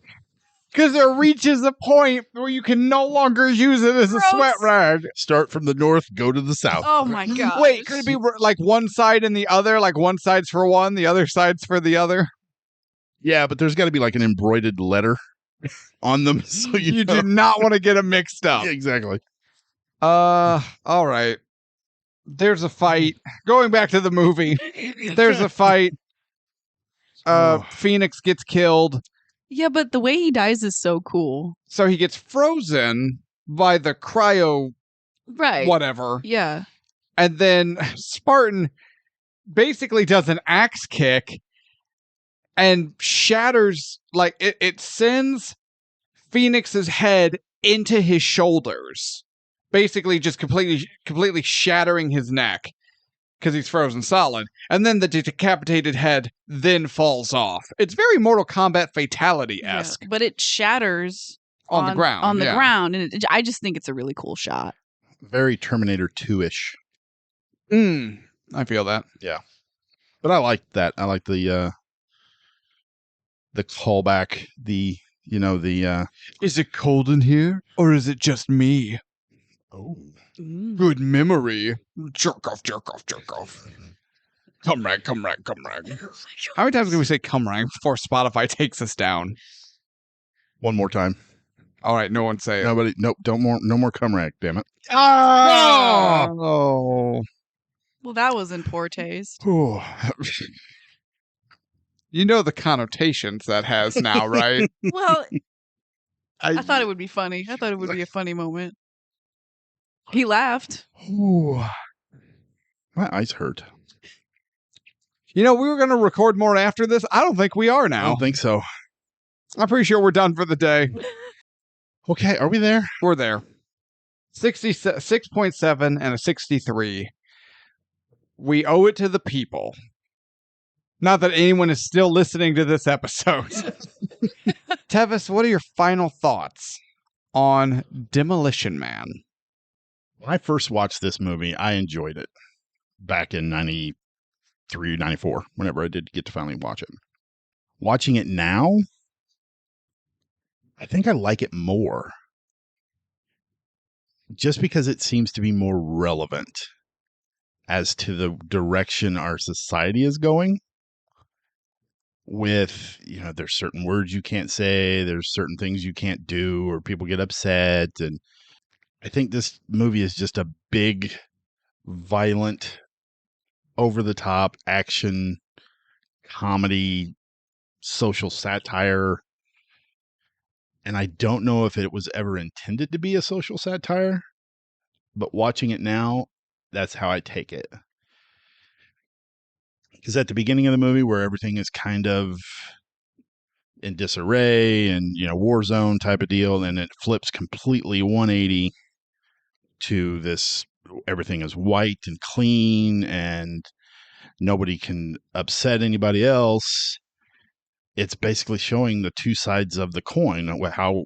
Because there reaches a point where you can no longer use it as a Gross. sweat rag. Start from the north, go to the south. Oh my god. Wait, could it be like one side and the other? Like one side's for one, the other side's for the other? Yeah, but there's got to be like an embroidered letter on them, so You know. do not want to get them mixed up. Yeah, exactly. All right. There's a fight. Going back to the movie, there's a fight. Phoenix gets killed. Yeah, but the way he dies is so cool. So he gets frozen by the cryo Right. whatever. Yeah. And then Spartan basically does an axe kick and shatters, like it sends Phoenix's head into his shoulders. Basically just completely shattering his neck. because he's frozen solid. And then the decapitated head then falls off. It's very Mortal Kombat fatality-esque. Yeah, but it shatters On the ground. On the yeah. ground. And I just think it's a really cool shot. Very Terminator 2-ish. I feel that. Yeah. But I like that. I like the callback, Is it cold in here? Or is it just me? oh. Good memory. Jerk off, jerk off, jerk off. Come rag, come rag, come rag. How many times can we say come rag before Spotify takes us down? One more time. All right, no one say it. Nobody, nope, no more cum rag, damn it. Oh! Well, that was in poor taste. You know the connotations that has now, right? Well, I thought it would be funny. I thought it would be a funny moment. He laughed. Ooh. My eyes hurt. You know, we were going to record more after this. I don't think we are I now. don't think so. I'm pretty sure we're done for the day. Okay, are we there? We're there. 66.7 and a 63. We owe it to the people. Not that anyone is still listening to this episode. Tevis, what are your final thoughts on Demolition Man? When I first watched this movie, I enjoyed it back in 93, 94, whenever I did get to finally watch it. Watching it now, I think I like it more. Just because it seems to be more relevant as to the direction our society is going. With, there's certain words you can't say, there's certain things you can't do, or people get upset. And I think this movie is just a big, violent, over-the-top action, comedy, social satire. And I don't know if it was ever intended to be a social satire, but watching it now, that's how I take it. Because at the beginning of the movie, where everything is kind of in disarray and, war zone type of deal, and it flips completely 180 to this, everything is white and clean and nobody can upset anybody else. It's basically showing the two sides of the coin, how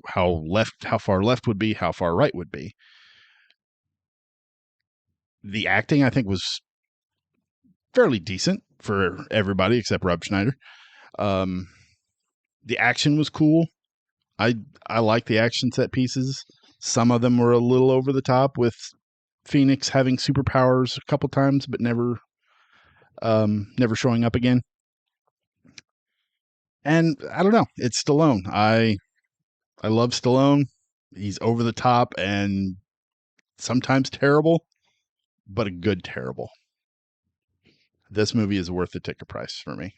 far left would be, how far right would be. The acting, I think, was fairly decent for everybody except Rob Schneider. The action was cool. I like the action set pieces. Some of them were a little over the top, with Phoenix having superpowers a couple times, but never showing up again. And I don't know. It's Stallone. I love Stallone. He's over the top and sometimes terrible, but a good terrible. This movie is worth the ticket price for me.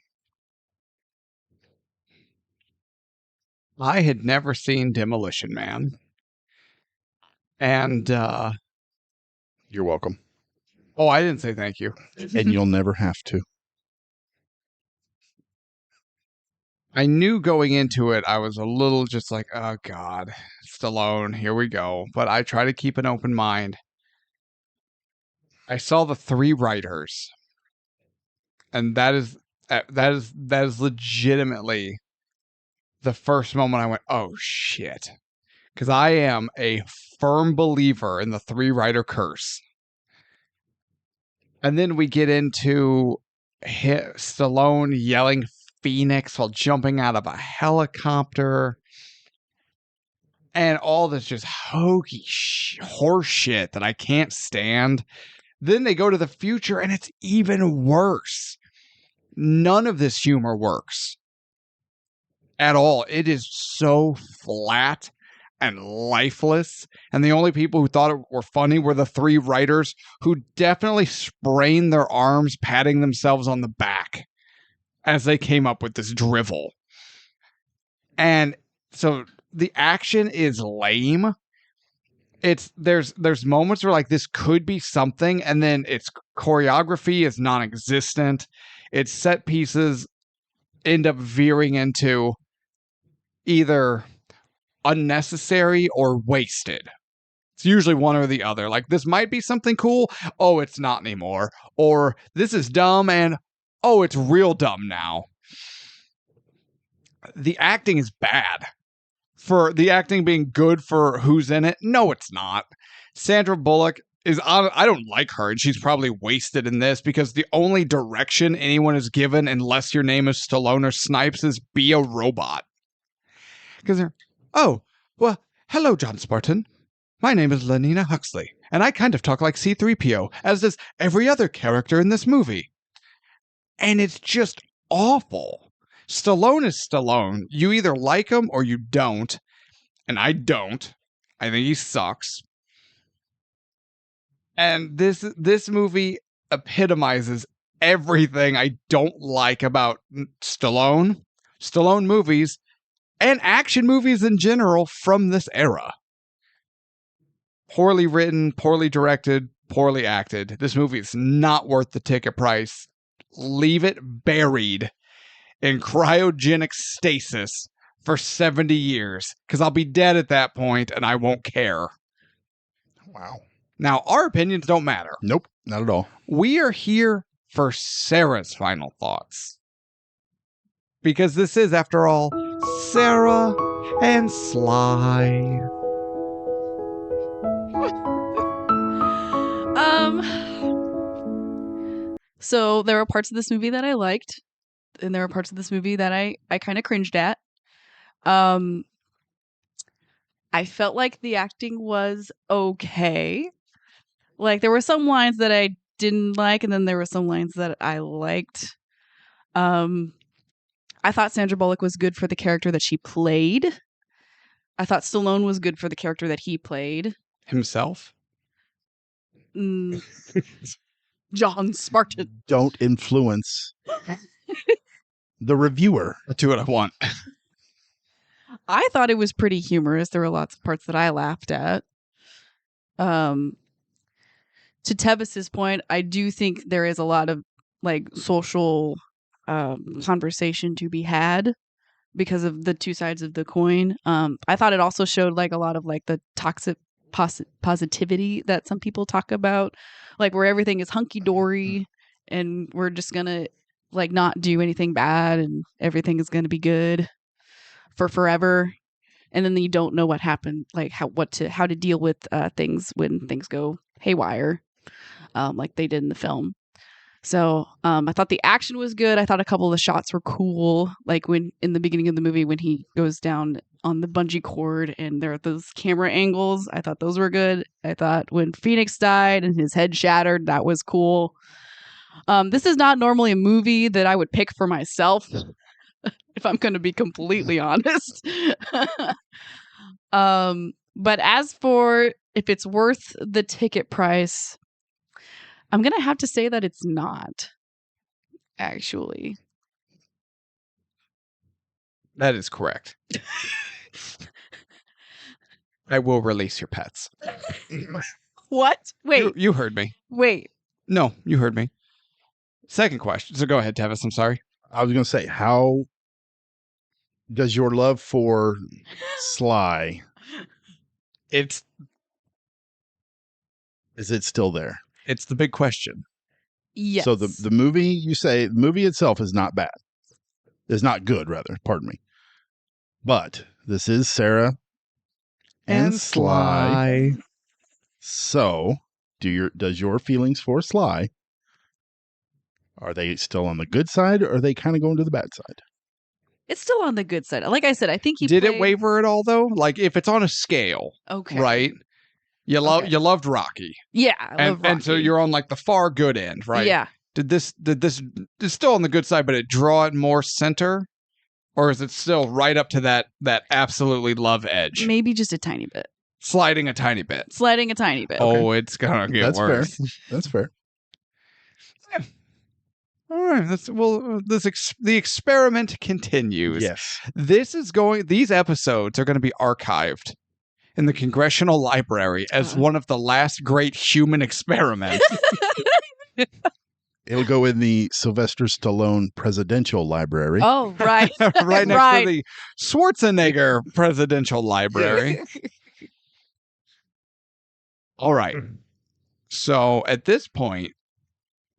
I had never seen Demolition Man. And, You're welcome. oh, I didn't say thank you. And you'll never have to. I knew going into it, I was a little just like, oh, God, Stallone, here we go. But I try to keep an open mind. I saw the three writers. And that is legitimately the first moment I went, oh, shit. Because I am a firm believer in the three-writer curse. And then we get into Stallone yelling Phoenix while jumping out of a helicopter. And all this just hokey horse shit that I can't stand. Then they go to the future and it's even worse. None of this humor works at all. It is so flat and lifeless. And the only people who thought it were funny were the three writers, who definitely sprained their arms patting themselves on the back as they came up with this drivel. And so the action is lame. There's moments where like this could be something, and then its choreography is non-existent. Its set pieces end up veering into either unnecessary or wasted. It's usually one or the other. Like, this might be something cool. Oh, it's not anymore. Or this is dumb and, oh, it's real dumb now. The acting is bad. For the acting being good for who's in it, no, it's not. Sandra Bullock is on. I don't like her, and she's probably wasted in this because the only direction anyone is given, unless your name is Stallone or Snipes, is be a robot. Because they're, oh, well, hello, John Sparatan. My name is Lenina Huxley, and I kind of talk like C-3PO, as does every other character in this movie. And it's just awful. Stallone is Stallone. You either like him or you don't. And I don't. I think he sucks. And this movie epitomizes everything I don't like about Stallone movies, and action movies in general from this era. Poorly written, poorly directed, poorly acted. This movie is not worth the ticket price. Leave it buried in cryogenic stasis for 70 years, because I'll be dead at that point and I won't care. Wow. Now, our opinions don't matter. Nope, not at all. We are here for Sarah's final thoughts. Because this is, after all, Sara and Sly. So there were parts of this movie that I liked, and there were parts of this movie that I kind of cringed at. I felt like the acting was okay. Like, there were some lines that I didn't like, and then there were some lines that I liked. I thought Sandra Bullock was good for the character that she played. I thought Stallone was good for the character that he played. Himself? John Sparatan. Don't influence the reviewer. I'll do what I want. I thought it was pretty humorous. There were lots of parts that I laughed at. To Tevis's point, I do think there is a lot of like social conversation to be had because of the two sides of the coin. I thought it also showed like a lot of like the toxic positivity that some people talk about, like where everything is hunky-dory and we're just gonna like not do anything bad and everything is gonna be good for forever, and then you don't know what happened, like how to deal with things when things go haywire, like they did in the film. So I thought the action was good. I thought a couple of the shots were cool, like when in the beginning of the movie when he goes down on the bungee cord and there are those camera angles. I thought those were good. I thought when Phoenix died and his head shattered, that was cool. This is not normally a movie that I would pick for myself, if I'm going to be completely honest. But as for if it's worth the ticket price, I'm going to have to say that it's not, actually. That is correct. I will release your pets. What? Wait. You heard me. Wait. No, you heard me. Second question. So go ahead, Tevis. I'm sorry. I was going to say, how does your love for Sly, Is it still there? It's the big question. Yes. So the movie, you say, the movie itself is not bad. Is not good, rather. Pardon me. But this is Sara and Sly. So, does your feelings for Sly, are they still on the good side, or are they kind of going to the bad side? It's still on the good side. Like I said, I think Did it waver at all, though? Like, if it's on a scale, okay, right? You loved Rocky. Yeah, I love Rocky. And so you're on like the far good end, right? Yeah. Did this is still on the good side, but it draw it more center? Or is it still right up to that absolutely love edge? Maybe just a tiny bit. Sliding a tiny bit. Okay. It's gonna get That's worse. Fair. That's fair. All right. The experiment continues. Yes. These episodes are going to be archived in the Congressional Library as one of the last great human experiments. It'll go in the Sylvester Stallone Presidential Library. Oh, right. Right next to the Schwarzenegger Presidential Library. All right. So at this point,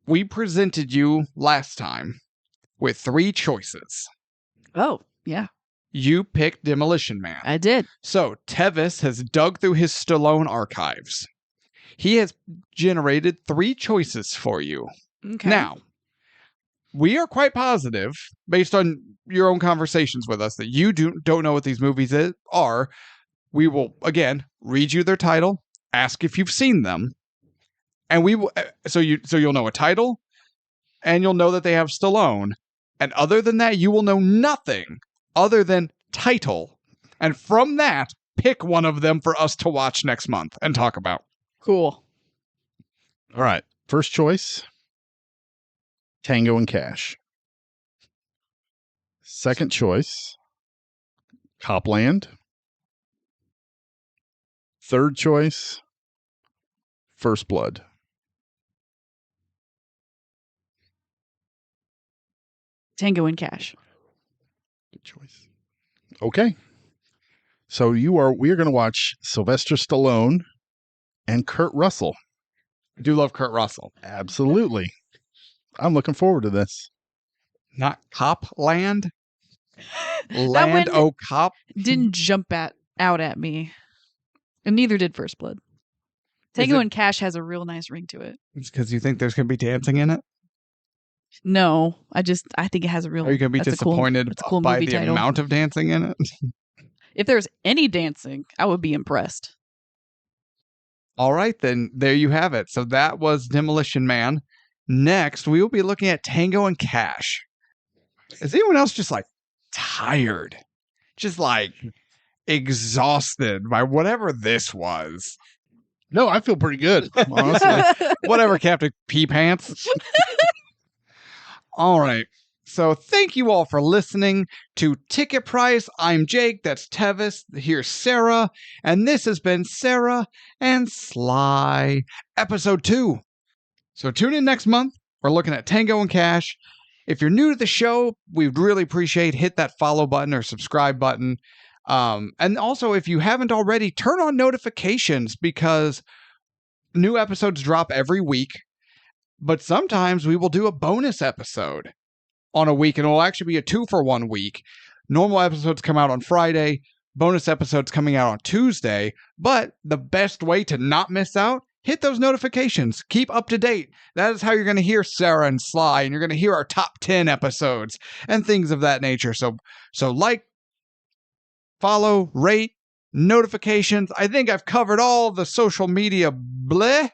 we presented you last time with 3 choices. Oh, yeah, You picked Demolition Man. I did. So Tevis has dug through his Stallone archives. He has generated 3 choices for you. Okay. Now, we are quite positive, based on your own conversations with us, that you don't know what these movies are. We will, again, read you their title, ask if you've seen them, and we will. So you'll know a title, and you'll know that they have Stallone. And other than that, you will know nothing other than title. And from that, pick one of them for us to watch next month and talk about. Cool. All right. First choice, Tango and Cash. Second choice, Copland. Third choice, First Blood. Tango and Cash. Good choice. Okay. So we are going to watch Sylvester Stallone and Kurt Russell. I do love Kurt Russell. Absolutely. I'm looking forward to this. Not Copland? That Land one O' Cop? didn't jump out at me, and neither did First Blood. Tango and Cash has a real nice ring to it. It's because you think there's going to be dancing in it? No, I think it has a real. Are you going to be that's disappointed a cool by movie the title. amount of dancing in it? If there's any dancing, I would be impressed. All right, then there you have it. So that was Demolition Man. Next, we will be looking at Tango and Cash. Is anyone else just like tired? Just like exhausted by whatever this was? No, I feel pretty good, honestly. Whatever, Captain Pee Pants. All right. So thank you all for listening to Ticket Price. I'm Jake. That's Tevis. Here's Sarah. And this has been Sara and Sly, episode 2. So tune in next month. We're looking at Tango and Cash. If you're new to the show, we'd really appreciate hit that follow button or subscribe button. And also, if you haven't already, turn on notifications because new episodes drop every week. But sometimes we will do a bonus episode on a week, and it'll actually be a 2-for-1 week. Normal episodes come out on Friday, bonus episodes coming out on Tuesday. But the best way to not miss out, hit those notifications. Keep up to date. That is how you're going to hear Sara and Sly, and you're going to hear our top 10 episodes and things of that nature. So like, follow, rate, notifications. I think I've covered all the social media bleh.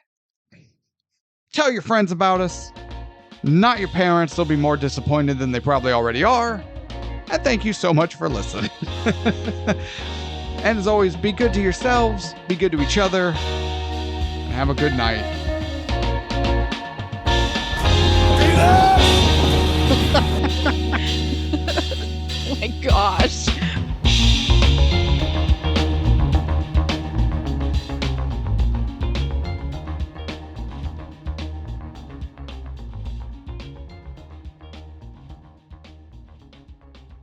Tell your friends about us. Not your parents. They'll be more disappointed than they probably already are. And thank you so much for listening. And as always, be good to yourselves, be good to each other, and have a good night. Oh my gosh.